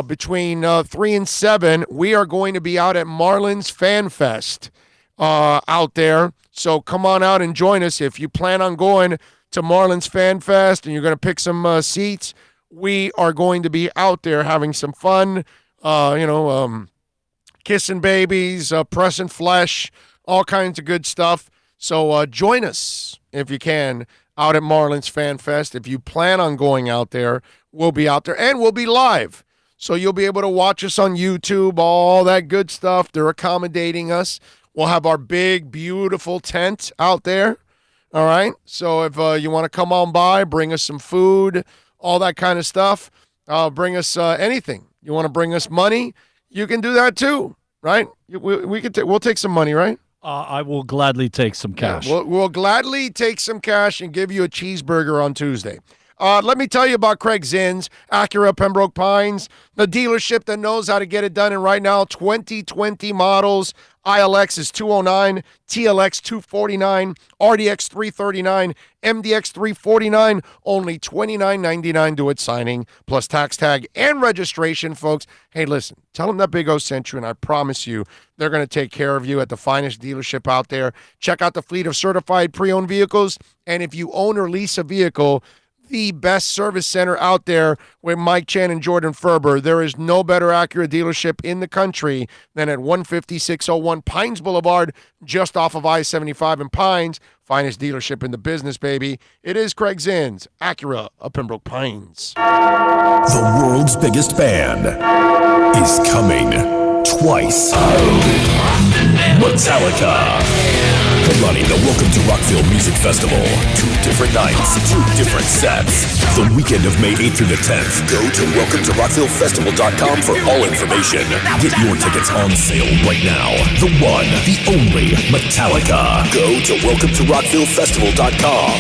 between 3 and 7, we are going to be out at Marlins Fan Fest out there. So come on out and join us. If you plan on going to Marlins Fan Fest and you're going to pick some seats, we are going to be out there having some fun, kissing babies, pressing flesh, all kinds of good stuff. So join us if you can out at Marlins Fan Fest. If you plan on going out there, we'll be out there and we'll be live. So you'll be able to watch us on YouTube, all that good stuff. They're accommodating us. We'll have our big, beautiful tent out there. All right? So if you want to come on by, bring us some food, all that kind of stuff. Bring us anything. You want to bring us money, you can do that too, right? We'll take some money, right? I will gladly take some cash. Yeah, we'll gladly take some cash and give you a cheeseburger on Tuesday. Let me tell you about Craig Zins, Acura Pembroke Pines, the dealership that knows how to get it done. And right now, 2020 models. ILX is $209, TLX $249, RDX $339, MDX $349, only $29.99 do it signing, plus tax tag and registration, folks. Hey, listen, tell them that Big O sent you, and I promise you they're going to take care of you at the finest dealership out there. Check out the fleet of certified pre-owned vehicles, and if you own or lease a vehicle, the best service center out there with Mike Chan and Jordan Ferber. There is no better Acura dealership in the country than at 15601 Pines Boulevard, just off of I-75 in Pines. Finest dealership in the business, baby. It is Craig Zins, Acura of Pembroke Pines. The world's biggest band is coming twice. Metallica. Headlining the Welcome to Rockville Music Festival. 2 different nights, 2 different sets. The weekend of May 8th through the 10th. Go to welcometorockvillefestival.com for all information. Get your tickets on sale right now. The one, the only Metallica. Go to welcometorockvillefestival.com.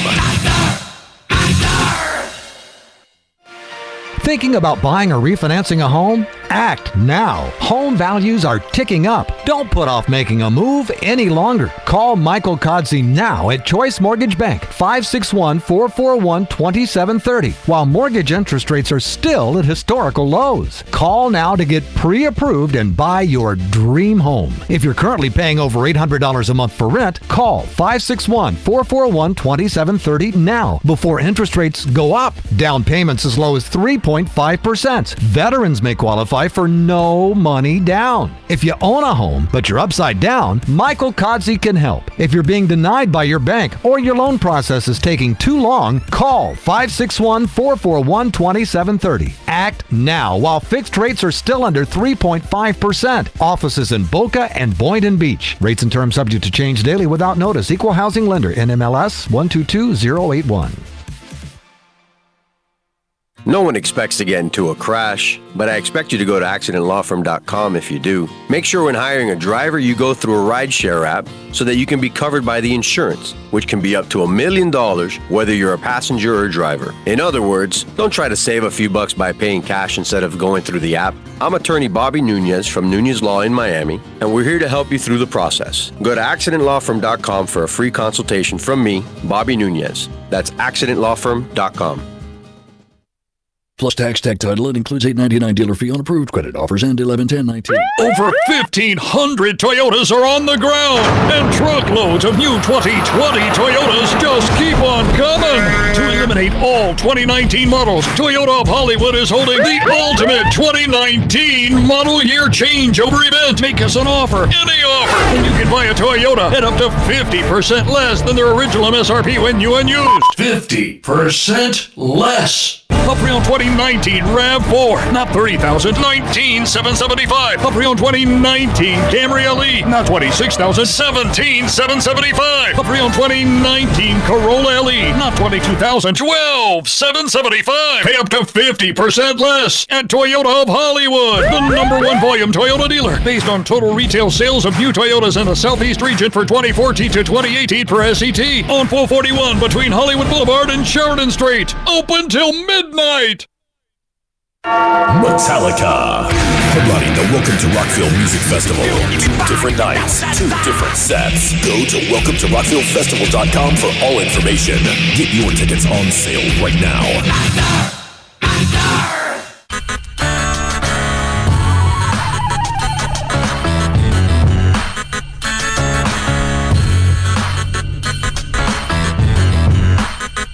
Thinking about buying or refinancing a home? Act now. Home values are ticking up. Don't put off making a move any longer. Call Michael Kodsey now at Choice Mortgage Bank, 561-441-2730, while mortgage interest rates are still at historical lows. Call now to get pre-approved and buy your dream home. If you're currently paying over $800 a month for rent, call 561-441-2730 now before interest rates go up. Down payments as low as 3.5%. Veterans may qualify for no money down. If you own a home, but you're upside down, Michael Kodsey can help. If you're being denied by your bank or your loan process is taking too long, call 561-441-2730. Act now while fixed rates are still under 3.5%. Offices in Boca and Boynton Beach. Rates and terms subject to change daily without notice. Equal housing lender. NMLS 122081. No one expects to get into a crash, but I expect you to go to accidentlawfirm.com if you do. Make sure when hiring a driver, you go through a rideshare app so that you can be covered by the insurance, which can be up to $1 million whether you're a passenger or a driver. In other words, don't try to save a few bucks by paying cash instead of going through the app. I'm attorney Bobby Nunez from Nunez Law in Miami, and we're here to help you through the process. Go to accidentlawfirm.com for a free consultation from me, Bobby Nunez. That's accidentlawfirm.com. Plus tax, tech title. It includes $8.99 dealer fee on approved credit offers and 11/10/19. Over 1,500 Toyotas are on the ground, and truckloads of new 2020 Toyotas just keep on coming. To eliminate all 2019 models, Toyota of Hollywood is holding the ultimate 2019 model year changeover event. Make us an offer, any offer, and you can buy a Toyota at up to 50% less than their original MSRP when new and used. 50% less. A pre-owned 2019 RAV4, not $30,000, $19,775. A pre-owned 2019 Camry LE, not $26,000, $17,775. A pre-owned 2019 Corolla LE, not $22,000, $12,775. Pay up to 50% less at Toyota of Hollywood, the #1 volume Toyota dealer, based on total retail sales of new Toyotas in the Southeast region for 2014 to 2018 per SET, on 441 between Hollywood Boulevard and Sheridan Street. Open till midnight. Metallica. Headlining the Welcome to Rockville Music Festival. 2 different nights, 2 different sets. Go to welcometorocvillefestival.com for all information. Get your tickets on sale right now.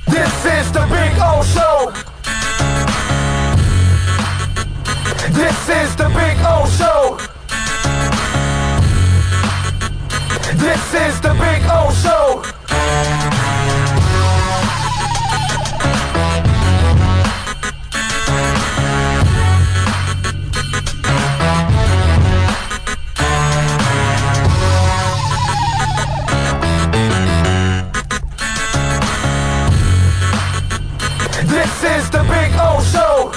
This is the Big O Show. This is the Big O Show. This is the Big O Show. This is the Big O Show.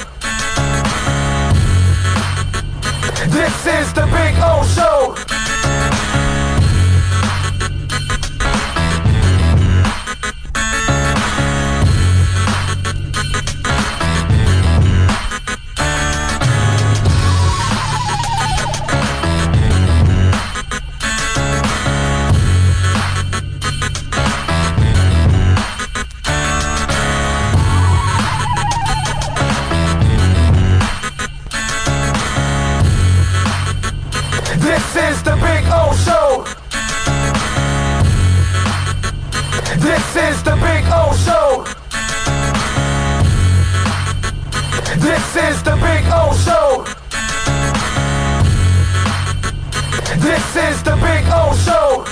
This is the Big O Show. This is the Big O Show. This is the Big O Show. This is the Big O Show. This is the Big O Show.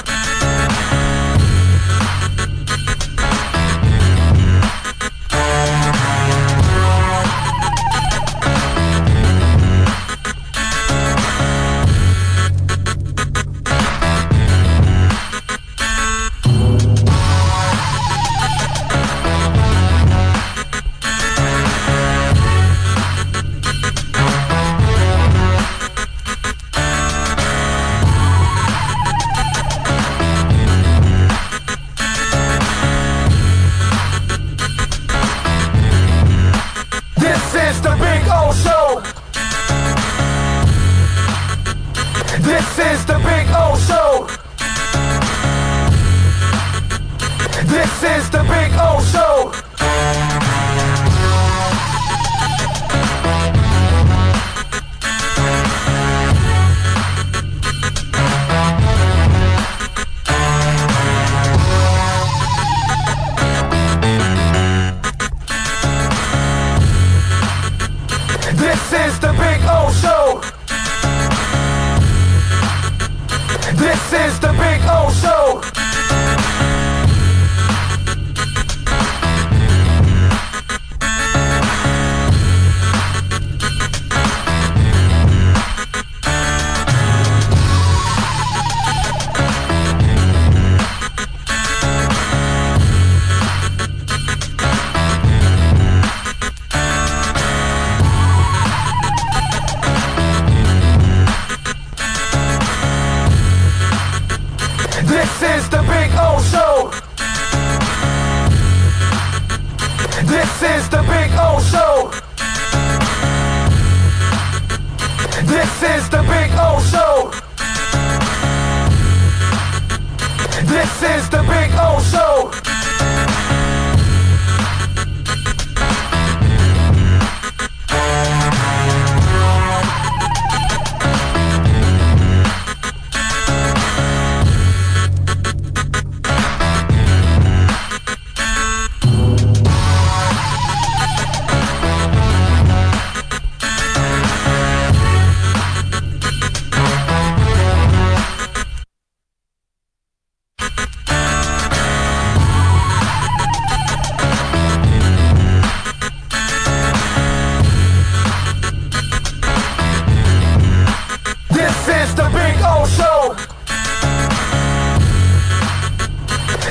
O Show.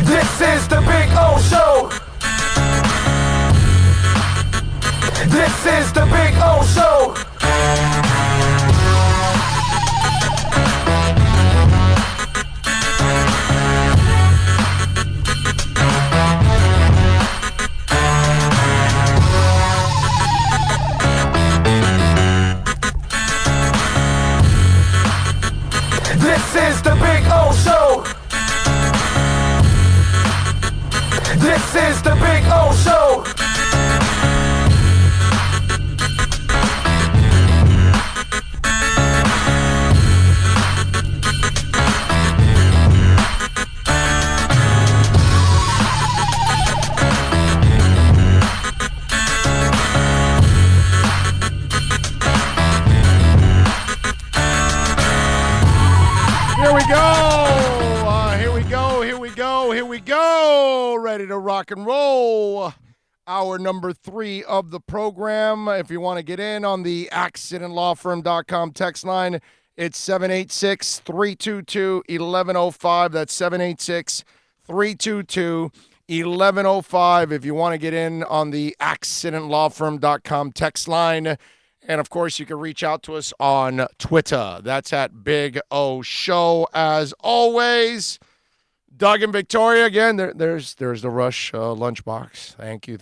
This is the Big O Show. This is the Big O Show. This is the Big O Show. This is the Big O Show. Here we go. Ready to rock and roll. Hour number 3 of the program. If you want to get in on the accidentlawfirm.com text line, it's 786-322-1105. That's 786-322-1105 if you want to get in on the accidentlawfirm.com text line. And, of course, you can reach out to us on Twitter. That's at Big O Show. As always, Doug and Victoria, again, there's the Rush lunchbox. Thank you.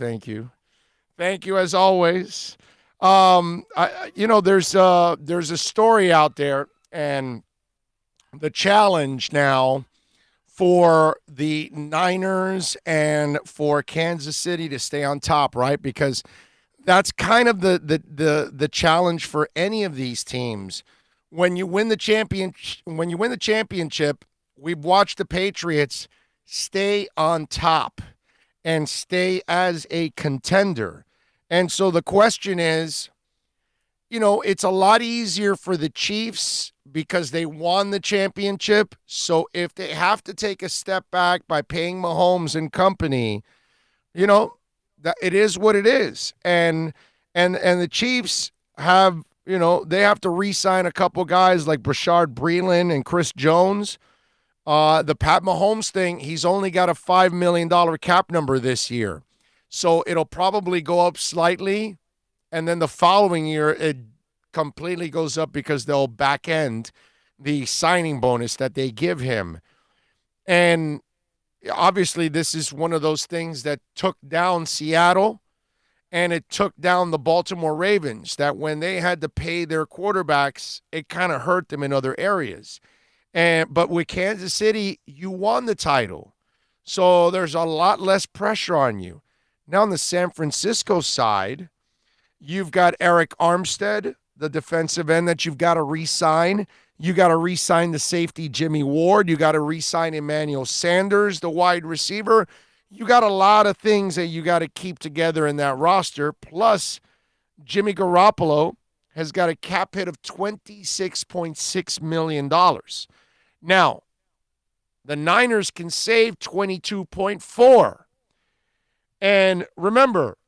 Thank you, as always. There's a story out there, and the challenge now for the Niners and for Kansas City to stay on top, right? Because that's kind of the challenge for any of these teams. When you win the championship, we've watched the Patriots stay on top and stay as a contender. And so the question is, it's a lot easier for the Chiefs because they won the championship. So if they have to take a step back by paying Mahomes and company, that it is what it is. And the Chiefs have, they have to re-sign a couple guys like Brashard Breeland and Chris Jones. The Pat Mahomes thing, he's only got a $5 million cap number this year. So it'll probably go up slightly. And then the following year, it completely goes up because they'll back end the signing bonus that they give him. And obviously, this is one of those things that took down Seattle and it took down the Baltimore Ravens, that when they had to pay their quarterbacks, it kind of hurt them in other areas. But with Kansas City, you won the title. So there's a lot less pressure on you. Now on the San Francisco side, you've got Eric Armstead, the defensive end that you've got to re-sign. You got to re-sign the safety Jimmy Ward. You got to re-sign Emmanuel Sanders, the wide receiver. You got a lot of things that you got to keep together in that roster. Plus, Jimmy Garoppolo has got a cap hit of $26.6 million. Now, the Niners can save 22.4. And remember,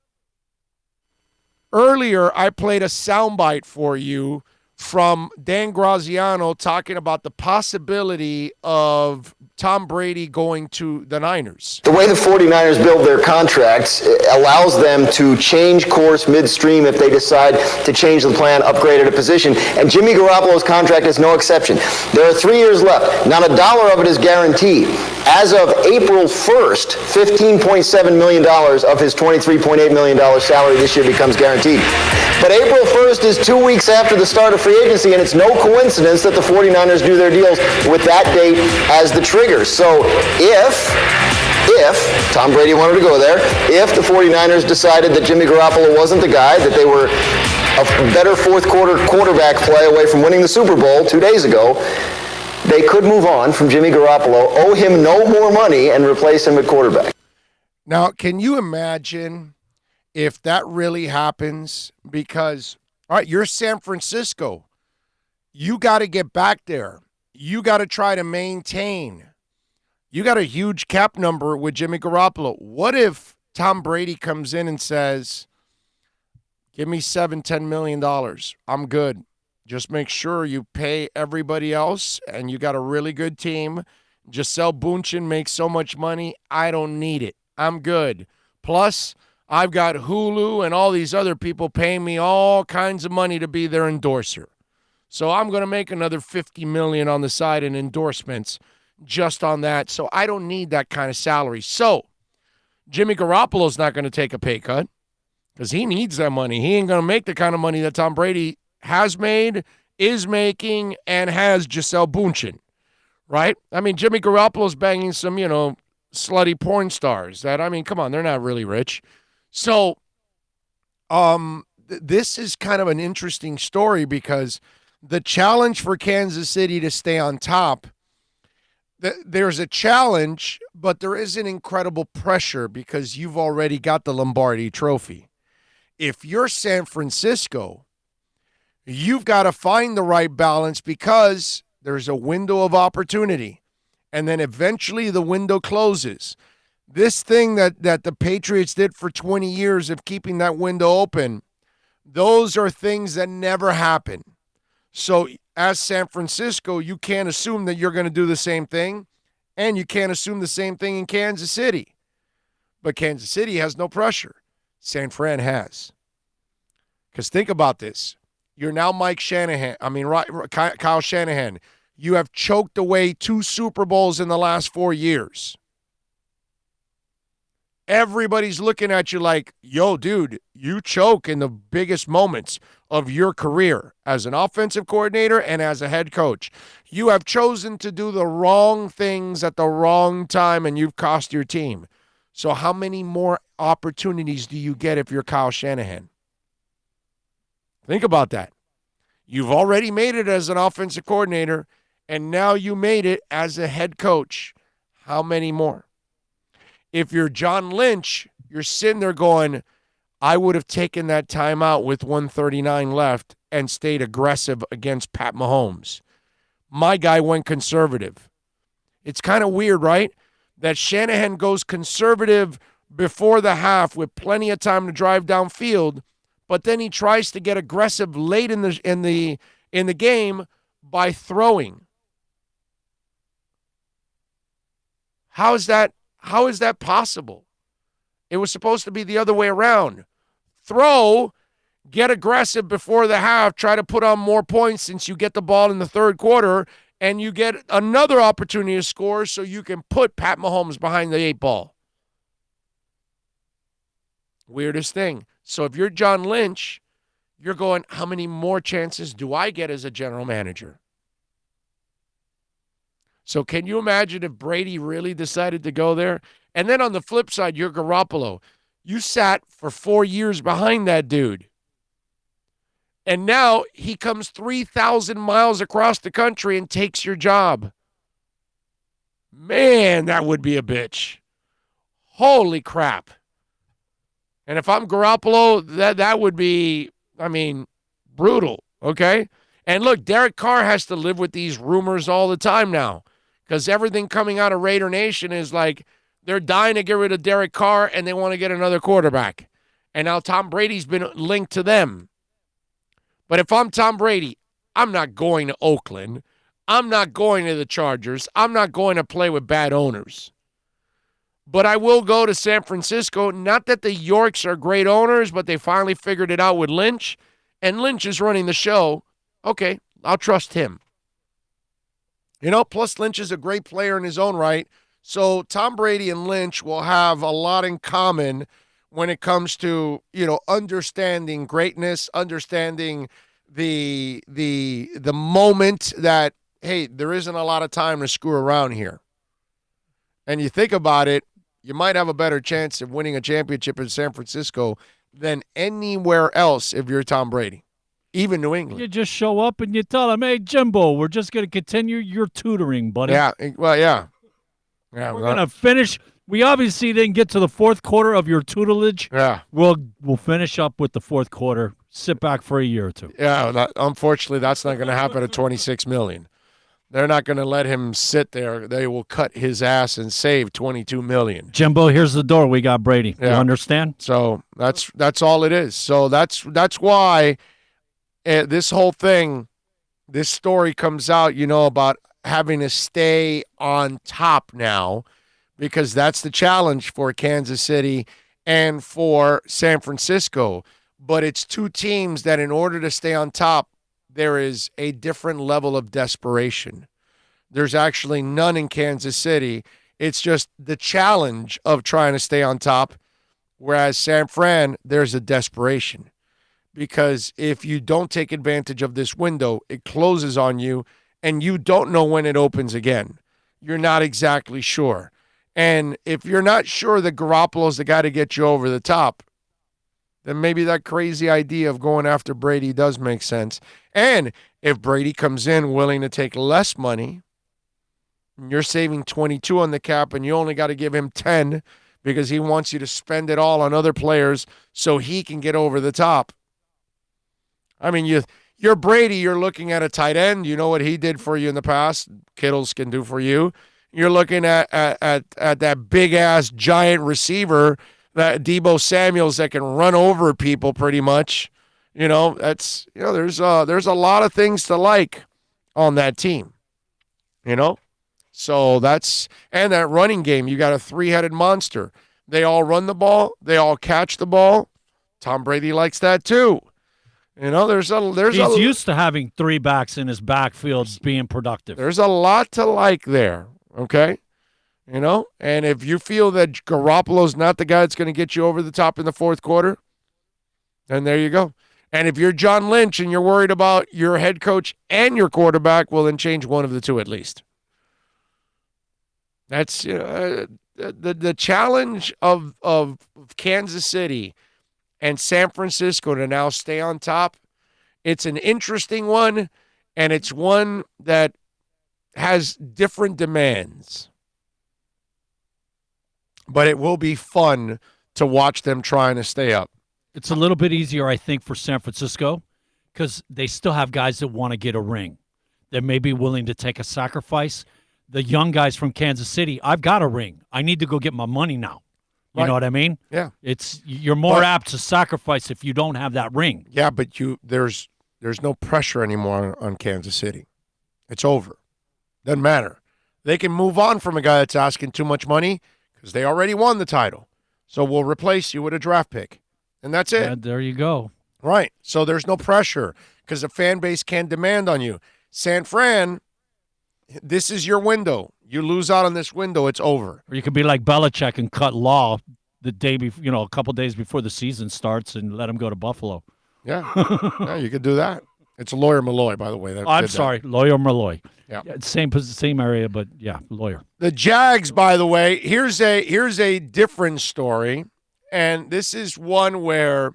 earlier I played a soundbite for you from Dan Graziano talking about the possibility of Tom Brady going to the Niners. The way the 49ers build their contracts allows them to change course midstream if they decide to change the plan, upgrade at a position. And Jimmy Garoppolo's contract is no exception. There are 3 years left. Not a dollar of it is guaranteed. As of April 1st, $15.7 million of his $23.8 million salary this year becomes guaranteed. But April 1st is 2 weeks after the start of free agency, and it's no coincidence that the 49ers do their deals with that date as the trigger. So if Tom Brady wanted to go there, if the 49ers decided that Jimmy Garoppolo wasn't the guy, that they were a better fourth quarter quarterback play away from winning the Super Bowl 2 days ago, they could move on from Jimmy Garoppolo, owe him no more money, and replace him at quarterback. Now, can you imagine if that really happens? Because, all right, you're San Francisco. You got to get back there. You got to try to maintain. You got a huge cap number with Jimmy Garoppolo. What if Tom Brady comes in and says, give me $7-10 million. I'm good. Just make sure you pay everybody else, and you got a really good team. Gisele Bündchen makes so much money. I don't need it. I'm good. Plus, I've got Hulu and all these other people paying me all kinds of money to be their endorser. So I'm going to make another $50 million on the side in endorsements just on that. So I don't need that kind of salary. So Jimmy Garoppolo's not going to take a pay cut because he needs that money. He ain't going to make the kind of money that Tom Brady has made, is making, and has Gisele Bündchen, right? I mean, Jimmy Garoppolo's banging some, slutty porn stars that, come on, they're not really rich. So this is kind of an interesting story because the challenge for Kansas City to stay on top, there's a challenge, but there is an incredible pressure because you've already got the Lombardi Trophy. If you're San Francisco, you've got to find the right balance because there's a window of opportunity, and then eventually the window closes. This thing that the Patriots did for 20 years of keeping that window open, those are things that never happen. So as San Francisco, you can't assume that you're going to do the same thing, and you can't assume the same thing in Kansas City. But Kansas City has no pressure. San Fran has. Because think about this. You're now Kyle Shanahan. You have choked away 2 Super Bowls in the last 4 years. Everybody's looking at you like, yo, dude, you choke in the biggest moments of your career as an offensive coordinator and as a head coach. You have chosen to do the wrong things at the wrong time, and you've cost your team. So how many more opportunities do you get if you're Kyle Shanahan? Think about that. You've already made it as an offensive coordinator, and now you made it as a head coach. How many more? If you're John Lynch, you're sitting there going, I would have taken that timeout with 1:39 left and stayed aggressive against Pat Mahomes. My guy went conservative. It's kind of weird, right? That Shanahan goes conservative before the half with plenty of time to drive downfield, but then he tries to get aggressive late in the game by throwing. How is that possible? It was supposed to be the other way around. Throw, get aggressive before the half, try to put on more points since you get the ball in the third quarter, and you get another opportunity to score so you can put Pat Mahomes behind the 8 ball. Weirdest thing. So if you're John Lynch, you're going, how many more chances do I get as a general manager? So can you imagine if Brady really decided to go there? And then on the flip side, you're Garoppolo. You sat for 4 years behind that dude. And now he comes 3,000 miles across the country and takes your job. Man, that would be a bitch. Holy crap. And if I'm Garoppolo, that would be, brutal, okay? And look, Derek Carr has to live with these rumors all the time now because everything coming out of Raider Nation is like they're dying to get rid of Derek Carr and they want to get another quarterback. And now Tom Brady's been linked to them. But if I'm Tom Brady, I'm not going to Oakland. I'm not going to the Chargers. I'm not going to play with bad owners. But I will go to San Francisco. Not that the Yorks are great owners, but they finally figured it out with Lynch. And Lynch is running the show. Okay, I'll trust him. Plus Lynch is a great player in his own right. So Tom Brady and Lynch will have a lot in common when it comes to, understanding greatness, understanding the moment that, hey, there isn't a lot of time to screw around here. And you think about it, you might have a better chance of winning a championship in San Francisco than anywhere else if you're Tom Brady, even New England. You just show up and you tell them, hey, Jimbo, we're just going to continue your tutoring, buddy. Yeah, well, yeah. We're going to finish. We obviously didn't get to the fourth quarter of your tutelage. Yeah. We'll finish up with the fourth quarter, sit back for a year or two. Yeah, unfortunately, that's not going to happen at $26 million. They're not going to let him sit there. They will cut his ass and save $22 million. Jimbo, here's the door. We got Brady. Yeah. You understand? So that's all it is. So that's why this whole thing this story comes out, about having to stay on top now, because that's the challenge for Kansas City and for San Francisco. But it's two teams that, in order to stay on top, there is a different level of desperation. There's actually none in Kansas City. It's just the challenge of trying to stay on top, whereas San Fran, there's a desperation. Because if you don't take advantage of this window, it closes on you, and you don't know when it opens again. You're not exactly sure. And if you're not sure that Garoppolo's the guy to get you over the top, then maybe that crazy idea of going after Brady does make sense. And if Brady comes in willing to take less money, and you're saving 22 on the cap, and you only got to give him 10 because he wants you to spend it all on other players so he can get over the top. I mean, you're Brady, you're looking at a tight end. You know what he did for you in the past. Kittles can do for you. You're looking at that big-ass giant receiver, that Deebo Samuels, that can run over people pretty much. There's a lot of things to like on that team. So and that running game, you got a three-headed monster. They all run the ball. They all catch the ball. Tom Brady likes that too. He's used to having three backs in his backfield being productive. There's a lot to like there, okay? And if you feel that Garoppolo's not the guy that's going to get you over the top in the fourth quarter, then there you go. And if you're John Lynch and you're worried about your head coach and your quarterback, well, then change one of the two at least. That's the challenge of Kansas City and San Francisco to now stay on top. It's an interesting one, and it's one that has different demands. But it will be fun to watch them trying to stay up. It's a little bit easier, I think, for San Francisco because they still have guys that want to get a ring. They may be willing to take a sacrifice. The young guys from Kansas City, I've got a ring. I need to go get my money now. You know what I mean? Yeah. You're more apt to sacrifice if you don't have that ring. Yeah, but there's no pressure anymore on Kansas City. It's over. Doesn't matter. They can move on from a guy that's asking too much money because they already won the title. So we'll replace you with a draft pick. And that's it. Yeah, there you go. Right. So there's no pressure because the fan base can't demand on you. San Fran, this is your window. You lose out on this window, it's over. Or you could be like Belichick and cut Law the day before, a couple days before the season starts and let him go to Buffalo. Yeah. Yeah, you could do that. It's Lawyer Malloy, by the way. I'm sorry, Lawyer Malloy. Yeah. Same area, but yeah, lawyer. The Jags, by the way, here's a different story, and this is one where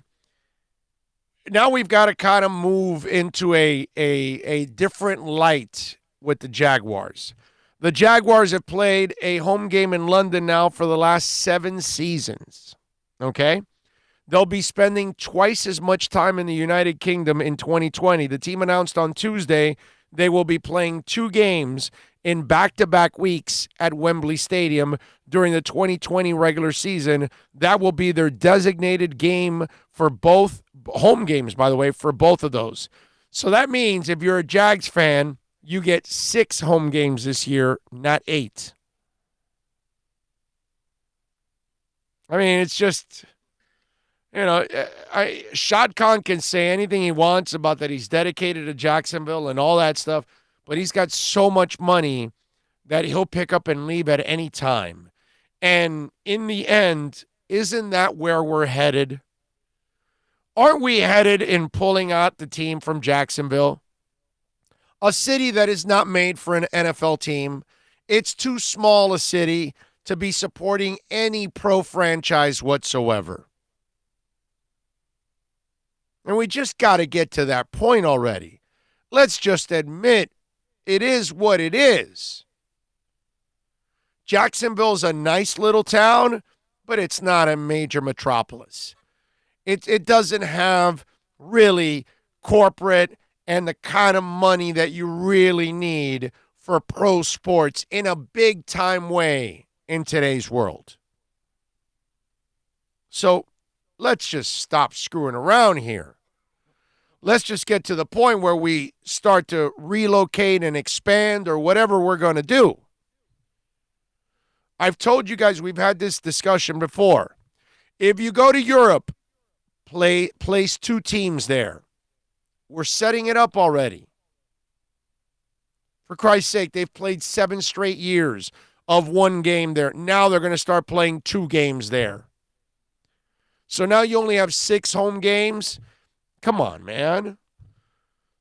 now we've got to kind of move into a different light with the Jaguars. The Jaguars have played a home game in London now for the last 7 seasons, okay? They'll be spending twice as much time in the United Kingdom in 2020. The team announced on Tuesday they will be playing 2 games in back-to-back weeks at Wembley Stadium during the 2020 regular season. That will be their designated game for both home games, by the way, for both of those. So that means if you're a Jags fan, you get 6 home games this year, not 8. I mean, it's just, Shad Khan can say anything he wants about that he's dedicated to Jacksonville and all that stuff, but he's got so much money that he'll pick up and leave at any time. And in the end, isn't that where we're headed? Aren't we headed in pulling out the team from Jacksonville? A city that is not made for an NFL team. It's too small a city to be supporting any pro franchise whatsoever. And we just got to get to that point already. Let's just admit it is what it is. Jacksonville's a nice little town, but it's not a major metropolis. It doesn't have really corporate and the kind of money that you really need for pro sports in a big-time way in today's world. So let's just stop screwing around here. let's just get to the point where we start to relocate and expand or whatever we're going to do. I've told you guys we've had this discussion before. If you go to Europe, place 2 teams there. We're setting it up already. For Christ's sake, they've played 7 straight years of 1 game there. Now they're going to start playing 2 games there. So now you only have 6 home games. Come on, man.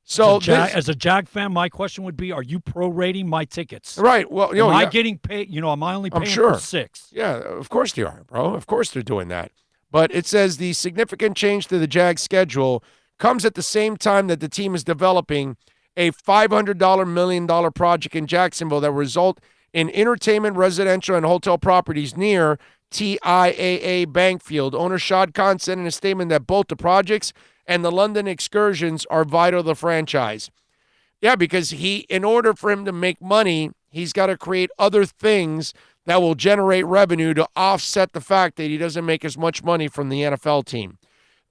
So as a Jag fan, my question would be, are you prorating my tickets? Right. Well, am I getting paid? Am I only paying for 6? Yeah, of course they are, bro. Of course they're doing that. But it says the significant change to the Jag schedule comes at the same time that the team is developing a $500 million project in Jacksonville that will result in entertainment, residential, and hotel properties near TIAA Bank Field. Owner Shad Khan said in a statement that both the projects and the London excursions are vital to the franchise. Yeah, because in order for him to make money, he's got to create other things that will generate revenue to offset the fact that he doesn't make as much money from the NFL team.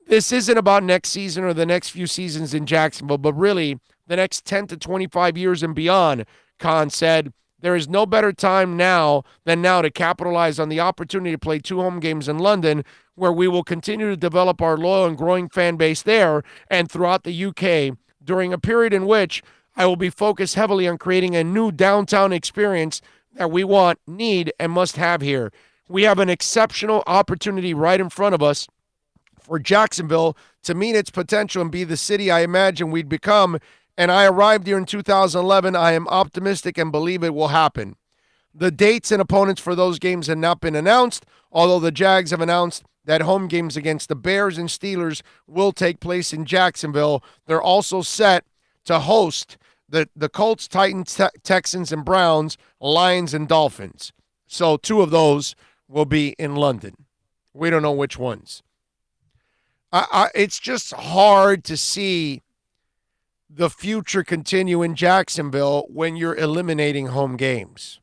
This isn't about next season or the next few seasons in Jacksonville, but really the next 10 to 25 years and beyond, Khan said. There is no better time than now to capitalize on the opportunity to play 2 home games in London, where we will continue to develop our loyal and growing fan base there and throughout the UK during a period in which I will be focused heavily on creating a new downtown experience that we want, need, and must have here. We have an exceptional opportunity right in front of us for Jacksonville to meet its potential and be the city I imagine we'd become. And I arrived here in 2011. I am optimistic and believe it will happen. The dates and opponents for those games have not been announced, although the Jags have announced that home games against the Bears and Steelers will take place in Jacksonville. They're also set to host the Colts, Titans, Texans, and Browns, Lions, and Dolphins. So 2 of those will be in London. We don't know which ones. It's just hard to see the future continue in Jacksonville when you're eliminating home games.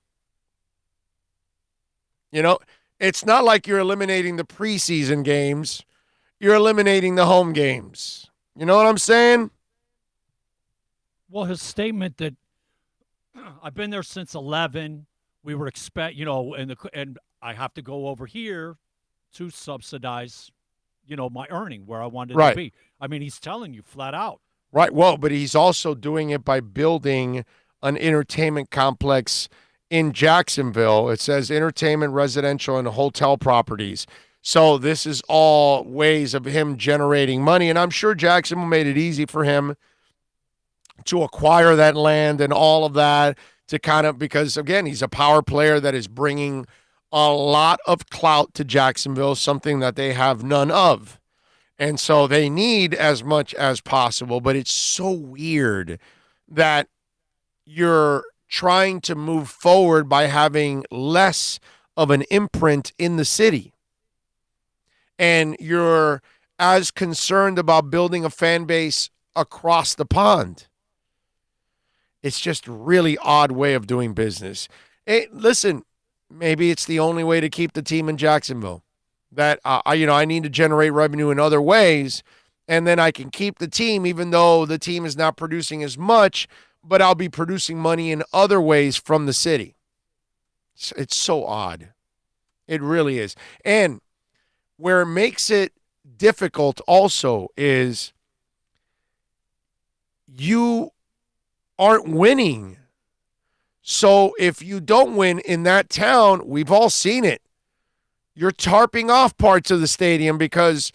It's not like you're eliminating the preseason games. You're eliminating the home games. You know what I'm saying? Well, his statement that I've been there since 11, we were and I have to go over here to subsidize, my earning where I wanted to be. I mean, he's telling you flat out. Right. Well, but he's also doing it by building an entertainment complex in Jacksonville. It says entertainment, residential, and hotel properties. So this is all ways of him generating money. And I'm sure Jacksonville made it easy for him to acquire that land and all of that because, again, he's a power player that is bringing a lot of clout to Jacksonville, something that they have none of. And so they need as much as possible, but it's so weird that you're trying to move forward by having less of an imprint in the city. And you're as concerned about building a fan base across the pond. It's just a really odd way of doing business. Hey, listen, maybe it's the only way to keep the team in Jacksonville. That, I need to generate revenue in other ways, and then I can keep the team even though the team is not producing as much, but I'll be producing money in other ways from the city. It's so odd. It really is. And where it makes it difficult also is you aren't winning. So if you don't win in that town, we've all seen it. You're tarping off parts of the stadium because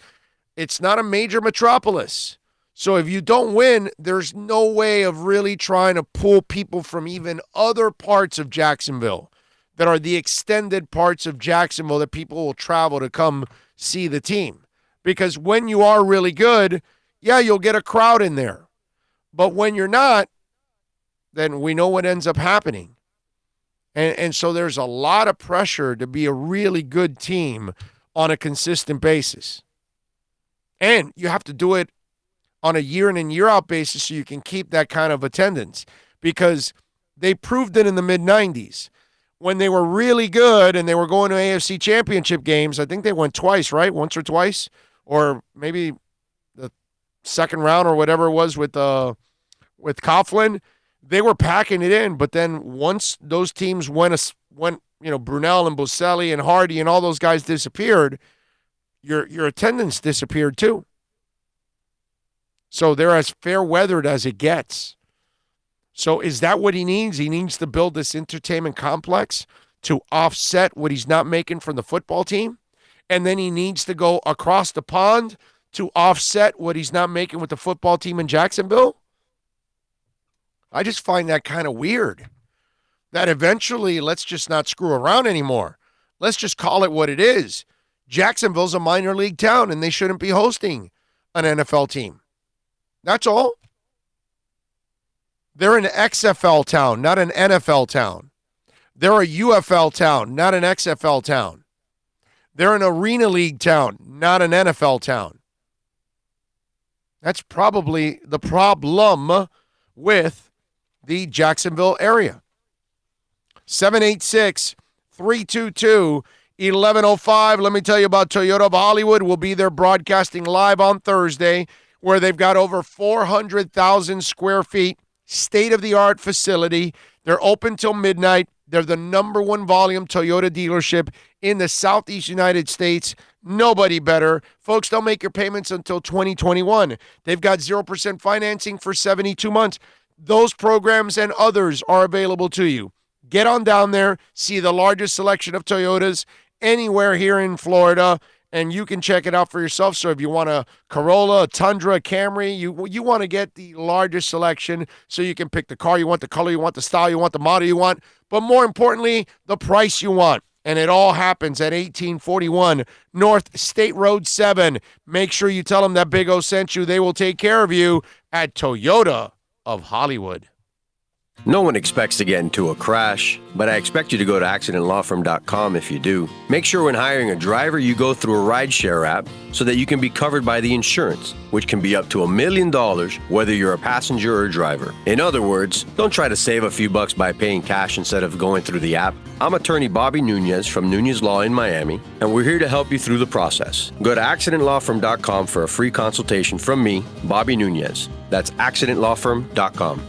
it's not a major metropolis. So if you don't win, there's no way of really trying to pull people from even other parts of Jacksonville that are the extended parts of Jacksonville that people will travel to come see the team. Because when you are really good, yeah, you'll get a crowd in there. But when you're not, then we know what ends up happening. And so there's a lot of pressure to be a really good team on a consistent basis. And you have to do it on a year in and year out basis so you can keep that kind of attendance. Because they proved it in the mid-90s. When they were really good and they were going to AFC championship games, I think they went twice, right? Once or twice? Or maybe the second round or whatever it was with Coughlin, they were packing it in. But then once those teams went, Brunell and Boselli and Hardy and all those guys disappeared, your attendance disappeared too. So they're as fair weathered as it gets. So is that what he needs? He needs to build this entertainment complex to offset what he's not making from the football team. And then he needs to go across the pond to offset what he's not making with the football team in Jacksonville. I just find that kind of weird. That eventually, let's just not screw around anymore. Let's just call it what it is. Jacksonville's a minor league town, and they shouldn't be hosting an NFL team. That's all. They're an XFL town, not an NFL town. They're a UFL town, not an XFL town. They're an Arena League town, not an NFL town. That's probably the problem with the Jacksonville area. 786-322-1105. Let me tell you about Toyota of Hollywood. We'll be there broadcasting live on Thursday, where they've got over 400,000 square feet, state-of-the-art facility. They're open till midnight. They're the number one volume Toyota dealership in the Southeast United States. Nobody better. Folks, don't make your payments until 2021. They've got 0% financing for 72 months. Those programs and others are available to you. Get on down there, see the largest selection of Toyotas anywhere here in Florida, and you can check it out for yourself. So if you want a Corolla, a Tundra, a Camry, you want to get the largest selection so you can pick the car you want, the color you want, the style you want, the model you want, but more importantly, the price you want. And it all happens at 1841 North State Road 7. Make sure you tell them that Big O sent you. They will take care of you at Toyota of Hollywood. No one expects to get into a crash, but I expect you to go to accidentlawfirm.com if you do. Make sure when hiring a driver, you go through a rideshare app so that you can be covered by the insurance, which can be up to $1 million, whether you're a passenger or a driver. In other words, don't try to save a few bucks by paying cash instead of going through the app. I'm attorney Bobby Nunez from Nunez Law in Miami, and we're here to help you through the process. Go to accidentlawfirm.com for a free consultation from me, Bobby Nunez. That's accidentlawfirm.com.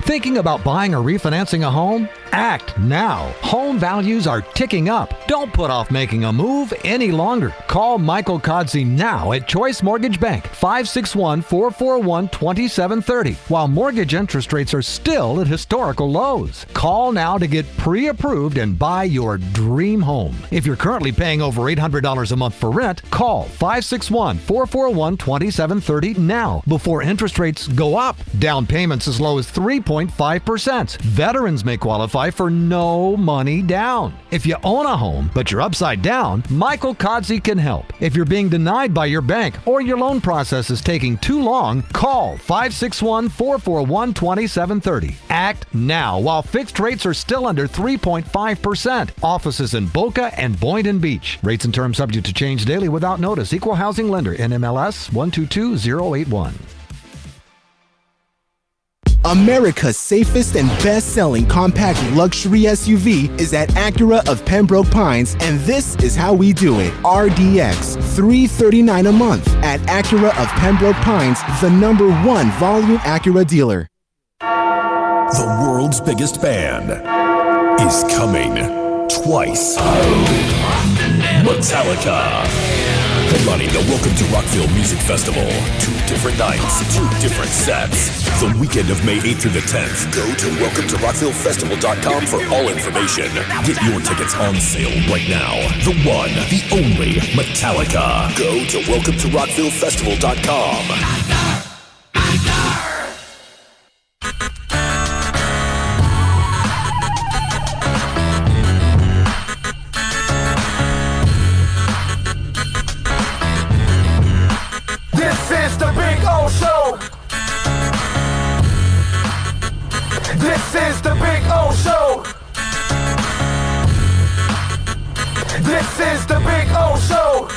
Thinking about buying or refinancing a home? Act now. Home values are ticking up. Don't put off making a move any longer. Call Michael Kodzie now at Choice Mortgage Bank, 561-441-2730, while mortgage interest rates are still at historical lows. Call now to get pre-approved and buy your dream home. If you're currently paying over $800 a month for rent, call 561-441-2730 now before interest rates go up. Down payments as low as 3.5%. Veterans may qualify for no money down. If you own a home, but you're upside down, Michael Kodzie can help. If you're being denied by your bank or your loan process is taking too long, call 561-441-2730. Act now while fixed rates are still under 3.5%. Offices in Boca and Boynton Beach. Rates and terms subject to change daily without notice. Equal housing lender. NMLS 122081. America's safest and best-selling compact luxury SUV is at Acura of Pembroke Pines, and this is how we do it. RDX, $339 a month at Acura of Pembroke Pines, the #1 volume Acura dealer. The world's biggest band is coming twice. Metallica. Headlining the Welcome to Rockville Music Festival. 2 different nights, 2 different sets. The weekend of May 8th through the 10th. Go to welcometorockvillefestival.com for all information. Get your tickets on sale right now. The one, the only Metallica. Go to welcometorockvillefestival.com. This is the Big O Show. This is the Big O Show. This is the Big O Show.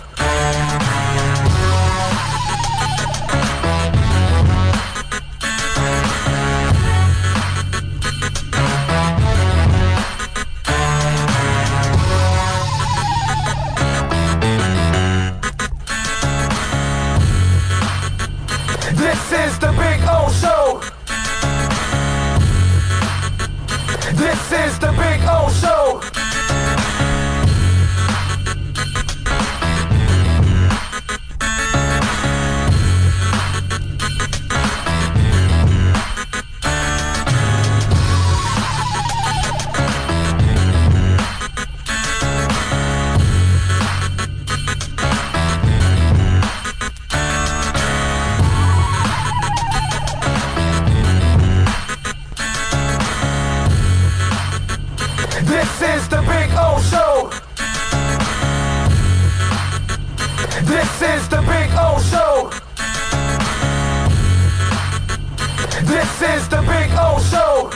is the Big O Show.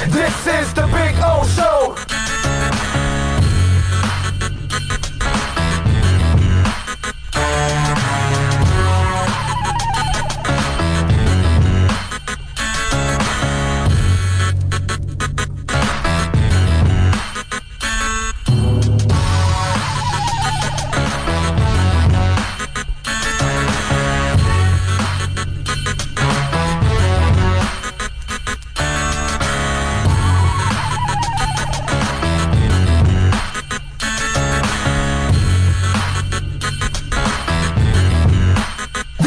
This is the Big O Show.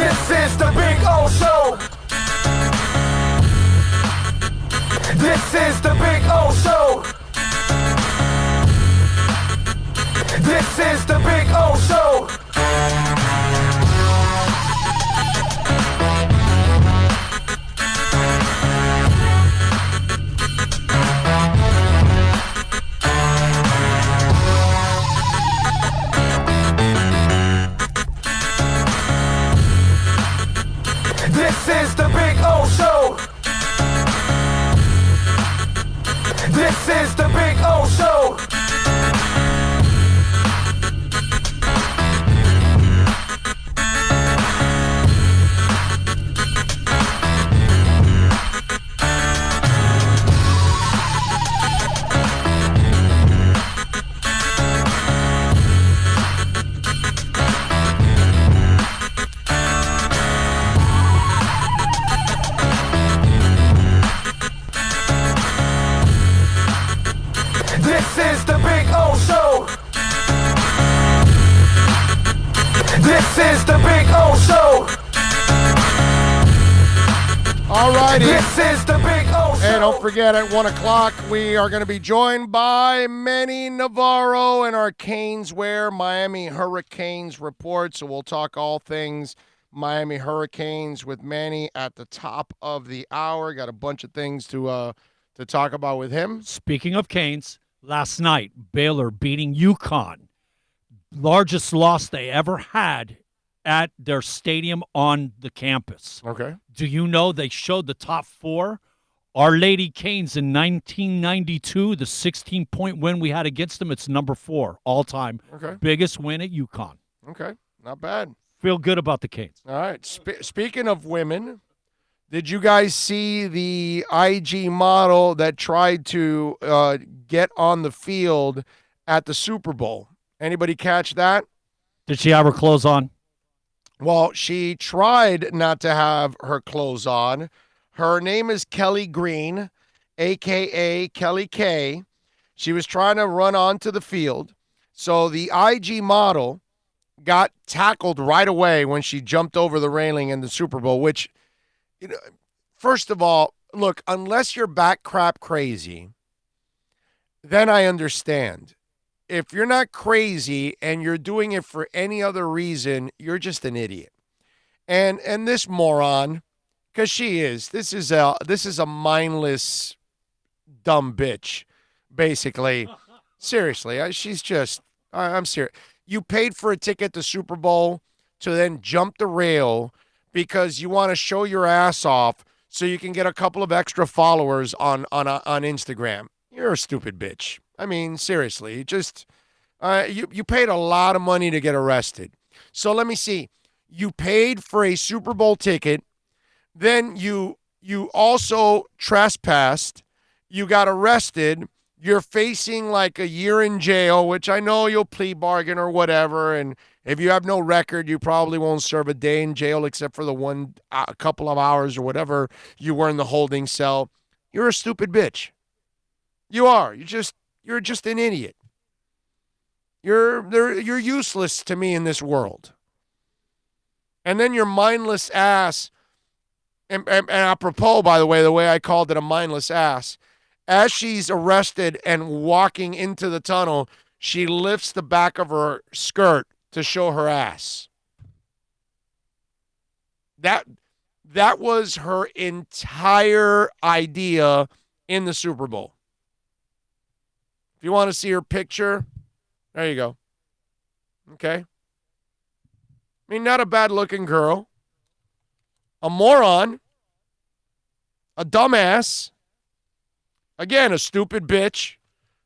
This is the Big O Show. This is the Big O Show. This is the Big O Show. This is the Big O Show. This is the Big O Show. This is the Big O Show. All righty. This is the Big O Show. And don't forget, at 1 o'clock, we are going to be joined by Manny Navarro in our Caneswear Miami Hurricanes report. So we'll talk all things Miami Hurricanes with Manny at the top of the hour. Got a bunch of things to talk about with him. Speaking of Canes, last night, Baylor beating UConn. Largest loss they ever had at their stadium on the campus. Okay. Do you know they showed the top four? Our Lady Canes in 1992, the 16-point win we had against them, it's number 4 all-time. Okay. Biggest win at UConn. Okay. Not bad. Feel good about the Canes. All right. Speaking of women, did you guys see the IG model that tried to get on the field at the Super Bowl? Anybody catch that? Did she have her clothes on? Well, she tried not to have her clothes on. Her name is Kelly Green, a.k.a. Kelly K. She was trying to run onto the field. So the IG model got tackled right away when she jumped over the railing in the Super Bowl, which, you know, first of all, look, unless you're back crap crazy, then I understand. If you're not crazy and you're doing it for any other reason, you're just an idiot. And this moron, because she is, this is a mindless dumb bitch, basically. Seriously, she's just, I'm serious. You paid for a ticket to Super Bowl to then jump the rail because you want to show your ass off so you can get a couple of extra followers on Instagram. You're a stupid bitch. I mean, seriously, just you paid a lot of money to get arrested. So let me see. You paid for a Super Bowl ticket, then you also trespassed. You got arrested. You're facing like a year in jail, which I know you'll plea bargain or whatever. And if you have no record, you probably won't serve a day in jail except for the a couple of hours or whatever you were in the holding cell. You're a stupid bitch. You are. You're just an idiot. You're useless to me in this world. And then your mindless ass, and apropos, by the way I called it a mindless ass, as she's arrested and walking into the tunnel, she lifts the back of her skirt to show her ass. That was her entire idea in the Super Bowl. If you want to see her picture, there you go. Okay. I mean, not a bad-looking girl. a moron, a dumbass, again, a stupid bitch,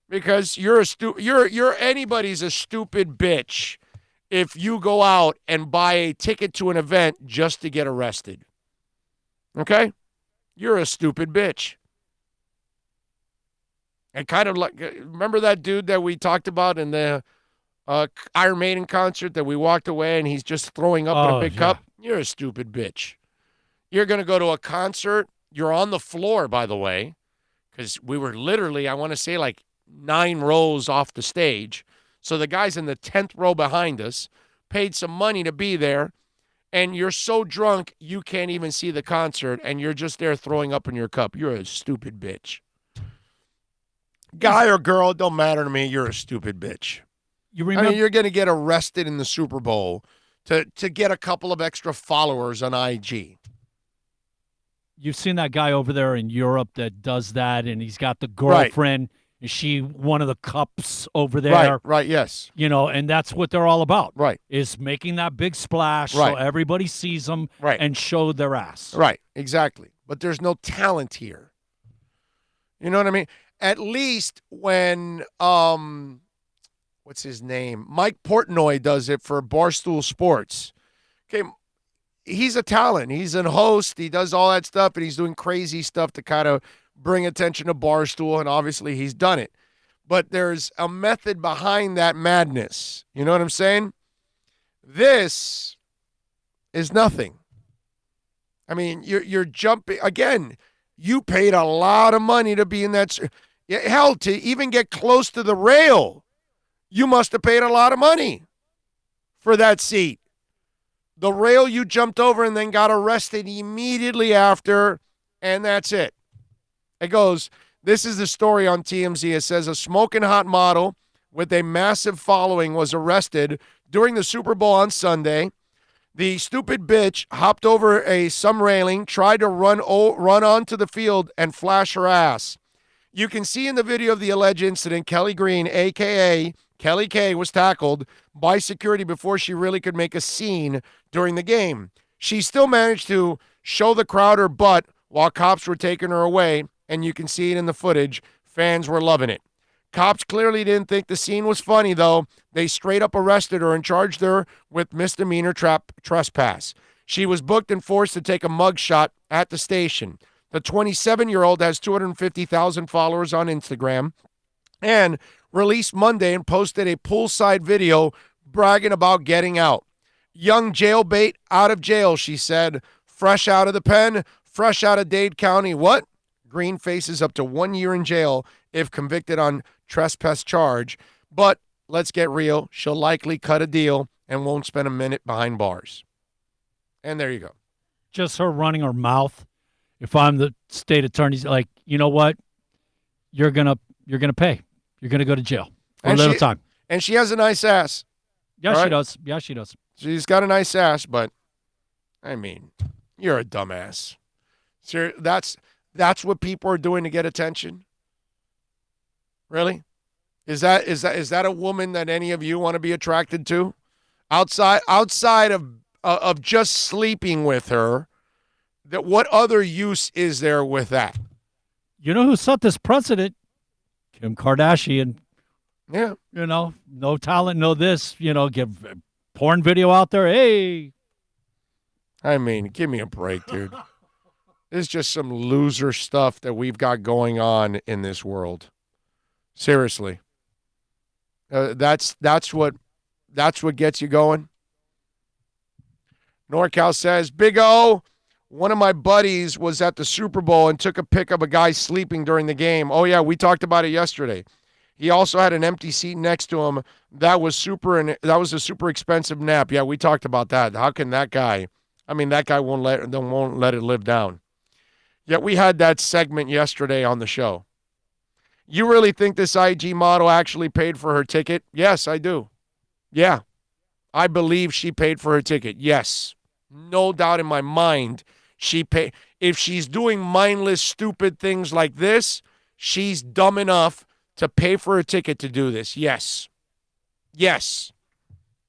because you're anybody's a stupid bitch if you go out and buy a ticket to an event just to get arrested. Okay? You're a stupid bitch. And kind of like, remember that dude that we talked about in the Iron Maiden concert that we walked away and he's just throwing up in a big cup? You're a stupid bitch. You're going to go to a concert. You're on the floor, by the way, because we were literally, I want to say, like 9 rows off the stage. So the guys in the 10th row behind us paid some money to be there, and you're so drunk you can't even see the concert, and you're just there throwing up in your cup. You're a stupid bitch. Guy or girl, it don't matter to me. You're a stupid bitch. You remember? I mean, you're going to get arrested in the Super Bowl to get a couple of extra followers on IG. You've seen that guy over there in Europe that does that, and he's got the girlfriend. Right. Is she one of the cups over there? Right, yes. You know, and that's what they're all about. Right. Is making that big splash so everybody sees them and show their ass. Right, exactly. But there's no talent here. You know what I mean? At least when, what's his name? Mike Portnoy does it for Barstool Sports. Okay, he's a talent. He's a host. He does all that stuff, and he's doing crazy stuff to kind of bring attention to Barstool, and obviously he's done it. But there's a method behind that madness. You know what I'm saying? This is nothing. I mean, you're jumping. Again, you paid a lot of money to be in that. Hell, to even get close to the rail, you must have paid a lot of money for that seat. The rail you jumped over and then got arrested immediately after, and that's it. It goes, this is the story on TMZ. It says a smoking hot model with a massive following was arrested during the Super Bowl on Sunday. The stupid bitch hopped over some railing, tried to run onto the field and flash her ass. You can see in the video of the alleged incident, Kelly Green, a.k.a. Kelly K, was tackled by security before she really could make a scene during the game. She still managed to show the crowd her butt while cops were taking her away, and you can see it in the footage. Fans were loving it. Cops clearly didn't think the scene was funny, though. They straight up arrested her and charged her with misdemeanor trespass. She was booked and forced to take a mugshot at the station. The 27-year-old has 250,000 followers on Instagram and released Monday and posted a poolside video bragging about getting out. Young jailbait out of jail, she said. Fresh out of the pen, fresh out of Dade County. What? Green faces up to 1 year in jail if convicted on trespass charge. But let's get real. She'll likely cut a deal and won't spend a minute behind bars. And there you go. Just her running her mouth. If I'm the state attorney's like, you know what? You're gonna pay. You're gonna go to jail for a little time. And she has a nice ass. Yeah, she does. Yeah, she does. She's got a nice ass, but I mean, you're a dumbass. So that's what people are doing to get attention. Really? Is that a woman that any of you want to be attracted to? Outside of just sleeping with her, that what other use is there with that? You know who set this precedent? Kim Kardashian. Yeah. You know, no talent, no this, give porn video out there. Hey. I mean, give me a break, dude. This is just some loser stuff that we've got going on in this world. Seriously. That's what gets you going. NorCal says, Big O, one of my buddies was at the Super Bowl and took a pic of a guy sleeping during the game. Oh, yeah, we talked about it yesterday. He also had an empty seat next to him. That was a super expensive nap. Yeah, we talked about that. How can that guy? I mean, that guy won't let it live down. Yet we had that segment yesterday on the show. You really think this IG model actually paid for her ticket? Yes, I do. Yeah, I believe she paid for her ticket. Yes, no doubt in my mind she paid. If she's doing mindless, stupid things like this, she's dumb enough to pay for a ticket to do this. Yes. Yes.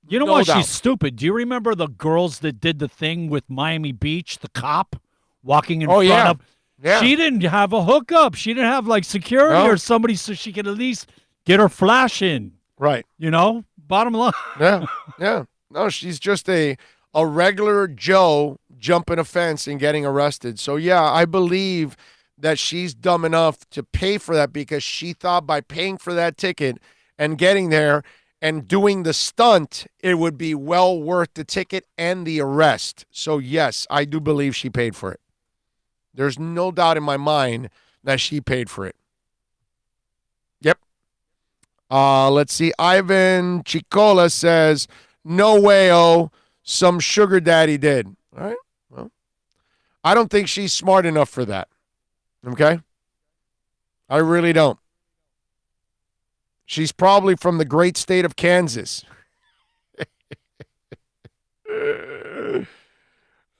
You know No why doubt. she's stupid? Do you remember the girls that did the thing with Miami Beach, the cop walking in front yeah. of? Yeah. She didn't have a hookup. She didn't have like security No. or somebody so she could at least get her flash in. Right. You know, bottom line. Yeah. Yeah. No, she's just a regular Joe jumping a fence and getting arrested. So, yeah, I believe that she's dumb enough to pay for that because she thought by paying for that ticket and getting there and doing the stunt, it would be well worth the ticket and the arrest. So, yes, I do believe she paid for it. There's no doubt in my mind that she paid for it. Yep. Let's see. Ivan Chicola says, no way, some sugar daddy did. All right. Well, I don't think she's smart enough for that. Okay? I really don't. She's probably from the great state of Kansas.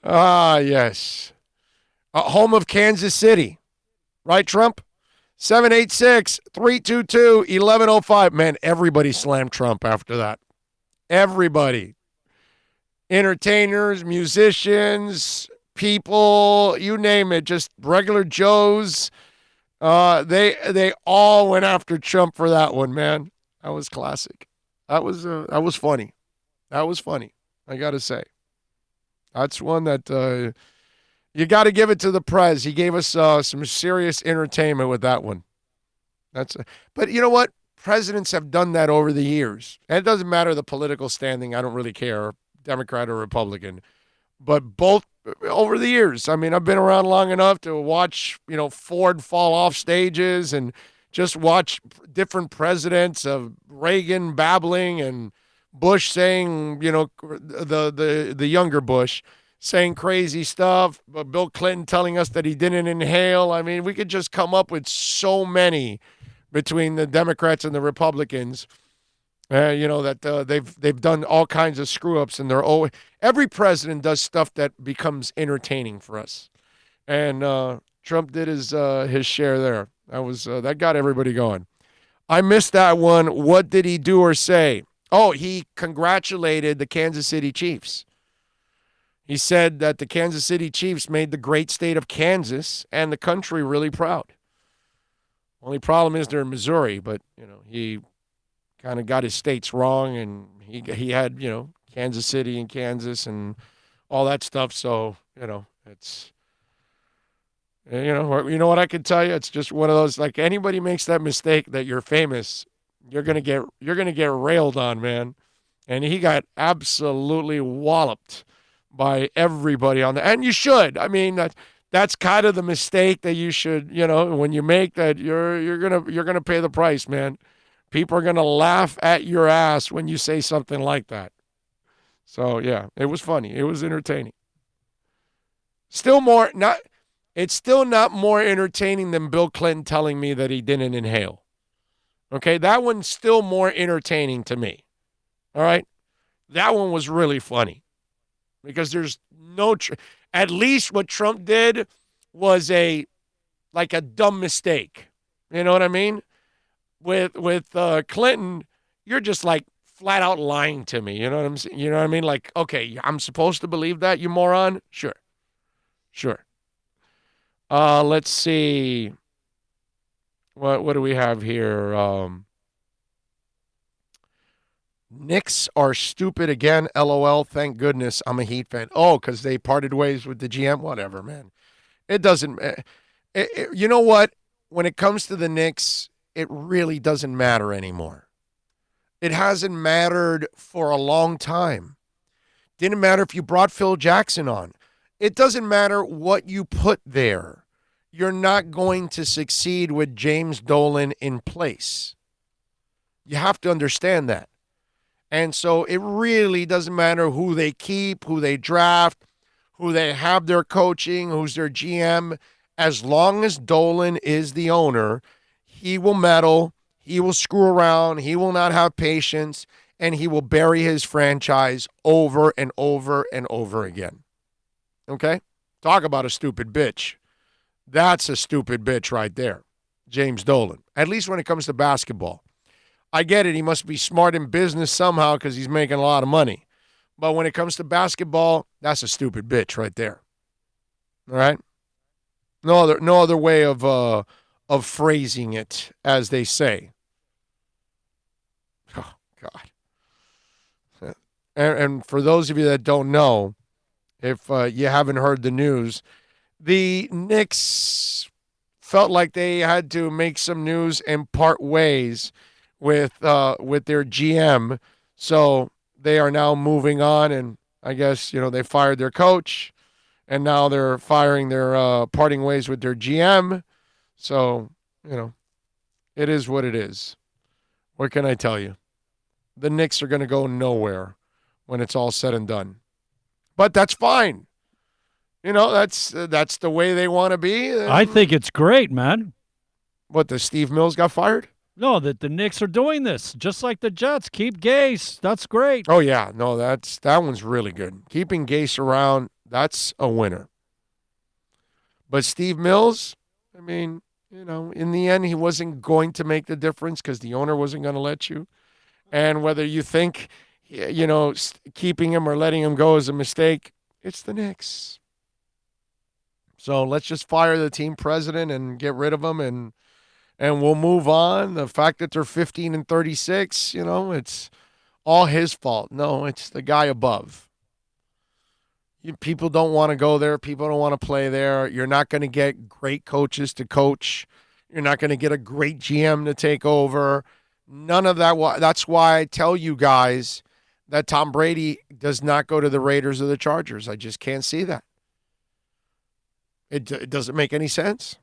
Yes. Home of Kansas City. Right, Trump? 786-322-1105. Man, everybody slammed Trump after that. Everybody. Entertainers, musicians, people, you name it, just regular Joes. They all went after Trump for that one, man. That was classic. That was funny. That was funny, I got to say. That's one that you got to give it to the Prez. He gave us some serious entertainment with that one. But you know what? Presidents have done that over the years. And it doesn't matter the political standing. I don't really care, Democrat or Republican. But both over the years, I mean, I've been around long enough to watch, Ford fall off stages and just watch different presidents of Reagan babbling and Bush saying, the younger Bush saying crazy stuff, but Bill Clinton telling us that he didn't inhale. I mean, we could just come up with so many between the Democrats and the Republicans, that they've done all kinds of screw-ups, and every president does stuff that becomes entertaining for us. And Trump did his share there. That got everybody going. I missed that one. What did he do or say? Oh, he congratulated the Kansas City Chiefs. He said that the Kansas City Chiefs made the great state of Kansas and the country really proud. Only problem is they're in Missouri, but, he kind of got his states wrong, and he had, Kansas City and Kansas and all that stuff. So, it's, you know what I can tell you? It's just one of those, like, anybody makes that mistake that you're famous, you're going to get railed on, man. And he got absolutely walloped by everybody on that. And you should. I mean, that's kind of the mistake that you should, when you make that, you're gonna pay the price, man. People are gonna laugh at your ass when you say something like that. So yeah, it was funny. It was entertaining. It's still not more entertaining than Bill Clinton telling me that he didn't inhale. Okay, that one's still more entertaining to me. All right, that one was really funny because there's no. At least what Trump did was a dumb mistake. You know what I mean? With Clinton, you're just like flat out lying to me. You know what I'm saying? You know what I mean? Like, okay, I'm supposed to believe that, you moron? Sure. Let's see. What do we have here? Knicks are stupid again. LOL. Thank goodness I'm a Heat fan. Oh, because they parted ways with the GM. Whatever, man. It doesn't. You know what? When it comes to the Knicks, it really doesn't matter anymore. It hasn't mattered for a long time. Didn't matter if you brought Phil Jackson on. It doesn't matter what you put there. You're not going to succeed with James Dolan in place. You have to understand that. And so it really doesn't matter who they keep, who they draft, who they have their coaching, who's their GM. As long as Dolan is the owner, he will meddle, he will screw around, he will not have patience, and he will bury his franchise over and over and over again. Okay? Talk about a stupid bitch. That's a stupid bitch right there, James Dolan, at least when it comes to basketball. I get it. He must be smart in business somehow because he's making a lot of money. But when it comes to basketball, that's a stupid bitch right there. All right? No other way of phrasing it, as they say. Oh, God. And for those of you that don't know, if you haven't heard the news, the Knicks felt like they had to make some news and part ways with their GM. So they are now moving on, and I guess, they fired their coach, and now they're firing their parting ways with their GM. So, it is what it is. What can I tell you? The Knicks are going to go nowhere when it's all said and done. But that's fine. That's the way they want to be. I think it's great, man. What, the Steve Mills got fired? No, that the Knicks are doing this, just like the Jets. Keep Gase. That's great. Oh, yeah. No, that one's really good. Keeping Gase around, that's a winner. But Steve Mills, I mean, in the end, he wasn't going to make the difference because the owner wasn't going to let you. And whether you think, keeping him or letting him go is a mistake, it's the Knicks. So let's just fire the team president and get rid of him, and we'll move on. The fact that they're 15-36, it's all his fault. No, it's the guy above. People don't want to go there. People don't want to play there. You're not going to get great coaches to coach. You're not going to get a great GM to take over. None of that. That's why I tell you guys that Tom Brady does not go to the Raiders or the Chargers. I just can't see that. It doesn't make any sense.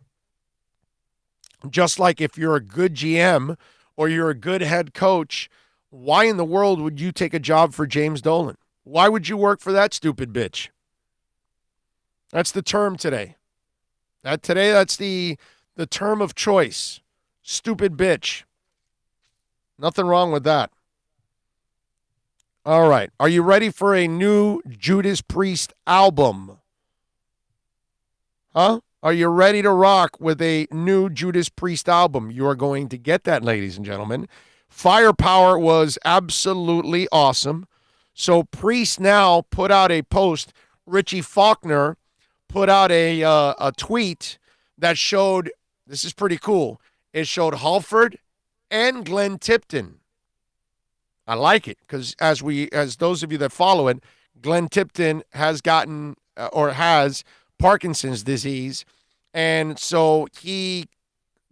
Just like if you're a good GM or you're a good head coach, why in the world would you take a job for James Dolan? Why would you work for that stupid bitch? That's the term today. That's the term of choice. Stupid bitch. Nothing wrong with that. All right. Are you ready for a new Judas Priest album? Huh? Are you ready to rock with a new Judas Priest album? You are going to get that, ladies and gentlemen. Firepower was absolutely awesome. So Priest now put out a post. Richie Faulkner put out a tweet that showed, this is pretty cool, it showed Halford and Glenn Tipton. I like it because as those of you that follow it, Glenn Tipton has gotten or has Parkinson's disease, and so he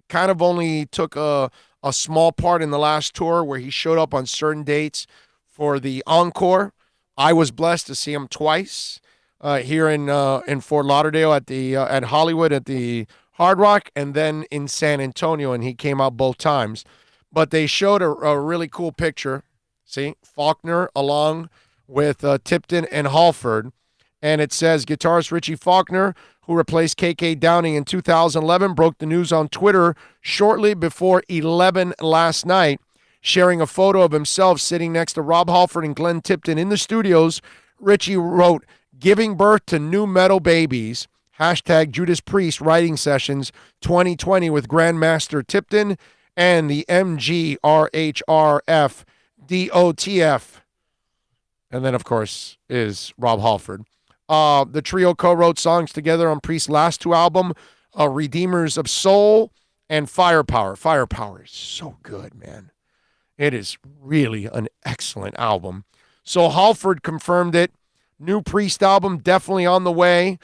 kind of only took a small part in the last tour where he showed up on certain dates for the encore. I was blessed to see him twice here in Fort Lauderdale at Hollywood at the Hard Rock, and then in San Antonio, and he came out both times. But they showed a really cool picture. See, Faulkner along with Tipton and Halford. And it says, guitarist Richie Faulkner, who replaced KK Downing in 2011, broke the news on Twitter shortly before 11 last night, sharing a photo of himself sitting next to Rob Halford and Glenn Tipton in the studios. Richie wrote, "Giving birth to new metal babies, hashtag Judas Priest writing sessions 2020 with Grandmaster Tipton and the MGRHRF DOTF." And then, of course, is Rob Halford. The trio co-wrote songs together on Priest's last two albums, Redeemers of Soul and Firepower. Firepower is so good, man. It is really an excellent album. So Halford confirmed it. New Priest album definitely on the way.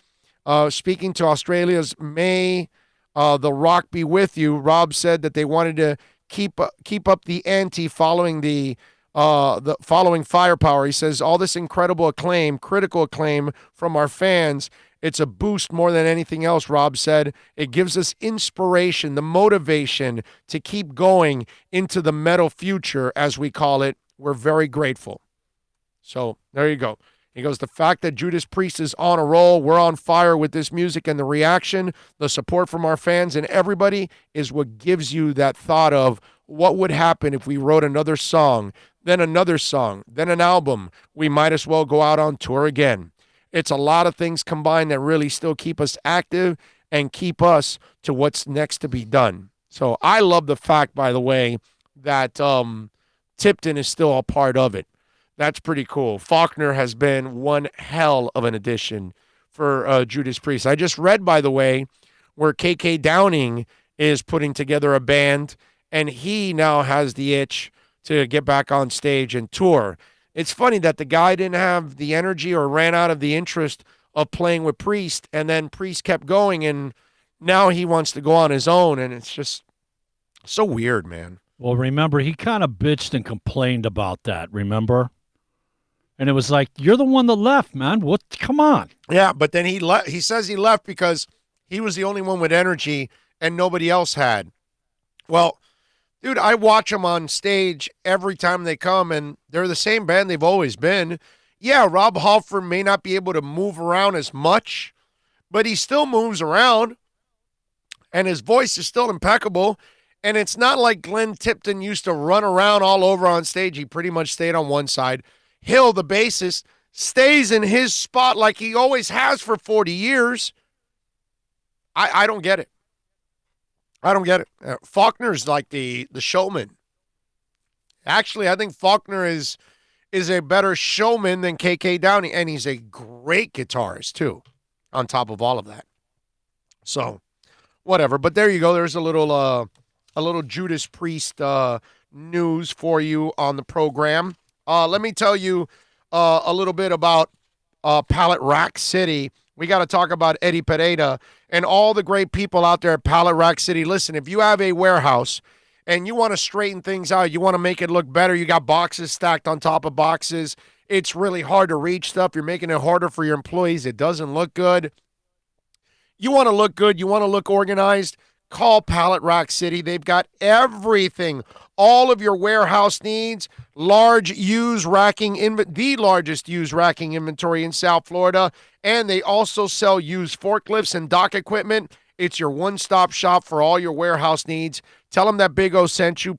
Speaking to Australia's May, The Rock Be With You, Rob said that they wanted to keep up the ante following the following Firepower. He says, all this incredible acclaim, critical acclaim from our fans, it's a boost more than anything else, Rob said. It gives us inspiration, the motivation to keep going into the metal future, as we call it. We're very grateful. So there you go. He goes, the fact that Judas Priest is on a roll, we're on fire with this music, and the reaction, the support from our fans and everybody is what gives you that thought of what would happen if we wrote another song, then another song, then an album. We might as well go out on tour again. It's a lot of things combined that really still keep us active and keep us to what's next to be done. So I love the fact, by the way, that Tipton is still a part of it. That's pretty cool. Faulkner has been one hell of an addition for Judas Priest. I just read, by the way, where KK Downing is putting together a band, and he now has the itch to get back on stage and tour. It's funny that the guy didn't have the energy or ran out of the interest of playing with Priest, and then Priest kept going, and now he wants to go on his own, and it's just so weird, man. Well, remember, he kind of bitched and complained about that, remember? And it was like, you're the one that left, man. What? Come on. Yeah, but then he says he left because he was the only one with energy and nobody else had. Well, dude, I watch them on stage every time they come, and they're the same band they've always been. Yeah, Rob Halford may not be able to move around as much, but he still moves around, and his voice is still impeccable. And it's not like Glenn Tipton used to run around all over on stage. He pretty much stayed on one side. Hill, the bassist, stays in his spot like he always has for 40 years. I don't get it. I don't get it. Faulkner's like the showman. Actually, I think Faulkner is a better showman than KK Downing, and he's a great guitarist, too, on top of all of that. So, whatever. But there you go. There's a little Judas Priest news for you on the program. Let me tell you a little bit about Pallet Rack City. We got to talk about Eddie Pereira and all the great people out there at Pallet Rack City. Listen, if you have a warehouse and you want to straighten things out, you want to make it look better, you got boxes stacked on top of boxes, it's really hard to reach stuff, you're making it harder for your employees, it doesn't look good. You want to look good, you want to look organized, call Pallet Rack City. They've got everything. All of your warehouse needs, large used racking, the largest used racking inventory in South Florida, and they also sell used forklifts and dock equipment. It's your one-stop shop for all your warehouse needs. Tell them that Big O sent you.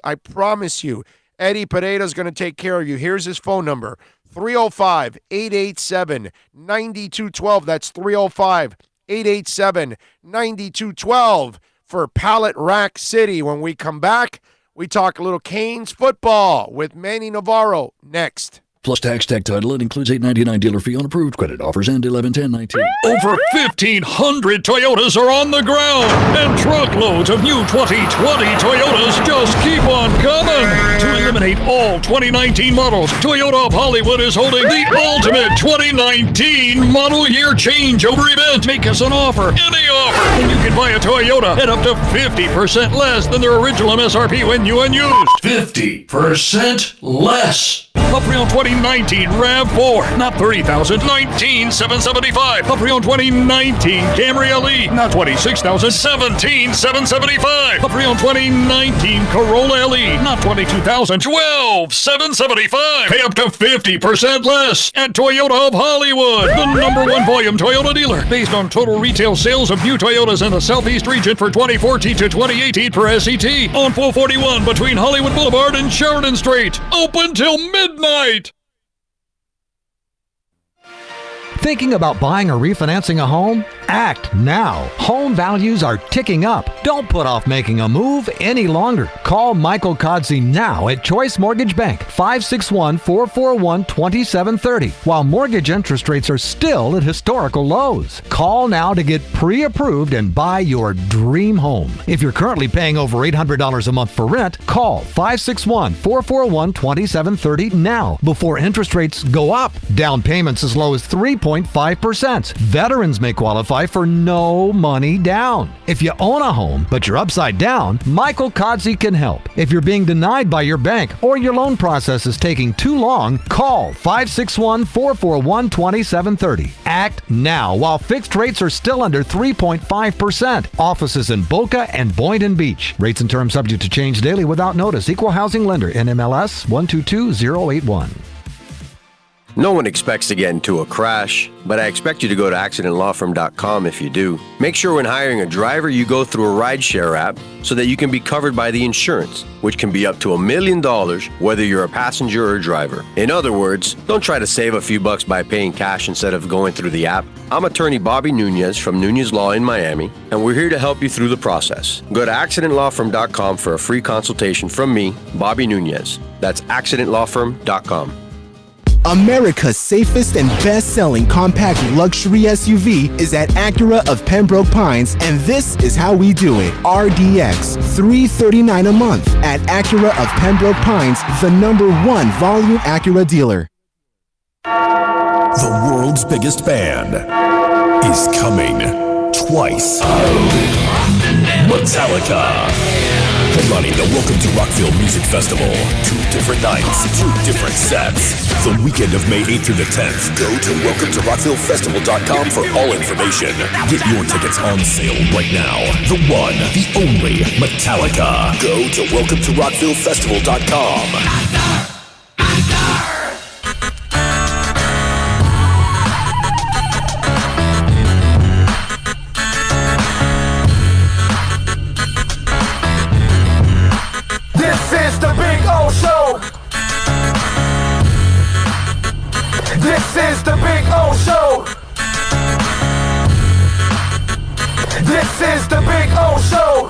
I promise you, Eddie Pereira is going to take care of you. Here's his phone number, 305-887-9212. That's 305-887-9212 for Pallet Rack City. When we come back, we talk a little Canes football with Manny Navarro next. Plus tax, tag title. It includes $8.99 dealer fee on approved credit. Offers end 11/10/19. Over 1,500 Toyotas are on the ground, and truckloads of new 2020 Toyotas just keep on coming. To eliminate all 2019 models, Toyota of Hollywood is holding the ultimate 2019 model year changeover event. Make us an offer, any offer, and you can buy a Toyota at up to 50% less than their original MSRP when new and used. 50% less. A pre-owned 2019 RAV4, not $30,000, $19,775. A pre-owned 2019 Camry LE, not $26,000, $17,775. A pre-owned 2019 Corolla LE, not $22,000, $12,775. Pay up to 50% less at Toyota of Hollywood, the #1 volume Toyota dealer, based on total retail sales of new Toyotas in the Southeast region for 2014 to 2018 per SET, on 441 between Hollywood Boulevard and Sheridan Street. Open till midnight. Thinking about buying or refinancing a home? Act now. Home values are ticking up. Don't put off making a move any longer. Call Michael Kodsey now at Choice Mortgage Bank, 561-441-2730, while mortgage interest rates are still at historical lows. Call now to get pre-approved and buy your dream home. If you're currently paying over $800 a month for rent, call 561-441-2730 now before interest rates go up. Down payments as low as 3.5%. Veterans may qualify for no money down. If you own a home, but you're upside down, Michael Kodsey can help. If you're being denied by your bank or your loan process is taking too long, call 561-441-2730. Act now while fixed rates are still under 3.5%. Offices in Boca and Boynton Beach. Rates and terms subject to change daily without notice. Equal housing lender. NMLS 122081. No one expects to get into a crash, but I expect you to go to accidentlawfirm.com if you do. Make sure when hiring a driver, you go through a rideshare app so that you can be covered by the insurance, which can be up to $1 million whether you're a passenger or a driver. In other words, don't try to save a few bucks by paying cash instead of going through the app. I'm attorney Bobby Nunez from Nunez Law in Miami, and we're here to help you through the process. Go to accidentlawfirm.com for a free consultation from me, Bobby Nunez. That's accidentlawfirm.com. America's safest and best-selling compact luxury SUV is at Acura of Pembroke Pines, and this is how we do it. RDX, $339 a month at Acura of Pembroke Pines, the #1 volume Acura dealer. The world's biggest band is coming twice. Metallica. Headlining the Welcome to Rockville Music Festival. 2 different nights, 2 different sets. The weekend of May 8th through the 10th. Go to welcometorockvillefestival.com for all information. Get your tickets on sale right now. The one, the only Metallica. Go to welcometorockvillefestival.com. This is the Big O Show. This is the Big O Show. This is the Big O Show.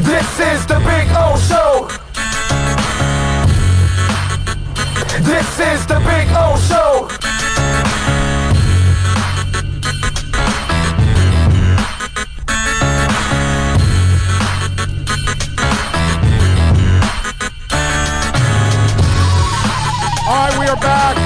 This is the Big O Show. This is the Big O Show. All right, we are back.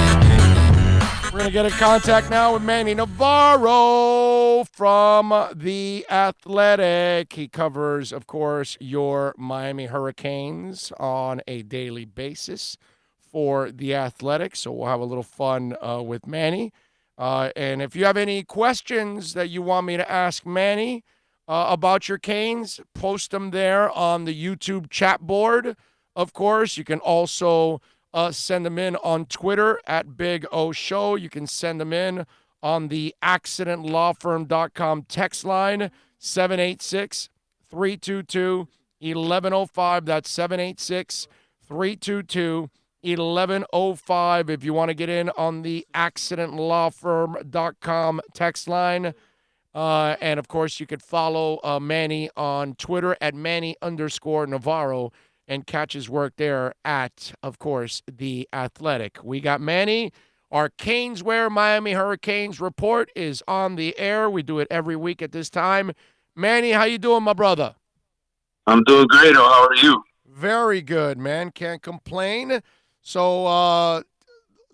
We're going to get in contact now with Manny Navarro from The Athletic. He covers, of course, your Miami Hurricanes on a daily basis for The Athletic. So we'll have a little fun with Manny. And if you have any questions that you want me to ask Manny about your Canes, post them there on the YouTube chat board. Of course, you can also send them in on Twitter at Big O Show. You can send them in on the accidentlawfirm.com text line, 786-322-1105. That's 786-322-1105 if you want to get in on the accidentlawfirm.com text line. And, of course, you could follow Manny on Twitter at Manny_Navarro. And catch his work there at, of course, The Athletic. We got Manny. Our Caneswear Miami Hurricanes report is on the air. We do it every week at this time. Manny, how you doing, my brother? I'm doing great. How are you? Very good, man. Can't complain. So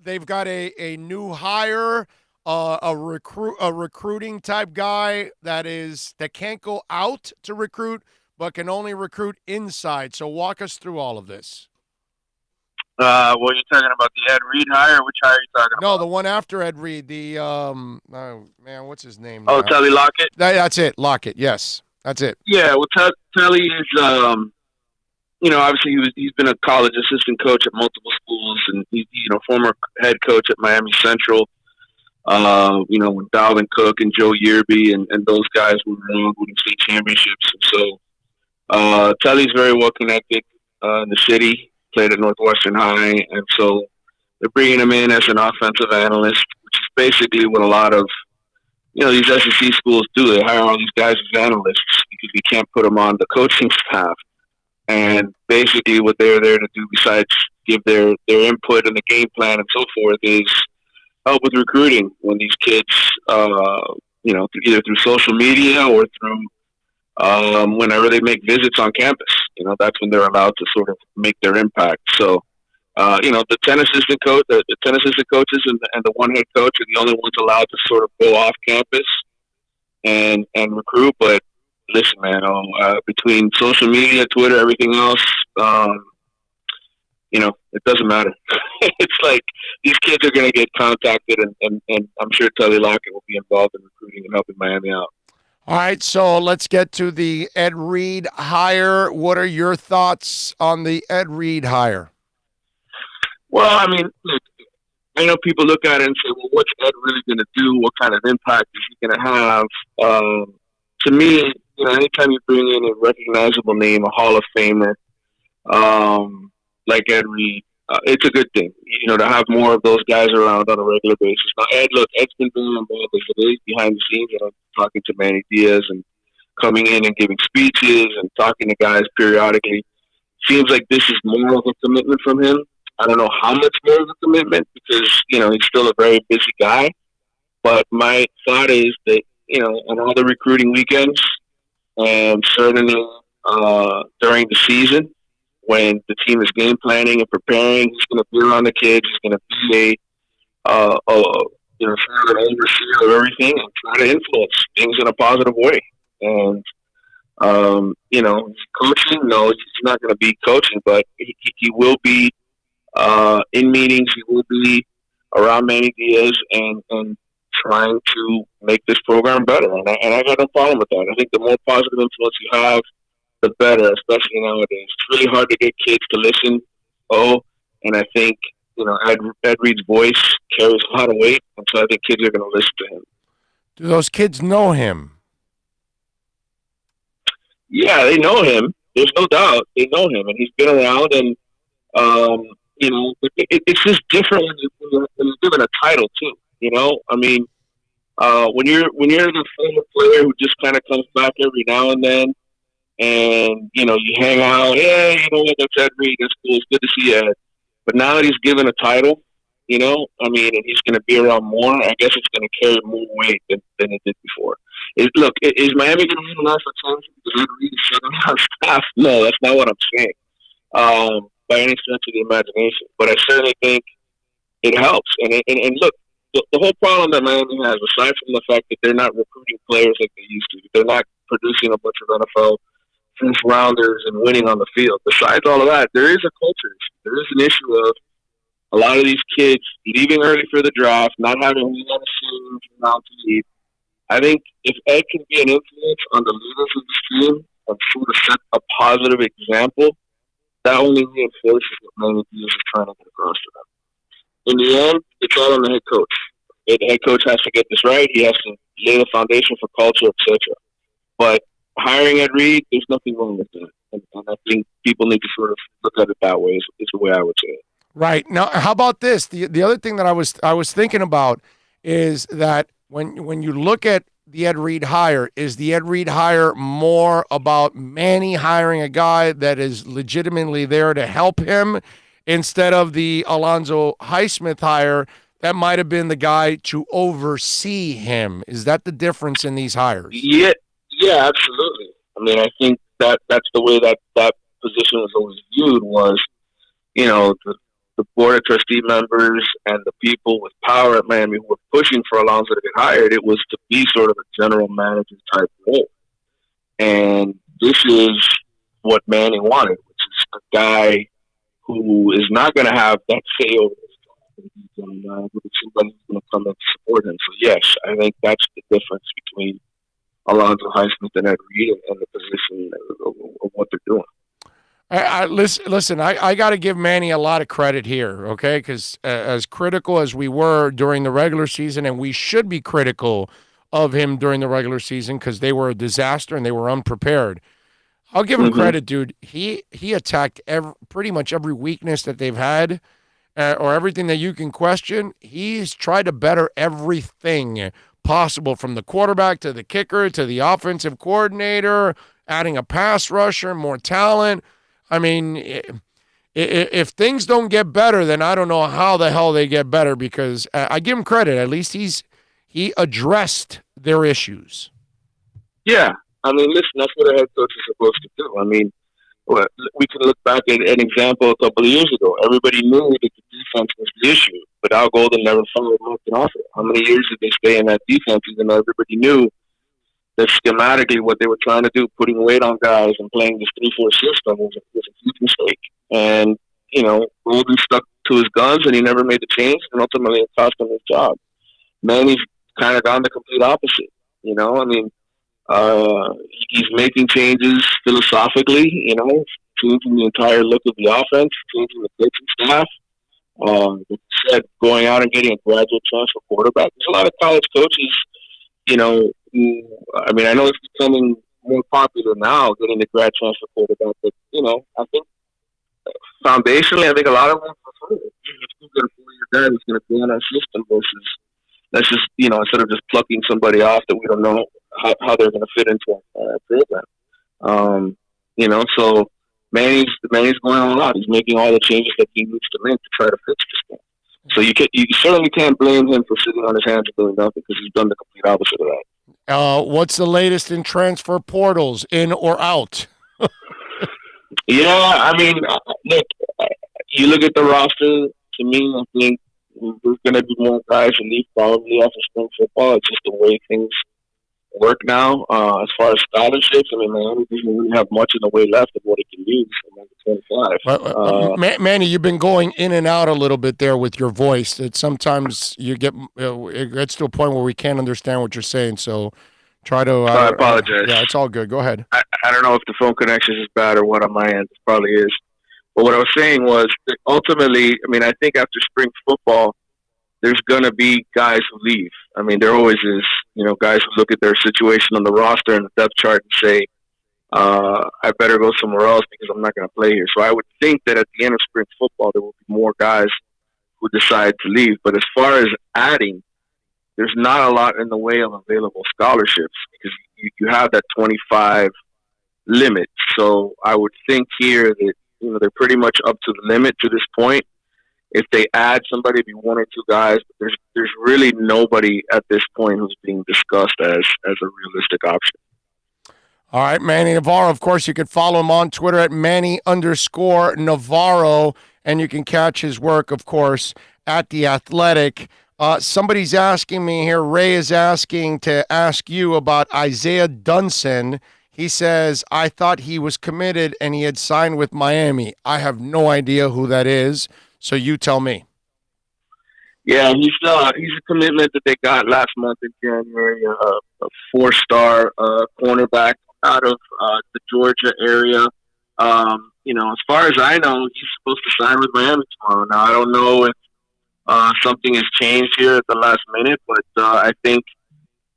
they've got a new hire, a recruiting type guy that can't go out to recruit, but can only recruit inside. So walk us through all of this. Well, you're talking about the Ed Reed hire? Which hire are you talking about? No, the one after Ed Reed. The, what's his name? Oh, Telly Lockett? That's it, Lockett, yes. That's it. Yeah, well, Telly is, obviously he's been a college assistant coach at multiple schools, and he's, former head coach at Miami Central. When Dalvin Cook and Joe Yearby and those guys were around winning state championships. And so Telly's very well connected in the city, played at Northwestern High, and so they're bringing him in as an offensive analyst, which is basically what a lot of these SEC schools do. They hire all these guys as analysts because we can't put them on the coaching staff. And basically what they're there to do, besides give their input in the game plan and so forth, is help with recruiting when these kids, either through social media or through whenever they make visits on campus. That's when they're allowed to sort of make their impact. So, the 10 assistant coach, the 10 assistant coaches and the one head coach are the only ones allowed to sort of go off campus and recruit. But listen, man, between social media, Twitter, everything else, it doesn't matter. It's like these kids are going to get contacted, and I'm sure Tully Lockett will be involved in recruiting and helping Miami out. All right, so let's get to the Ed Reed hire. What are your thoughts on the Ed Reed hire? Well, I mean, look, I know people look at it and say, well, what's Ed really going to do? What kind of impact is he going to have? To me, anytime you bring in a recognizable name, a Hall of Famer, like Ed Reed, it's a good thing, to have more of those guys around on a regular basis. Now, Ed's been very involved as it is behind the scenes, talking to Manny Diaz and coming in and giving speeches and talking to guys periodically. Seems like this is more of a commitment from him. I don't know how much more of a commitment because, he's still a very busy guy. But my thought is that, on all the recruiting weekends and certainly during the season, when the team is game planning and preparing, he's going to be around the kids. He's going to be an overseer of everything and try to influence things in a positive way. And, coaching, no, he's not going to be coaching, but he will be in meetings. He will be around Manny Diaz and trying to make this program better. And I got no problem with that. I think the more positive influence you have, the better, especially nowadays. It's really hard to get kids to listen. And I think, Ed Reed's voice carries a lot of weight, and so I think kids are going to listen to him. Do those kids know him? Yeah, they know him. There's no doubt. They know him, and he's been around, and, it's just different when you're given a title, too. I mean, when you're the former player who just kind of comes back every now and then, and, you hang out, hey, that's Ed Reed, that's cool, it's good to see Ed. But now that he's given a title, and he's going to be around more, I guess it's going to carry more weight than it did before. Is Miami going to win a national championship because Ed Reed is shutting down staff? No, that's not what I'm saying, by any stretch of the imagination. But I certainly think it helps. And look, the whole problem that Miami has, aside from the fact that they're not recruiting players like they used to, they're not producing a bunch of NFL first-rounders and winning on the field. Besides all of that, there is a culture issue. There is an issue of a lot of these kids leaving early for the draft, not having any other seniors around to leave. I think if Ed can be an influence on the leaders of this team and sort of set a positive example, that only reinforces what Manny Diaz is trying to get across to them. In the end, it's all on the head coach. The head coach has to get this right. He has to lay the foundation for culture, etc. But hiring Ed Reed, there's nothing wrong with that. And I think people need to sort of look at it that way is the way I would say it. Right. Now, how about this? The other thing that I was thinking about is that when you look at the Ed Reed hire, is the Ed Reed hire more about Manny hiring a guy that is legitimately there to help him instead of the Alonzo Highsmith hire that might have been the guy to oversee him? Is that the difference in these hires? Yeah, absolutely. I mean, I think that's the way that position was always viewed was, the board of trustee members and the people with power at Miami who were pushing for Alonzo to get hired. It was to be sort of a general manager type role. And this is what Manny wanted, which is a guy who is not going to have that say over his job. Somebody who's going to come and support him. So, yes, I think that's the difference between Alonzo Highsmith and Ed Reed and the position of what they're doing. Listen, I got to give Manny a lot of credit here, okay? Because as critical as we were during the regular season, and we should be critical of him during the regular season because they were a disaster and they were unprepared. I'll give him credit, dude. He attacked pretty much every weakness that they've had or everything that you can question. He's tried to better everything possible, from the quarterback to the kicker to the offensive coordinator, adding a pass rusher, more talent. I mean, if things don't get better, then I don't know how the hell they get better, because I give him credit. At least he addressed their issues. Yeah. I mean, listen, that's what a head coach is supposed to do. I mean, we can look back at an example a couple of years ago. Everybody knew that the defense was the issue, but Al Golden never followed Moulton off it. How many years did they stay in that defense even though everybody knew that schematically what they were trying to do, putting weight on guys and playing this 3-4 system, was a huge mistake. And Golden stuck to his guns and he never made the change, and ultimately it cost him his job. Manny's kind of gone the complete opposite. He's making changes philosophically, changing the entire look of the offense, changing the coaching staff. Like you said, going out and getting a graduate transfer quarterback. There's a lot of college coaches, I know it's becoming more popular now, getting the grad transfer quarterback, but, I think foundationally, I think a lot of them prefer it. If you get a 4-year guy who's going to be on our system versus let's just, instead of just plucking somebody off that we don't know how they're going to fit into our program. So Manny's going on a lot. He's making all the changes that he needs to make to try to fix this thing. So you certainly can't blame him for sitting on his hands and doing nothing, because he's done the complete opposite of that. What's the latest in transfer portals, in or out? Yeah, look, you look at the roster, to me, I think there's going to be more guys who leave probably after spring football. It's just the way things work now. As far as scholarships, Miami doesn't really have much in the way left of what it can use from 25. Manny, you've been going in and out a little bit there with your voice. That sometimes you get it gets to a point where we can't understand what you're saying. So try to. I apologize. Yeah, it's all good. Go ahead. I don't know if the phone connection is bad or what on my end. It probably is. But what I was saying was that ultimately, I think after spring football, there's going to be guys who leave. There always is, guys who look at their situation on the roster and the depth chart and say, I better go somewhere else because I'm not going to play here. So I would think that at the end of spring football, there will be more guys who decide to leave. But as far as adding, there's not a lot in the way of available scholarships because you have that 25 limit. So I would think here that, they're pretty much up to the limit to this point. If they add somebody, it'd be 1 or 2 guys. But there's really nobody at this point who's being discussed as a realistic option. All right, Manny Navarro. Of course, you can follow him on Twitter at Manny_Navarro, and you can catch his work, of course, at The Athletic. Somebody's asking me here, Ray is asking to ask you about Isaiah Dunson. He says, I thought he was committed and he had signed with Miami. I have no idea who that is, so you tell me. Yeah, he's a commitment that they got last month in January, a 4-star cornerback out of the Georgia area. As far as I know, he's supposed to sign with Miami tomorrow. Now, I don't know if something has changed here at the last minute, but I think,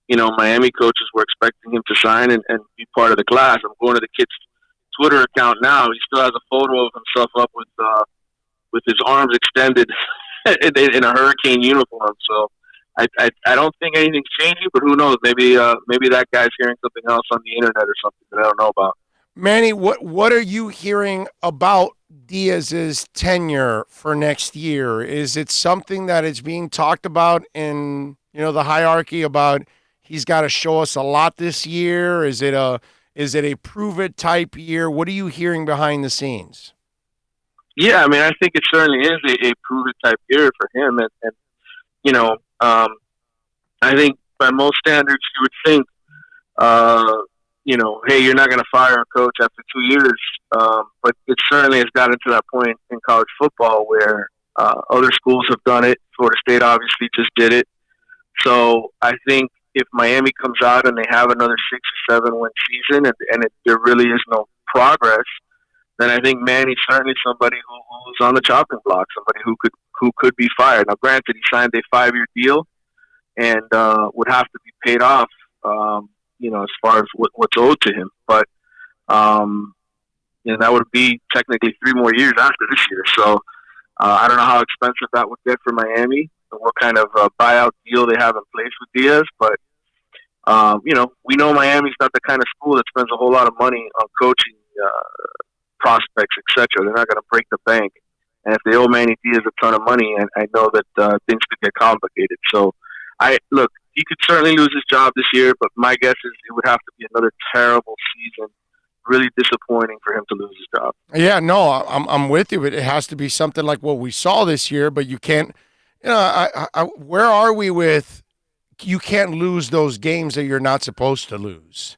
Miami coaches were expecting him to sign and be part of the class. I'm going to the kid's Twitter account now. He still has a photo of himself up with his arms extended in a Hurricane uniform. So I don't think anything's changing, but who knows? Maybe that guy's hearing something else on the internet or something that I don't know about. Manny, what are you hearing about Diaz's tenure for next year? Is it something that is being talked about in the hierarchy about he's got to show us a lot this year? Is it a prove it type year? What are you hearing behind the scenes? Yeah, I think it certainly is a prove it type year for him, and I think by most standards you would think, hey, you're not going to fire a coach after 2 years, but it certainly has gotten to that point in college football where other schools have done it. Florida State obviously just did it. So I think if Miami comes out and they have another 6 or 7 win season and there really is no progress, then I think Manny's certainly somebody who's on the chopping block, somebody who could be fired. Now, granted, he signed a 5-year deal and would have to be paid off, as far as what's owed to him. But that would be technically 3 more years after this year. So I don't know how expensive that would get for Miami and what kind of buyout deal they have in place with Diaz. But, we know Miami's not the kind of school that spends a whole lot of money on coaching prospects, etc. They're not going to break the bank. And if they owe Manny Diaz a ton of money, and I know that things could get complicated. So, he could certainly lose his job this year, but my guess is it would have to be another terrible season, really disappointing for him to lose his job. Yeah, no, I'm with you. It has to be something like what we saw this year, but you can't, where are we with, you can't lose those games that you're not supposed to lose.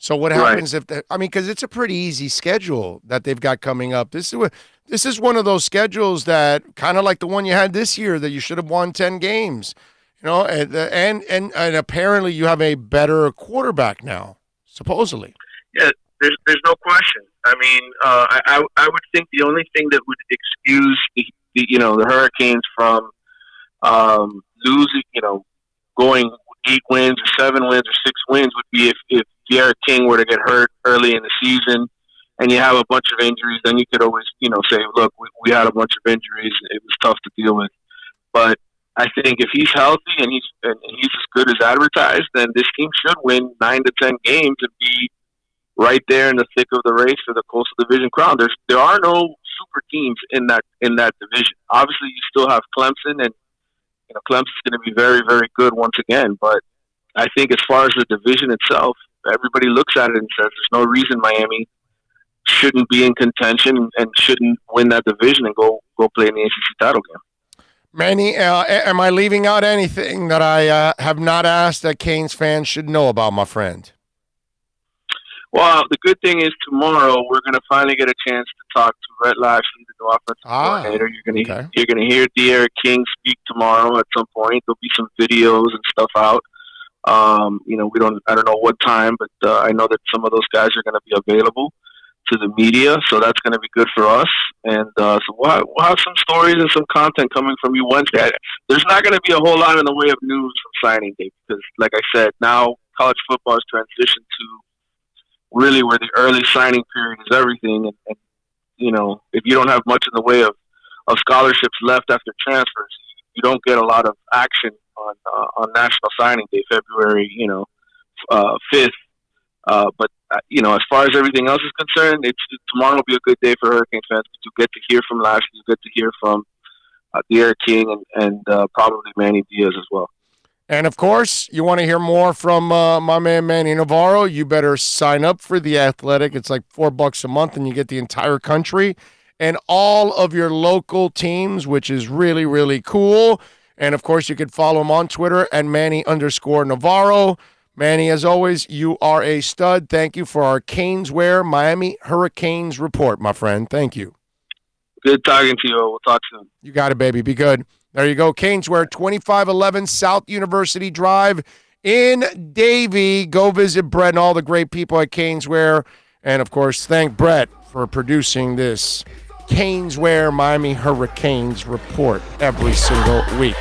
So what happens if because it's a pretty easy schedule that they've got coming up. This is one of those schedules that kind of like the one you had this year that you should have won 10 games. And apparently you have a better quarterback now, supposedly. Yeah, there's no question. I mean, I would think the only thing that would excuse the Hurricanes from losing, going 8 wins or 7 wins or 6 wins would be if D'Eriq King were to get hurt early in the season and you have a bunch of injuries. Then you could always, say, look, we had a bunch of injuries. It was tough to deal with. But I think if he's healthy and he's as good as advertised, then this team should win 9 to 10 games and be right there in the thick of the race for the Coastal Division crown. There are no super teams in that division. Obviously, you still have Clemson, and Clemson's going to be very, very good once again. But I think as far as the division itself, everybody looks at it and says there's no reason Miami shouldn't be in contention and shouldn't win that division and go play in the ACC title game. Manny, am I leaving out anything that I have not asked that Canes fans should know about, my friend? Well, the good thing is tomorrow we're going to finally get a chance to talk to Rhett Lashley, the new offensive coordinator. You're going to hear D'Eriq King speak tomorrow at some point. There'll be some videos and stuff out. I don't know what time, but I know that some of those guys are going to be available to the media, so that's going to be good for us. And so we'll have some stories and some content coming from you Wednesday. There's not going to be a whole lot in the way of news from signing day because, like I said, now college football has transitioned to really where the early signing period is everything. And if you don't have much in the way of scholarships left after transfers, you don't get a lot of action on National Signing Day, February 5th. But as far as everything else is concerned, tomorrow will be a good day for Hurricane fans to get to hear from Lashley, to get to hear from D'Eriq King and probably Manny Diaz as well. And, of course, you want to hear more from my man Manny Navarro, you better sign up for The Athletic. It's like $4 a month, and you get the entire country and all of your local teams, which is really, really cool. And, of course, you can follow him on Twitter at Manny_Navarro. Manny, as always, you are a stud. Thank you for our Caneswear Miami Hurricanes report, my friend. Thank you. Good talking to you. We'll talk soon. You got it, baby. Be good. There you go. Caneswear, 2511 South University Drive in Davie. Go visit Brett and all the great people at Caneswear. And, of course, thank Brett for producing this Caneswear Miami Hurricanes report every single week.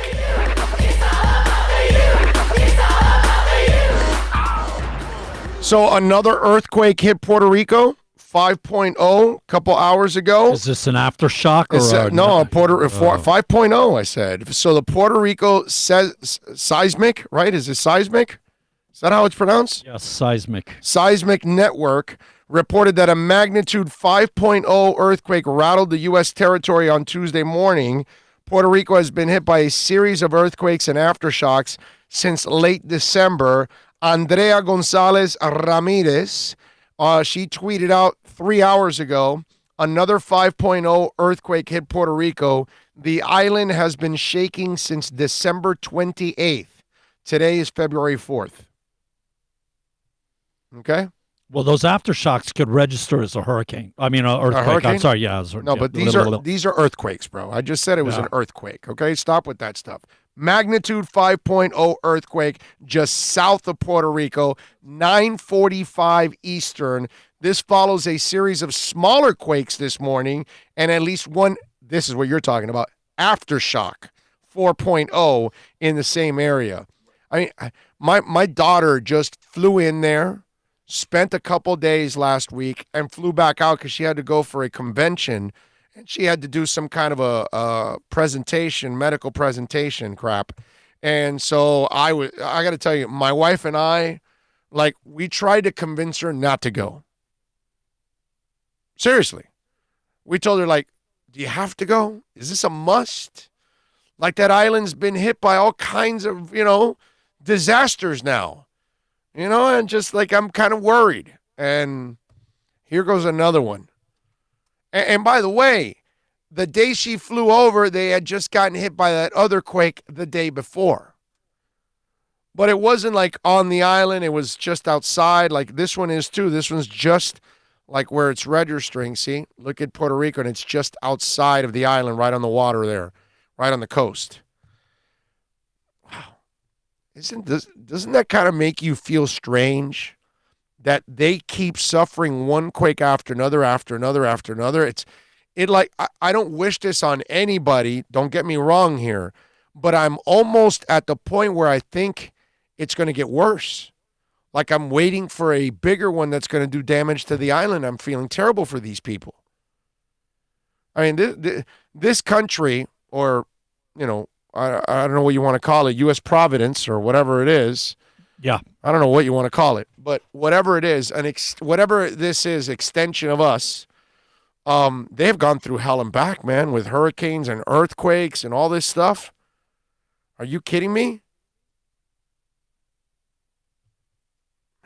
So another earthquake hit Puerto Rico, 5.0 a couple hours ago. Is this an aftershock? No, 5.0, I said. So the Puerto Rico seismic, right? Is it seismic? Is that how it's pronounced? Yes, seismic. Seismic Network reported that a magnitude 5.0 earthquake rattled the U.S. territory on Tuesday morning. Puerto Rico has been hit by a series of earthquakes and aftershocks since late December. Andrea Gonzalez Ramirez, she tweeted out 3 hours ago, another 5.0 earthquake hit Puerto Rico. The island has been shaking since December 28th. Today is February 4th. Okay? Well, those aftershocks could register as a hurricane. I mean, an earthquake. Hurricane? I'm sorry, yeah. No, but these are earthquakes, bro. I just said it was an earthquake, okay? Stop with that stuff. Magnitude 5.0 earthquake just south of Puerto Rico, 9:45 Eastern. This follows a series of smaller quakes this morning and at least one, this is what you're talking about, aftershock 4.0 in the same area. I mean, my daughter just flew in there, spent a couple days last week, and flew back out because she had to go for a convention. And she had to do some kind of a presentation, medical presentation crap. And so I got to tell you, my wife and I, we tried to convince her not to go. Seriously. We told her, do you have to go? Is this a must? That island's been hit by all kinds of, disasters now. And just I'm kind of worried. And here goes another one. And by the way, the day she flew over, they had just gotten hit by that other quake the day before. But it wasn't like on the island. It was just outside. Like this one is too. This one's just like where it's registering. See, look at Puerto Rico, and it's just outside of the island, right on the water there, right on the coast. Wow, doesn't that kind of make you feel strange that they keep suffering one quake after another, after another, after another? I don't wish this on anybody. Don't get me wrong here, but I'm almost at the point where I think it's going to get worse. Like I'm waiting for a bigger one that's going to do damage to the island. I'm feeling terrible for these people. I mean, this country, or, I don't know what you want to call it, U.S. Providence or whatever it is. Yeah. I don't know what you want to call it, but whatever it is, whatever this is, extension of us, they've gone through hell and back, man, with hurricanes and earthquakes and all this stuff. Are you kidding me?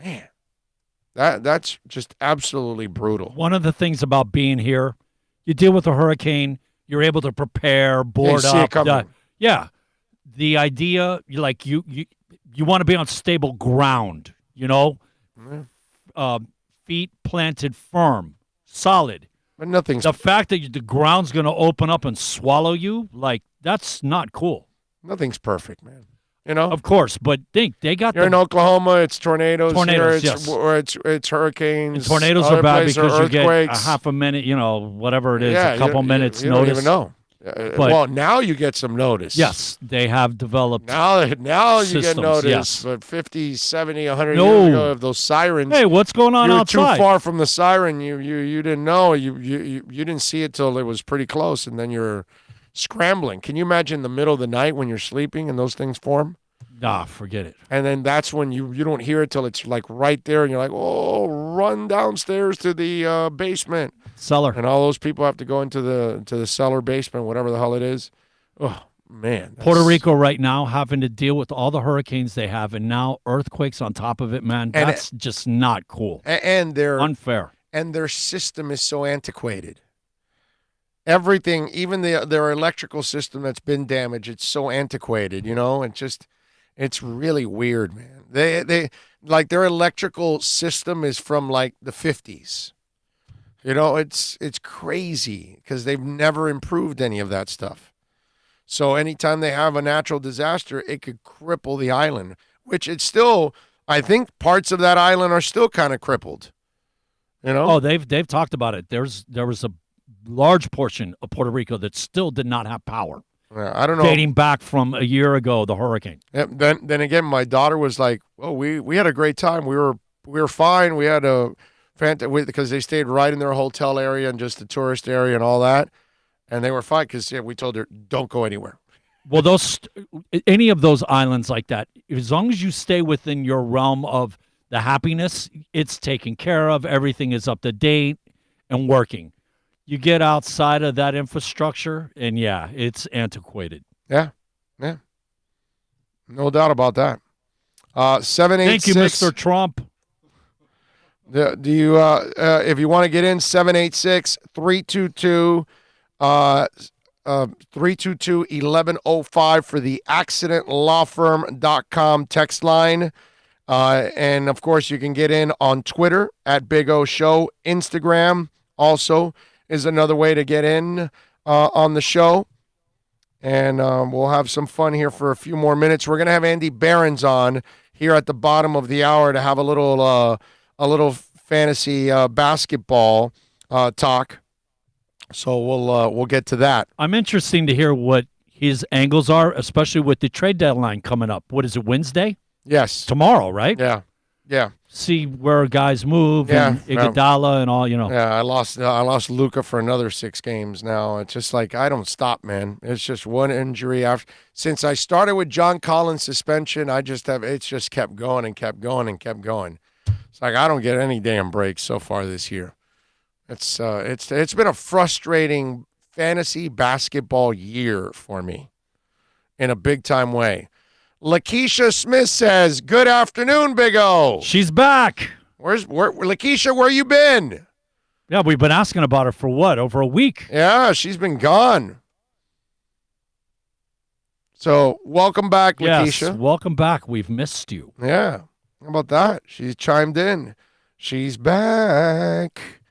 Man, that's just absolutely brutal. One of the things about being here, you deal with a hurricane, you're able to prepare, board see it up. coming. Yeah. The idea, you want to be on stable ground, feet planted firm, solid. But nothing's... The fact that the ground's going to open up and swallow you, that's not cool. Nothing's perfect, man. Of course, but they got. You're in Oklahoma. It's tornadoes. Tornadoes, here, it's hurricanes. And tornadoes Other are bad places because are you get earthquakes. a half a minute, whatever it is, Yeah, a couple minutes you notice. don't even know. Well, now you get some notice. Yes, they have developed. Now you systems, get notice. yes. But 50, 70, 100 No. years ago of those sirens. Hey, what's going on you were outside? too far from the siren. You didn't know. You didn't see it till it was pretty close, and then you're scrambling. Can you imagine the middle of the night when you're sleeping and those things form? Nah, forget it. And then that's when you don't hear it till it's like right there, and you're like, oh, run downstairs to the basement. Cellar. And all those people have to go into the cellar, basement, whatever the hell it is. Oh, man. Puerto Rico right now having to deal with all the hurricanes they have, and now earthquakes on top of it, man. That's just not cool. And they're unfair. And their system is so antiquated. Everything, even their electrical system that's been damaged, it's so antiquated, It's really weird, man. They like their electrical system is from like the 50s. It's crazy because they've never improved any of that stuff. So anytime they have a natural disaster, it could cripple the island, which it's still, I think parts of that island are still kind of crippled. Oh, they've talked about it. There was a large portion of Puerto Rico that still did not have power. I don't know. Dating back from a year ago, the hurricane. Yeah, then again, my daughter was like, "Oh, we had a great time. We were fine. We had a because they stayed right in their hotel area and just the tourist area and all that, and they were fine because we told her don't go anywhere." Well, any of those islands like that, as long as you stay within your realm of the happiness, it's taken care of. Everything is up to date and working. You get outside of that infrastructure, and yeah, it's antiquated. Yeah. No doubt about that. 786. Thank you, Mr. Trump. Do you, if you want to get in, 786-322-1105 for the accidentlawfirm.com text line. And, of course, you can get in on Twitter at Big O Show. Instagram also is another way to get in on the show. And we'll have some fun here for a few more minutes. We're going to have Andy Behrens on here at the bottom of the hour to have a little fantasy basketball talk. So we'll get to that. I'm interested to hear what his angles are, especially with the trade deadline coming up. What is it, Wednesday? Yes. Tomorrow, right? Yeah. See where guys move and Iguodala and all, Yeah, I lost Luka for another 6 games now. It's just like I don't stop, man. It's just one injury after. Since I started with John Collins suspension, it's just kept going and kept going and kept going. It's like I don't get any damn breaks so far this year. It's been a frustrating fantasy basketball year for me in a big time way. Lakeisha Smith says, "Good afternoon, Big O." She's back. Lakeisha, where you been? Yeah, we've been asking about her for over a week. Yeah, she's been gone. So welcome back, Yes, Lakeisha. welcome back. We've missed you. Yeah. How about that? She's chimed in. She's back,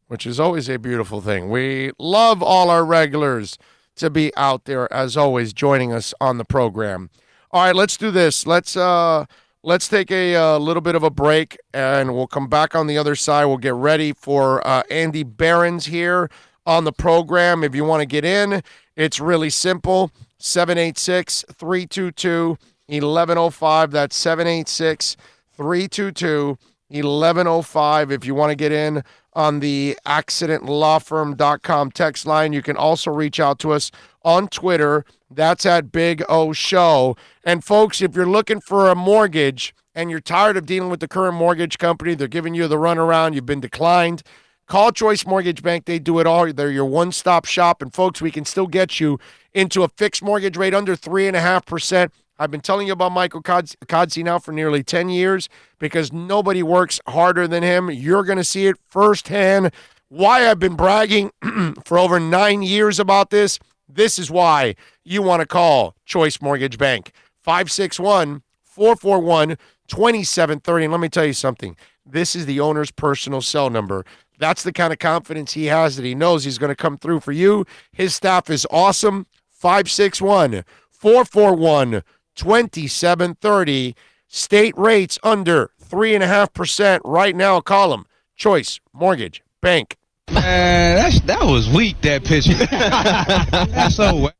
which is always a beautiful thing. We love all our regulars to be out there, as always, joining us on the program. All right, let's do this. Let's take a little bit of a break, and we'll come back on the other side. We'll get ready for Andy Behrens here on the program. If you want to get in, it's really simple. 786-322-1105. That's 786-322-1105. If you want to get in on the accidentlawfirm.com text line, you can also reach out to us on Twitter. That's at Big O Show. And folks, if you're looking for a mortgage and you're tired of dealing with the current mortgage company, they're giving you the runaround, you've been declined, call Choice Mortgage Bank. They do it all. They're your one-stop shop. And folks, we can still get you into a fixed mortgage rate under 3.5%. I've been telling you about Michael Kodsey now for nearly 10 years because nobody works harder than him. You're going to see it firsthand. Why I've been bragging for over 9 years about this. This is why you want to call Choice Mortgage Bank. 561-441-2730. And let me tell you something. This is the owner's personal cell number. That's the kind of confidence he has that he knows he's going to come through for you. His staff is awesome. 561-441-2730. State rates under 3.5% right now. Call him. Choice Mortgage Bank. Man, that was weak, that picture. That's so weak.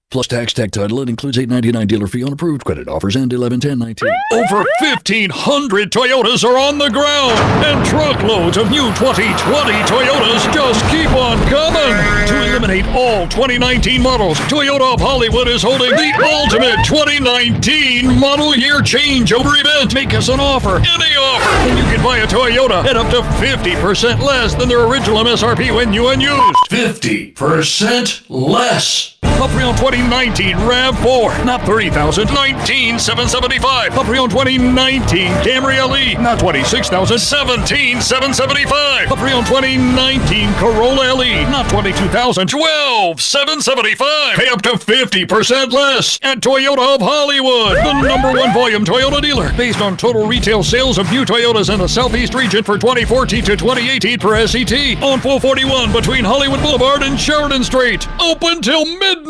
Plus tax, tech title. It includes $8.99 dealer fee on approved credit offers and 11/10/19. Over 1,500 Toyotas are on the ground, and truckloads of new 2020 Toyotas just keep on coming. To eliminate all 2019 models, Toyota of Hollywood is holding the ultimate 2019 model year changeover event. Make us an offer, any offer, and you can buy a Toyota at up to 50% less than their original MSRP when new and used. 50% less. A pre-owned 2019 RAV4, not $30,000, $19,775. A pre-owned 2019 Camry LE, not $26,000, $17,775. A pre-owned 2019 Corolla LE, not $22,000, $12,775. Pay up to 50% less at Toyota of Hollywood, the #1 volume Toyota dealer, based on total retail sales of new Toyotas in the Southeast region for 2014 to 2018 per SET, on 441 between Hollywood Boulevard and Sheridan Street. Open till midnight.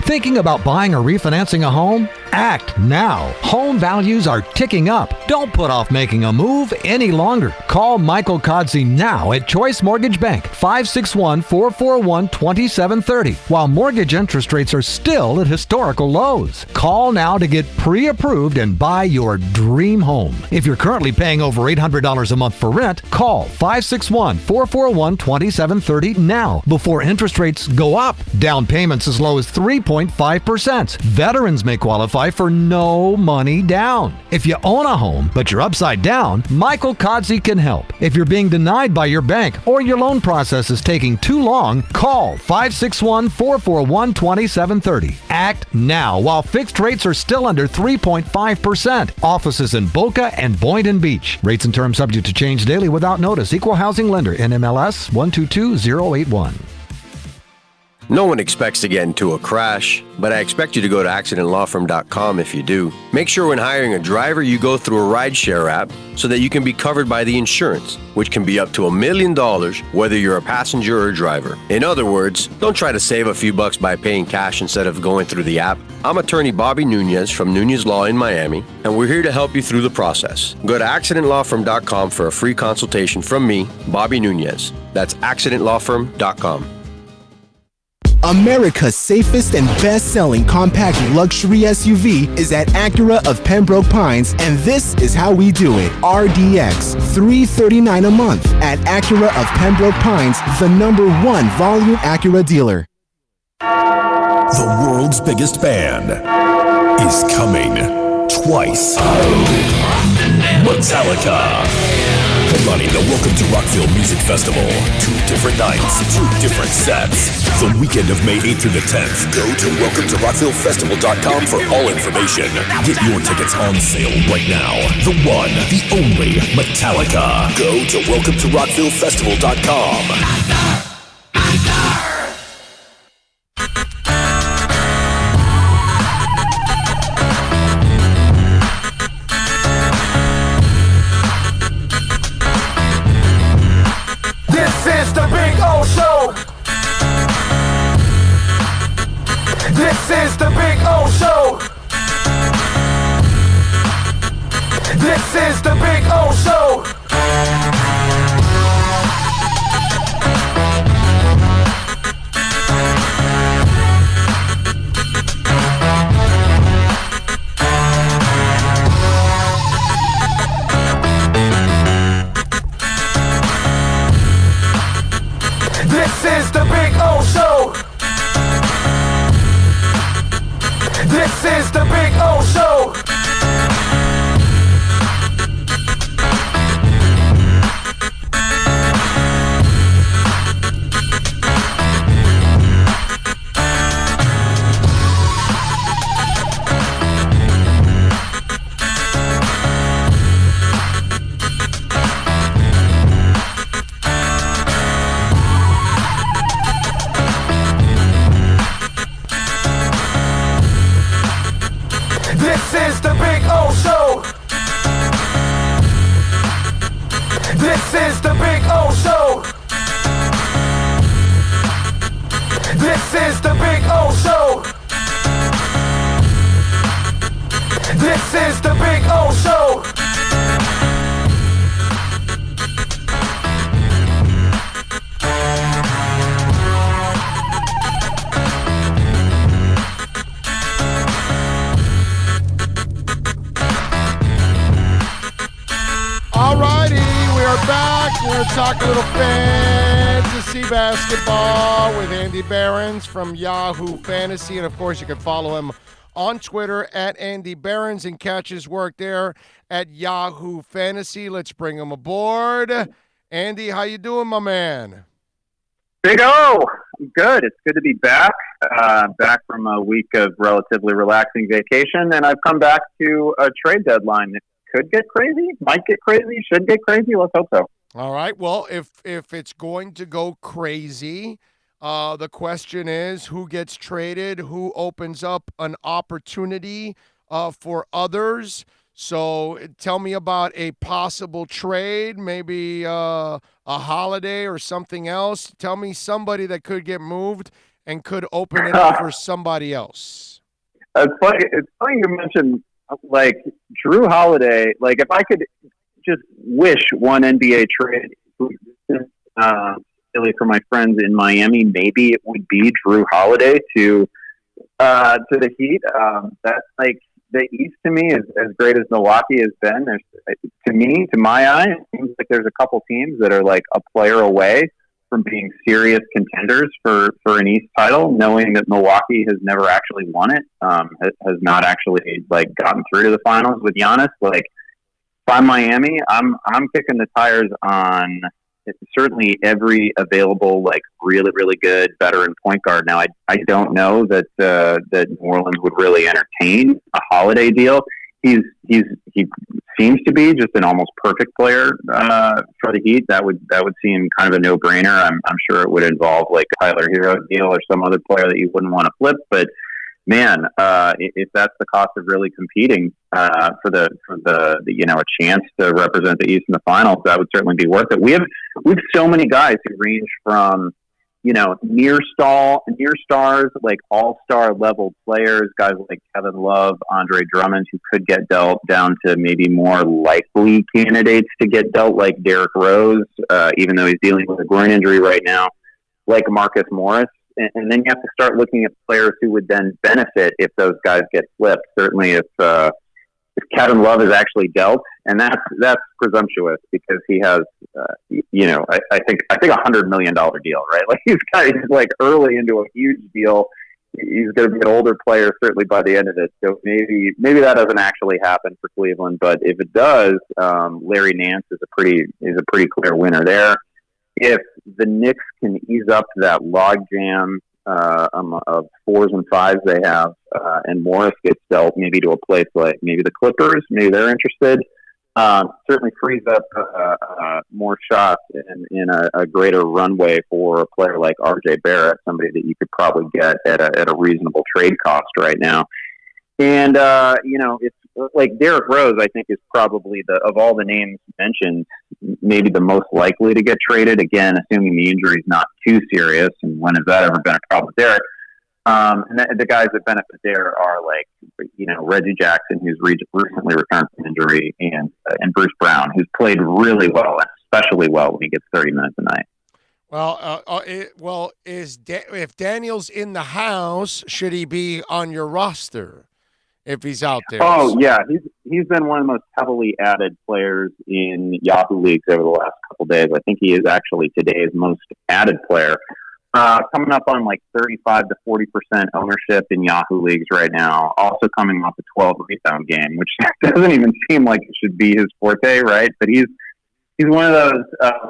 Thinking about buying or refinancing a home? Act now. Home values are ticking up. Don't put off making a move any longer. Call Michael Kodsey now at Choice Mortgage Bank, 561-441-2730, while mortgage interest rates are still at historical lows. Call now to get pre-approved and buy your dream home. If you're currently paying over $800 a month for rent, call 561-441-2730 now before interest rates go up. Down payments as low as 3.5%. Veterans may qualify for no money down. If you own a home, but you're upside down, Michael Kodsey can help. If you're being denied by your bank or your loan process is taking too long, call 561-441-2730. Act now while fixed rates are still under 3.5%. Offices in Boca and Boynton Beach. Rates and terms subject to change daily without notice. Equal housing lender. NMLS 122081. No one expects to get into a crash, but I expect you to go to accidentlawfirm.com if you do. Make sure when hiring a driver, you go through a rideshare app so that you can be covered by the insurance, which can be up to $1 million whether you're a passenger or a driver. In other words, don't try to save a few bucks by paying cash instead of going through the app. I'm attorney Bobby Nunez from Nunez Law in Miami, and we're here to help you through the process. Go to accidentlawfirm.com for a free consultation from me, Bobby Nunez. That's accidentlawfirm.com. America's safest and best-selling compact luxury SUV is at Acura of Pembroke Pines, and this is how we do it. RDX, $339 a month at Acura of Pembroke Pines, the #1 volume Acura dealer. The world's biggest band is coming twice. Metallica. Headlining the Welcome to Rockville Music Festival. 2 different nights, 2 different sets. The weekend of May 8th through the 10th. Go to welcometorockvillefestival.com for all information. Get your tickets on sale right now. The one, the only Metallica. Go to welcometorockvillefestival.com. This is the Big O Show. This is the Big O Show. This is the Big O Show. This is the Big O Show. This is the Big O Show. This is the Big O Show. This is the Big O Show. This is the Big O Show. Alrighty, we are back. We're going to talk a little fantasy basketball with Andy Behrens from Yahoo Fantasy. And, of course, you can follow him on Twitter at Andy Behrens and catch his work there at Yahoo Fantasy. Let's bring him aboard. Andy, how you doing, my man? Big O, I'm good. It's good to be back. Back from a week of relatively relaxing vacation, and I've come back to a trade deadline that could get crazy, might get crazy, should get crazy. Let's hope so. All right. Well, if it's going to go crazy, the question is who gets traded, who opens up an opportunity for others. So tell me about a possible trade, maybe a Holiday or something else. Tell me somebody that could get moved and could open it up for somebody else. It's funny you mentioned like Drew Holiday. Like if I could just wish one NBA trade really for my friends in Miami, maybe it would be Drew Holiday to the Heat. That's like the East to me is as great as Milwaukee has been. There's, to my eye, it seems like there's a couple teams that are like a player away from being serious contenders for an East title, knowing that Milwaukee has never actually won it, has not actually like gotten through to the finals with Giannis. Like if I'm Miami, I'm kicking the tires on certainly every available like really, really good veteran point guard. Now I don't know that New Orleans would really entertain a Holiday deal. He seems to be just an almost perfect player for the Heat. That would seem kind of a no-brainer. I'm sure it would involve like a Tyler Hero deal or some other player that you wouldn't want to flip. But man, if that's the cost of really competing for the a chance to represent the East in the finals, that would certainly be worth it. We have so many guys who range from near stars, like all-star level players, guys like Kevin Love, Andre Drummond, who could get dealt, down to maybe more likely candidates to get dealt, like Derrick Rose, even though he's dealing with a groin injury right now, like Marcus Morris. And then you have to start looking at players who would then benefit if those guys get flipped. Certainly if Kevin Love is actually dealt, and that's presumptuous because he has, I think $100 million deal, right? Like he's like early into a huge deal. He's going to be an older player certainly by the end of it. So maybe that doesn't actually happen for Cleveland, but if it does, Larry Nance is a pretty clear winner there. If the Knicks can ease up that logjam of 4s and 5s they have, and Morris gets dealt maybe to a place like maybe the Clippers, maybe they're interested. Certainly frees up more shots in a greater runway for a player like RJ Barrett, somebody that you could probably get at a reasonable trade cost right now. And it's like Derrick Rose, I think, is probably of all the names mentioned, maybe the most likely to get traded. Again, assuming the injury is not too serious, and when has that ever been a problem with Derrick? And the guys that benefit there are like, Reggie Jackson, who's recently returned from injury, and Bruce Brown, who's played really well, especially well when he gets 30 minutes a night. Well, if Daniel's in the house, should he be on your roster if he's out there? Oh yeah, he's been one of the most heavily added players in Yahoo leagues over the last couple days. I think he is actually today's most added player. Coming up on like 35 to 40% ownership in Yahoo leagues right now. Also coming off a 12 rebound game, which doesn't even seem like it should be his forte, right? But he's one of those.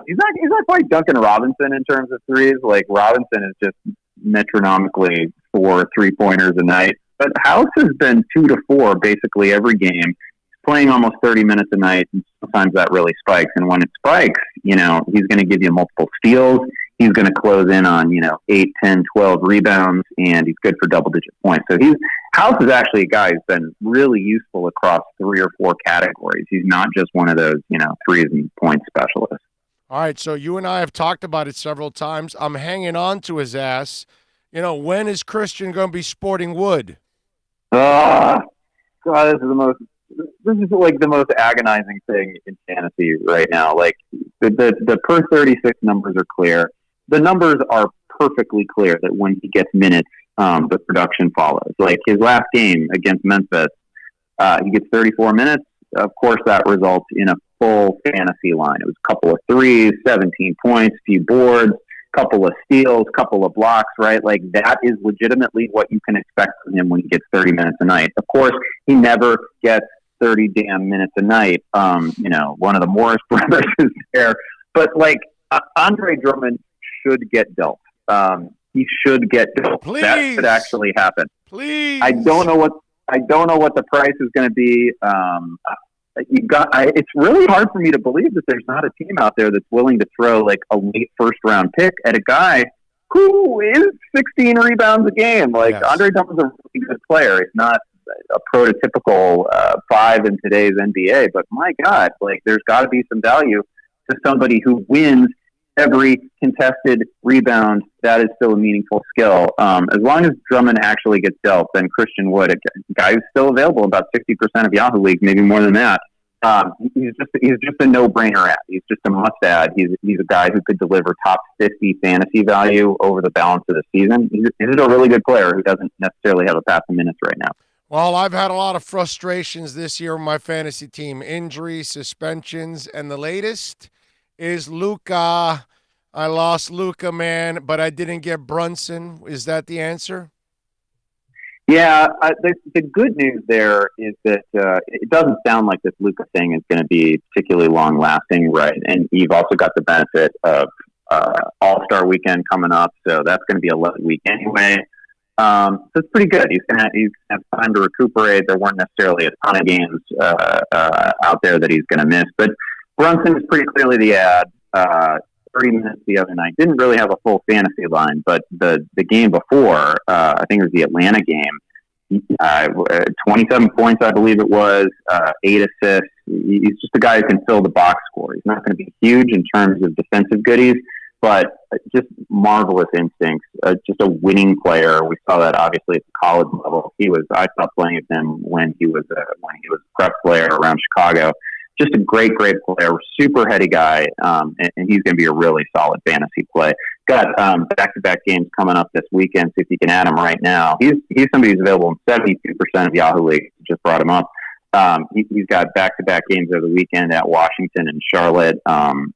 He's not quite Duncan Robinson in terms of threes. Like Robinson is just metronomically 4 3-pointers a night. But House has been 2 to 4 basically every game. He's playing almost 30 minutes a night, and sometimes that really spikes. And when it spikes, he's going to give you multiple steals. He's going to close in on, 8, 10, 12 rebounds, and he's good for double-digit points. So House is actually a guy who's been really useful across 3 or 4 categories. He's not just one of those, threes and point specialists. All right, so you and I have talked about it several times. I'm hanging on to his ass. When is Christian going to be sporting wood? God, this is like the most agonizing thing in fantasy right now. Like the per 36 numbers are clear. The numbers are perfectly clear that when he gets minutes, the production follows. Like his last game against Memphis, he gets 34 minutes. Of course, that results in a full fantasy line. It was a couple of threes, 17 points, few boards, couple of steals, couple of blocks, right? Like that is legitimately what you can expect from him when he gets 30 minutes a night. Of course, he never gets 30 damn minutes a night. One of the Morris brothers is there, but like Andre Drummond should get dealt. He should get dealt. Please. That should actually happen. Please. I don't know what the price is going to be. It's really hard for me to believe that there's not a team out there that's willing to throw like a late first round pick at a guy who is 16 rebounds a game. Like yes. Andre Drummond's a really good player. He's not a prototypical 5 in today's NBA, but my God, like there's got to be some value to somebody who wins every contested rebound. That is still a meaningful skill. As long as Drummond actually gets dealt, then Christian Wood, a guy who's still available in about 60% of Yahoo leagues, maybe more than that. He's just a no-brainer add. He's just a must-add. He's a guy who could deliver top 50 fantasy value over the balance of the season. He's a really good player who doesn't necessarily have a path of minutes right now. Well, I've had a lot of frustrations this year with my fantasy team. Injuries, suspensions, and the latest is Luka. I lost Luka, man, but I didn't get Brunson. Is that the answer? Yeah, the good news there is that it doesn't sound like this Luka thing is going to be particularly long-lasting, right? And you've also got the benefit of All-Star Weekend coming up, so that's going to be a light week anyway. So it's pretty good. He's gonna have time to recuperate. There weren't necessarily a ton of games out there that he's going to miss, but Brunson is pretty clearly the ad. 30 minutes the other night. Didn't really have a full fantasy line, but the game before, I think it was the Atlanta game, 27 points, I believe it was, 8 assists. He's just a guy who can fill the box score. He's not going to be huge in terms of defensive goodies, but just marvelous instincts. Just a winning player. We saw that obviously at the college level. I saw plenty of him when he was a prep player around Chicago. Just a great player, super heady guy, and he's going to be a really solid fantasy play. Got back-to-back games coming up this weekend, see if you can add him right now. He's somebody who's available in 72% of Yahoo leagues. Just brought him up. He's got back-to-back games over the weekend at Washington and Charlotte.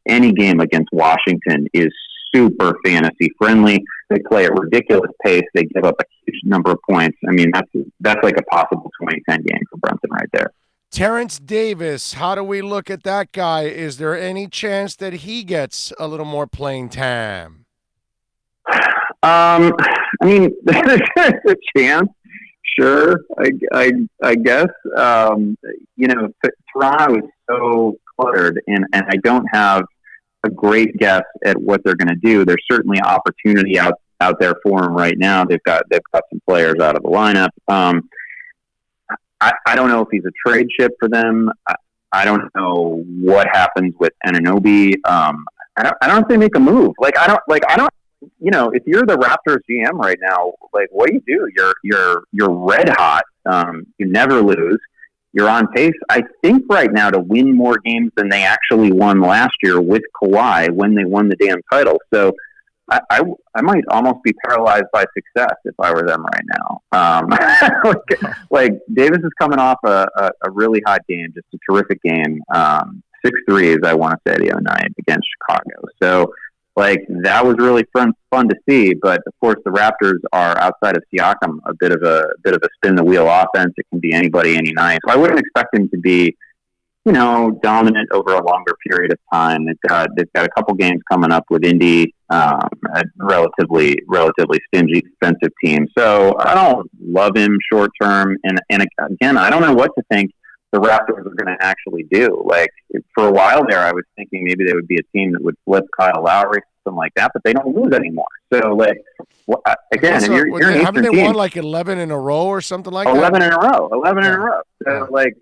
Any game against Washington is super fantasy-friendly. They play at ridiculous pace. They give up a huge number of points. I mean, that's like a possible 2010 game for Brunson right there. Terrence Davis, how do we look at that guy? Is there any chance that he gets a little more playing time? I mean, there's a chance. Sure, I guess. Toronto is so cluttered, and I don't have a great guess at what they're going to do. There's certainly opportunity out there for them right now. They've got some players out of the lineup. I don't know if he's a trade chip for them. I don't know what happens with Anunoby. I don't know if they make a move. I don't if you're the Raptors GM right now, like, what do? You're red hot. You never lose. You're on pace, I think, right now to win more games than they actually won last year with Kawhi when they won the damn title. So I might almost be paralyzed by success if I were them right now. Like Davis is coming off a really hot game, just a terrific game. 6 threes, I want to say, the other night against Chicago. So, like, that was really fun to see. But of course, the Raptors are, outside of Siakam, a bit of a spin the wheel offense. It can be anybody, any night. So I wouldn't expect him to be, dominant over a longer period of time. They've got a couple games coming up with Indy, a relatively stingy defensive team. So I don't love him short term. And again, I don't know what to think the Raptors are going to actually do. Like, for a while there, I was thinking maybe they would be a team that would flip Kyle Lowry, something like that, but they don't lose anymore. So, like, again, if you're an haven't they team, won like 11 in a row or something like that? 11 in a row. So, like,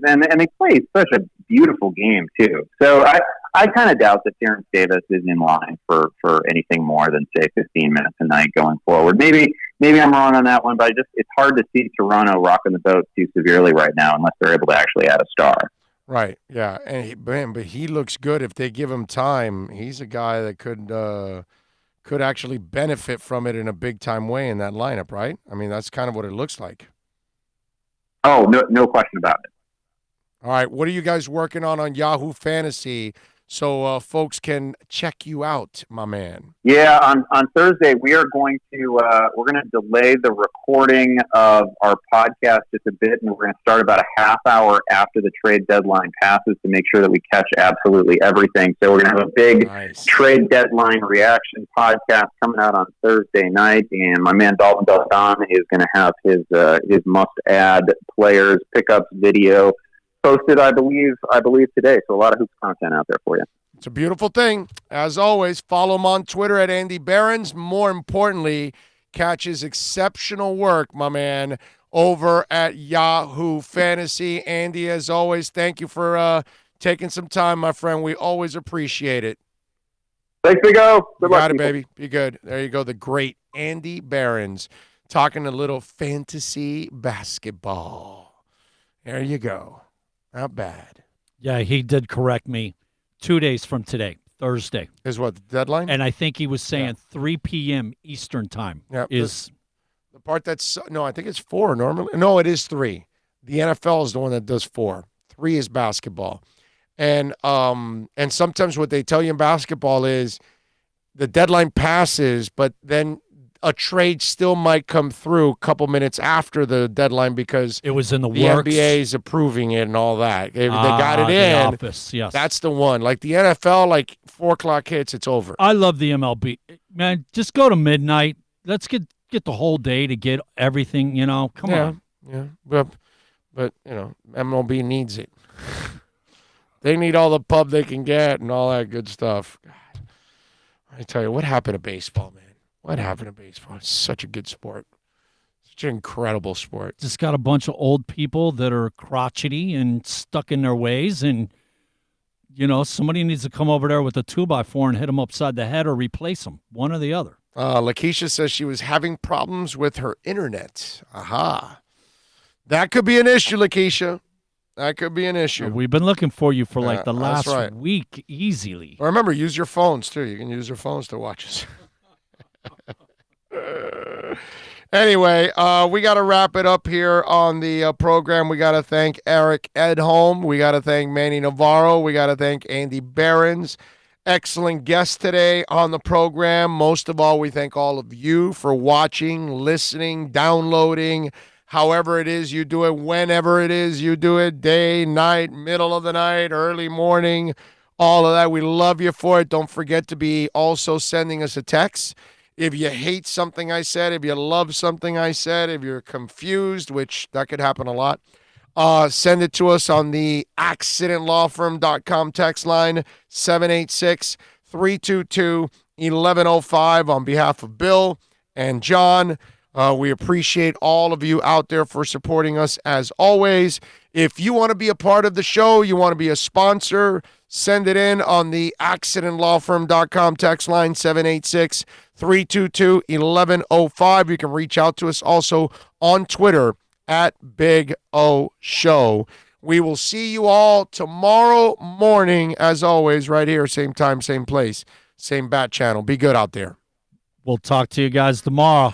and they play such a beautiful game too. So I kind of doubt that Terrence Davis is in line for anything more than, say, 15 minutes a night going forward. Maybe I'm wrong on that one, but it's hard to see Toronto rocking the boat too severely right now unless they're able to actually add a star. Right. Yeah. And but he looks good if they give him time. He's a guy that could actually benefit from it in a big time way in that lineup, right? I mean, that's kind of what it looks like. Oh, no question about it. All right. What are you guys working on Yahoo Fantasy so folks can check you out, my man? Yeah, on Thursday we are going to delay the recording of our podcast just a bit, and we're going to start about a half hour after the trade deadline passes to make sure that we catch absolutely everything. So we're going to have a big trade deadline reaction podcast coming out on Thursday night, and my man Dalton Del Don is going to have his must-add players pickups video posted, I believe today. So a lot of hoops content out there for you. It's a beautiful thing. As always, follow him on Twitter at Andy Behrens. More importantly, catch his exceptional work, my man, over at Yahoo Fantasy. Andy, as always, thank you for taking some time, my friend. We always appreciate it. Thanks, Big O. Good luck, got it, people. baby. Be good. There you go. The great Andy Behrens talking a little fantasy basketball. There you go. Not bad. Yeah, he did correct me. 2 days from today, Thursday. Is what, the deadline? And I think he was saying 3 p.m. Eastern time is the part that's – no, I think it's 4 normally. No, it is 3. The NFL is the one that does 4. 3 is basketball. And sometimes what they tell you in basketball is the deadline passes, but then a trade still might come through a couple minutes after the deadline because it was in the works. works. NBA is approving it and all that. They got it the in. office, yes. That's the one. Like the NFL, like 4 o'clock hits, it's over. I love the MLB. Man, just go to midnight. Let's get the whole day to get everything, Come on. Yeah, but MLB needs it. They need all the pub they can get and all that good stuff. God, I tell you, what happened to baseball, man? What happened to baseball? It's such a good sport. Such an incredible sport. Just got a bunch of old people that are crotchety and stuck in their ways, and somebody needs to come over there with a 2x4 and hit them upside the head or replace them, one or the other. Lakeisha says she was having problems with her internet. Aha. That could be an issue, Lakeisha. That could be an issue. We've been looking for you for like the that's last right. week easily. Remember, use your phones, too. You can use your phones to watch us. Anyway, we got to wrap it up here on the program. We got to thank Eric Edholm. We got to thank Manny Navarro. We got to thank Andy Behrens. Excellent guest today on the program. Most of all, we thank all of you for watching, listening, downloading, however it is you do it, whenever it is you do it, day, night, middle of the night, early morning, all of that. We love you for it. Don't forget to be also sending us a text. If you hate something I said, if you love something I said, if you're confused, which that could happen a lot, send it to us on the accidentlawfirm.com text line, 786-322-1105 on behalf of Bill and John. We appreciate all of you out there for supporting us as always. If you want to be a part of the show, you want to be a sponsor, send it in on the accidentlawfirm.com text line 786-322-1105. You can reach out to us also on Twitter at Big O Show. We will see you all tomorrow morning, as always, right here, same time, same place, same bat channel. Be good out there. We'll talk to you guys tomorrow.